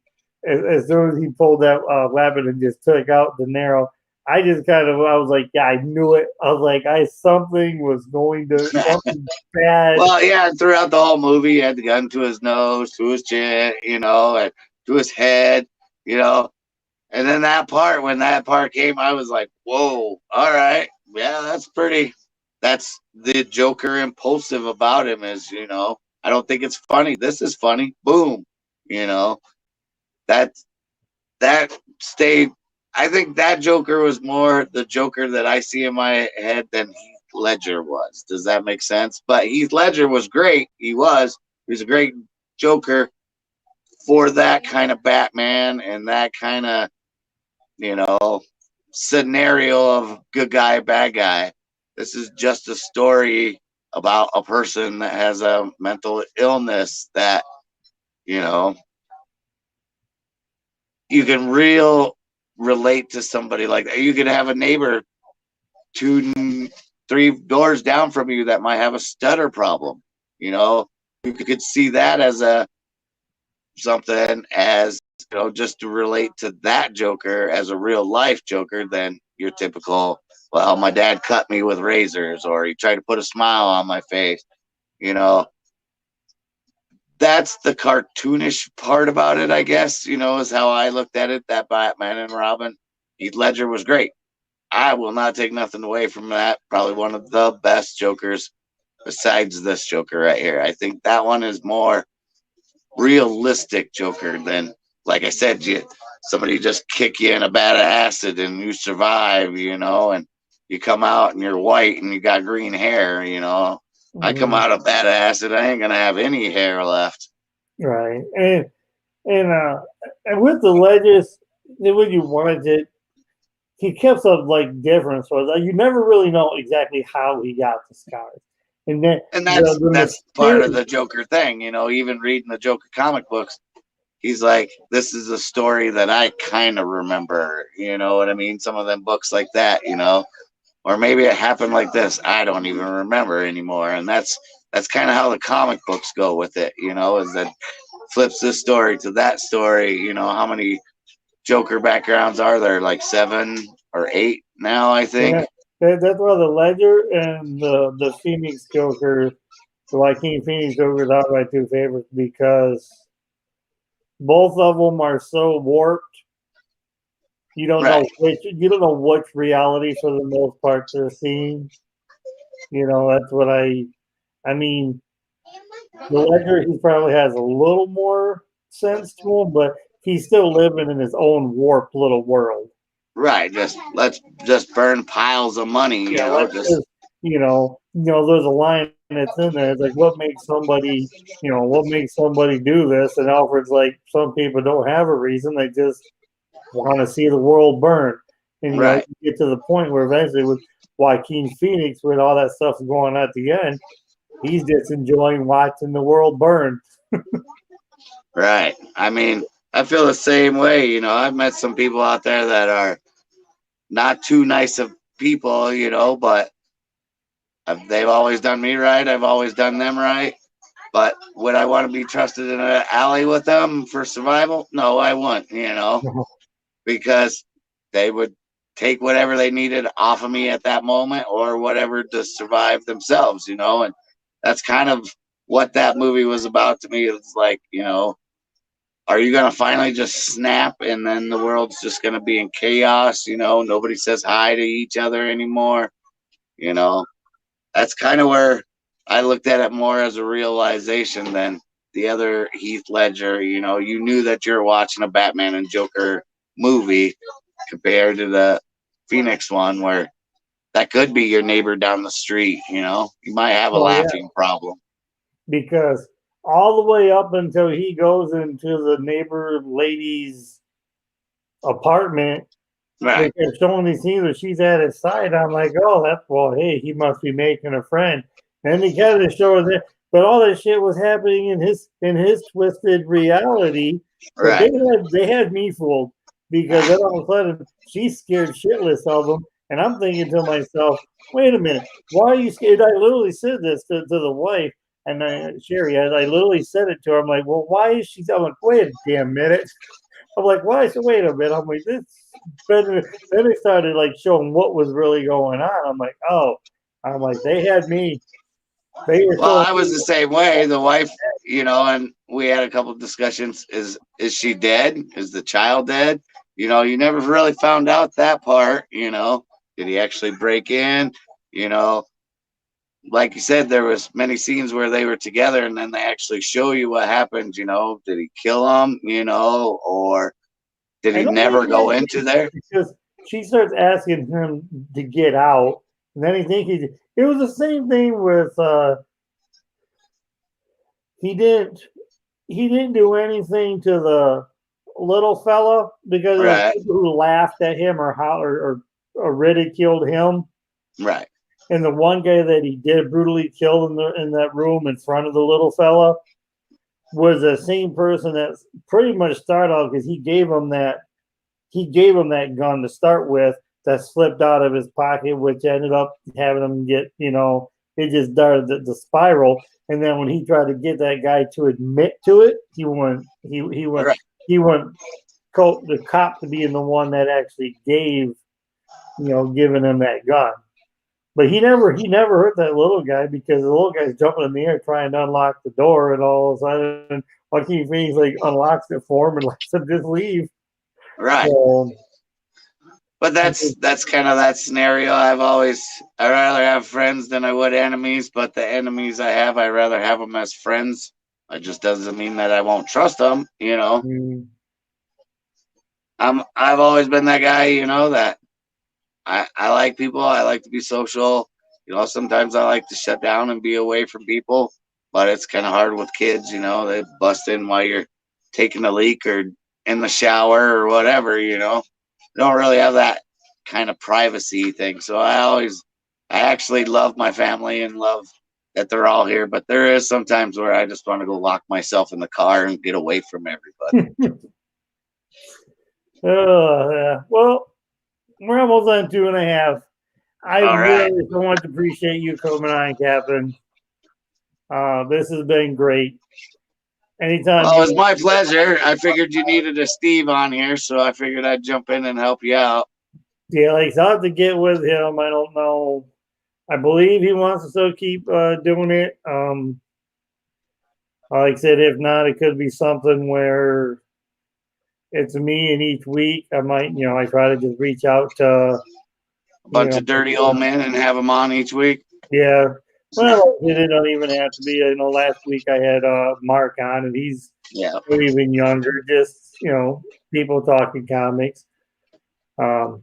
pulled that weapon and just took out De Niro. I was like, yeah, I knew it. I was like, something was going to something bad. Well, yeah, throughout the whole movie, he had the gun to his nose, to his chin, and to his head, And then when that part came, I was like, whoa, all right. Yeah, that's the Joker impulsive about him is, I don't think it's funny. This is funny. Boom. That stayed. I think that Joker was more the Joker that I see in my head than Heath Ledger was. Does that make sense? But Heath Ledger was great. He was a great Joker for that kind of Batman and that kind of, scenario of good guy, bad guy. This is just a story about a person that has a mental illness that, you can relate to somebody like that. You could have a neighbor 2-3 doors down from you that might have a stutter problem. You could see that as something as, just to relate to that Joker as a real life Joker than your typical, well, my dad cut me with razors, or he tried to put a smile on my face. That's the cartoonish part about it, I guess, is how I looked at it, that Batman and Robin. Heath Ledger was great. I will not take nothing away from that. Probably one of the best Jokers besides this Joker right here. I think that one is more realistic Joker than, like I said, somebody just kick you in a vat of acid and you survive, and you come out and you're white and you got green hair, I come out of vat of acid, I ain't gonna have any hair left. Right. And with the Ledgers, when you wanted it, he kept some like different so you never really know exactly how he got the scars. And that's part of the Joker thing, even reading the Joker comic books, he's like, this is a story that I kind of remember, you know what I mean? Some of them books like that, or maybe it happened like this. I don't even remember anymore. And that's kind of how the comic books go with it, is that flips this story to that story. How many Joker backgrounds are there? Like 7 or 8 now, I think. Yeah, that's why the Ledger and the Phoenix Joker, the Joaquin Phoenix Jokers are my 2 favorites because both of them are so warped. You don't know which reality for the most part they're seeing. That's what I mean. The Ledger, he probably has a little more sense to him, but he's still living in his own warped little world. Right. Let's just burn piles of money. There's a line that's in there. It's like, what makes somebody do this? And Alfred's like, some people don't have a reason. They just want to see the world burn. And you get to the point where eventually with Joaquin Phoenix, with all that stuff going on at the end, he's just enjoying watching the world burn. Right. I mean, I feel the same way. I've met some people out there that are not too nice of people, but they've always done me right. I've always done them right. But would I want to be trusted in an alley with them for survival? No, I wouldn't, because they would take whatever they needed off of me at that moment or whatever to survive themselves, and that's kind of what that movie was about to me. It's like, are you going to finally just snap and then the world's just going to be in chaos? Nobody says hi to each other anymore. That's kind of where I looked at it more as a realization than the other Heath Ledger. You knew that you're watching a Batman and Joker movie compared to the Phoenix one, where that could be your neighbor down the street. You know, you might have a Oh, yeah. laughing problem. Because all the way up until he goes into the neighbor lady's apartment, Right. they kept showing these scenes where she's at his side. I'm like, oh, that's, well, hey, he must be making a friend. And they kind of show that, but all that shit was happening in his twisted reality. But Right. they had me fooled, because then all of a sudden she's scared shitless of him, and I'm thinking to myself, wait a minute, why are you scared? I literally said this to the wife, and Sherry, I literally said it to her. I'm like, well, why is she? I'm like, wait a damn minute. I'm like, why? So wait a minute. I'm like, this. Then they started like showing what was really going on. I'm like, oh. I'm like, they had me. They were Well, so. I was the same way. The wife, you know, and we had a couple of discussions. Is she dead? Is the child dead? You know, you never really found out that part. You know, did he actually break in? You know, like you said, there was many scenes where they were together, and then they actually show you what happened. You know, did he kill him? You know, or did I he don't never think go that- into there? because she starts asking him to get out, and then he thinks he. It was the same thing with. He didn't do anything to the little fella because of Right, people who laughed at him or ridiculed him. right, And the one guy that he did brutally kill in that room in front of the little fella was the same person that pretty much started off, because he gave him that gun to start with that slipped out of his pocket, which ended up having him get, it just started the spiral. And then when he tried to get that guy to admit to it, he went right. the cop to being the one that actually giving him that gun. But he never hurt that little guy, because the little guy's jumping in the air trying to unlock the door, and all of a sudden Joaquin Phoenix like unlocks it for him and lets him just leave. Right. So, But that's kind of that scenario. I'd rather have friends than I would enemies. But the enemies I have, I'd rather have them as friends. It just doesn't mean that I won't trust them. You know, I've always been that guy. You know, that I like people. I like to be social. You know, sometimes I like to shut down and be away from people. But it's kind of hard with kids. You know, they bust in while you're taking a leak or in the shower or whatever. You know. Don't really have that kind of privacy thing. So I actually love my family and love that they're all here. But there is sometimes where I just want to go lock myself in the car and get away from everybody. yeah. Well, we're almost on 2.5. I All right. really so much appreciate you coming on, Captain. This has been great. Anytime. Well, it was my pleasure. I figured you needed a Steve on here, so I figured I'd jump in and help you out. Yeah, like I'll have to get with him. I don't know. I believe he wants to still keep doing it. Like I said, if not, it could be something where it's me, and each week I might, I try to just reach out to A bunch of dirty old men and have them on each week. Yeah. Well, it don't even have to be. Last week I had Mark on, and he's even younger. Just people talking comics. But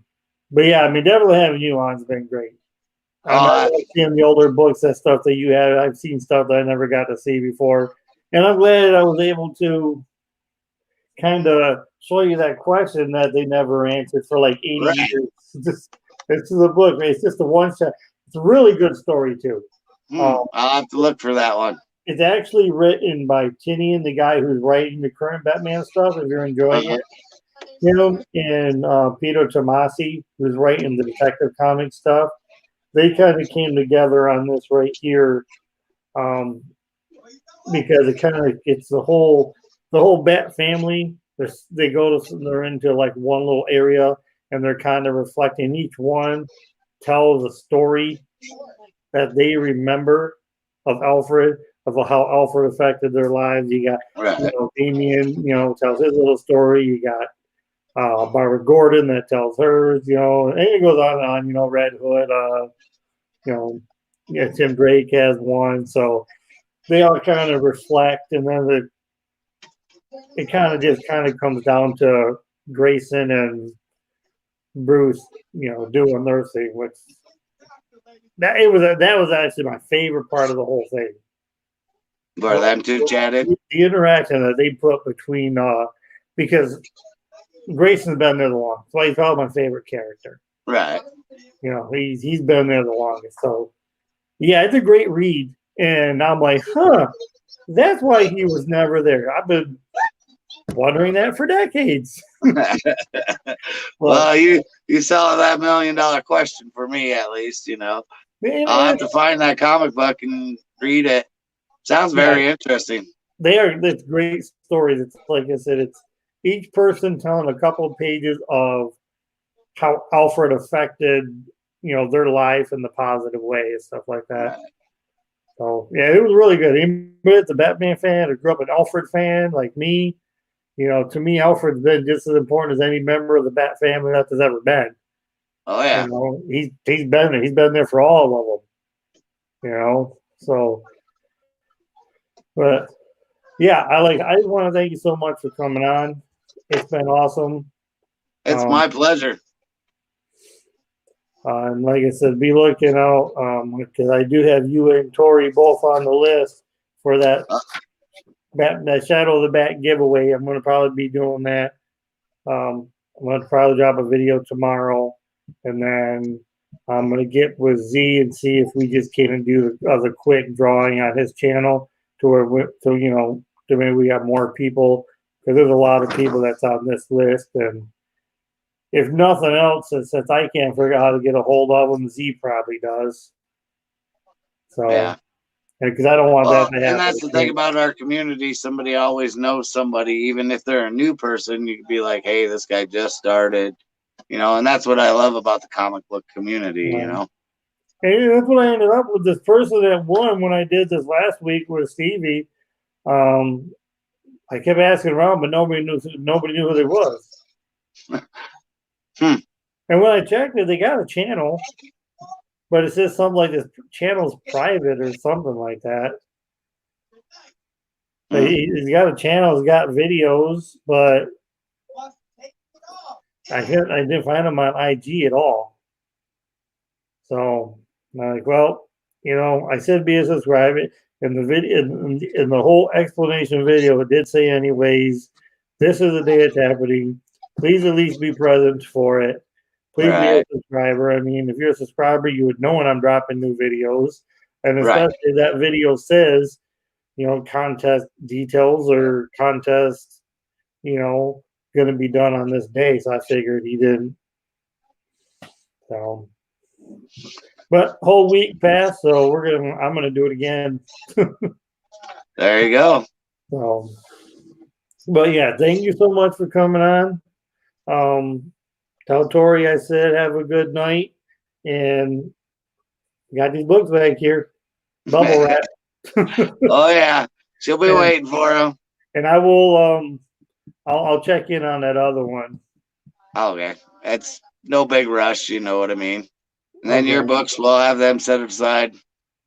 yeah, I mean, definitely having you on has been great. I've seen the older books, that stuff that you have. I've seen stuff that I never got to see before, and I'm glad I was able to kind of show you that question that they never answered for like 80 years. It's the book. It's just a one shot. It's a really good story too. I'll have to look for that one. It's actually written by Tinian, the guy who's writing the current Batman stuff. If you're enjoying it, him and Peter Tomasi, who's writing the Detective Comics stuff, they kind of came together on this right here, because it's the whole Bat family. They're into like one little area, and they're kind of reflecting. Each one tells a story that they remember of Alfred, of how Alfred affected their lives. You got Damien, tells his little story. You got Barbara Gordon that tells hers, and it goes on and on. Red Hood, Tim Drake has one. So they all kind of reflect, and then it kind of comes down to Grayson and Bruce, doing their thing, which that was actually my favorite part of the whole thing. Where them two chatted. The interaction that they put between because Grayson's been there the longest. So he's probably my favorite character. Right. You know, he's been there the longest. So yeah, it's a great read. And I'm like, that's why he was never there. I've been wondering that for decades. Well, you solved that $1 million question for me, at least. You know, Man, I'll have to find that comic book and read it. Sounds very interesting. It's great stories. It's like I said, it's each person telling a couple of pages of how Alfred affected, you know, their life in the positive way and stuff like that. Right. So yeah, it was really good. Anybody that's a Batman fan or grew up an Alfred fan like me, you know, to me, Alfred's been just as important as any member of the Bat family that there's ever been. Oh yeah. You know, he's been there. He's been there for all of them. You know, so. But yeah, I just want to thank you so much for coming on. It's been awesome. It's my pleasure. And like I said, be looking out because I do have you and Tori both on the list for that Shadow of the Bat giveaway. I'm going to probably be doing that. I'm going to probably drop a video tomorrow, and then I'm going to get with Z and see if we just can do the other quick drawing on his channel. To you know, to maybe we got more people because there's a lot of people that's on this list, and if nothing else, since I can't figure out how to get a hold of them, Z probably does. So yeah, because I don't want that to happen. And that's the thing about our community. Somebody always knows somebody, even if they're a new person. You could be like, "Hey, this guy just started," you know, and that's what I love about the comic book community. You know. And that's what I ended up with. This person that won when I did this last week with Stevie. I kept asking around, but nobody knew who they was. And when I checked it, they got a channel, but it says something like this channel's private or something like that. He's got a channel, he's got videos, but I didn't find him on IG at all. So I'm like, well, you know, I said be a subscriber. In the video, in the whole explanation video, it did say, anyways, this is the day it's happening. Please at least be present for it. Please be a subscriber. I mean, if you're a subscriber, you would know when I'm dropping new videos. And especially that video says, you know, contest details or contest, you know, going to be done on this day. So I figured he didn't. So. But whole week passed, so I'm gonna do it again. There you go. So, but yeah, thank you so much for coming on. Tell Tori I said have a good night, and got these books back here, bubble wrap. Oh yeah, she'll be waiting for them. And I will. I'll check in on that other one. Okay, it's no big rush. You know what I mean. And then your books, we'll have them set aside.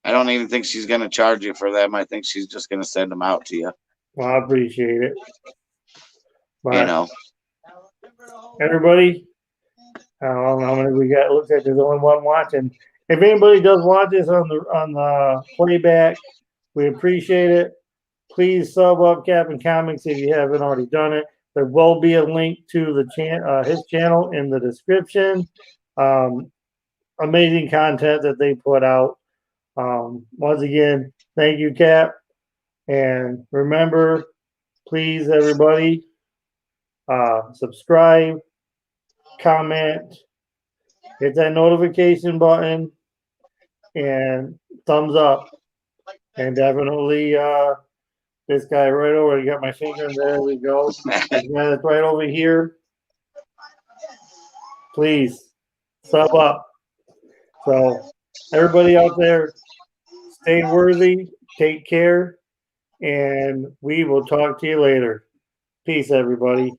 I don't even think she's going to charge you for them. I think she's just going to send them out to you. Well, I appreciate it. But you know. Everybody, I don't know how many we got. It looks like there's only one watching. If anybody does watch this on the playback, we appreciate it. Please sub up Capn Comics if you haven't already done it. There will be a link to the his channel in the description. Amazing content that they put out. Once again, thank you, Cap. And remember, please, everybody, subscribe, comment, hit that notification button, and thumbs up. And definitely this guy right over, you got my finger, there we go. This guy that's right over here. Please, sub up. So, everybody out there, stay worthy, take care, and we will talk to you later. Peace, everybody.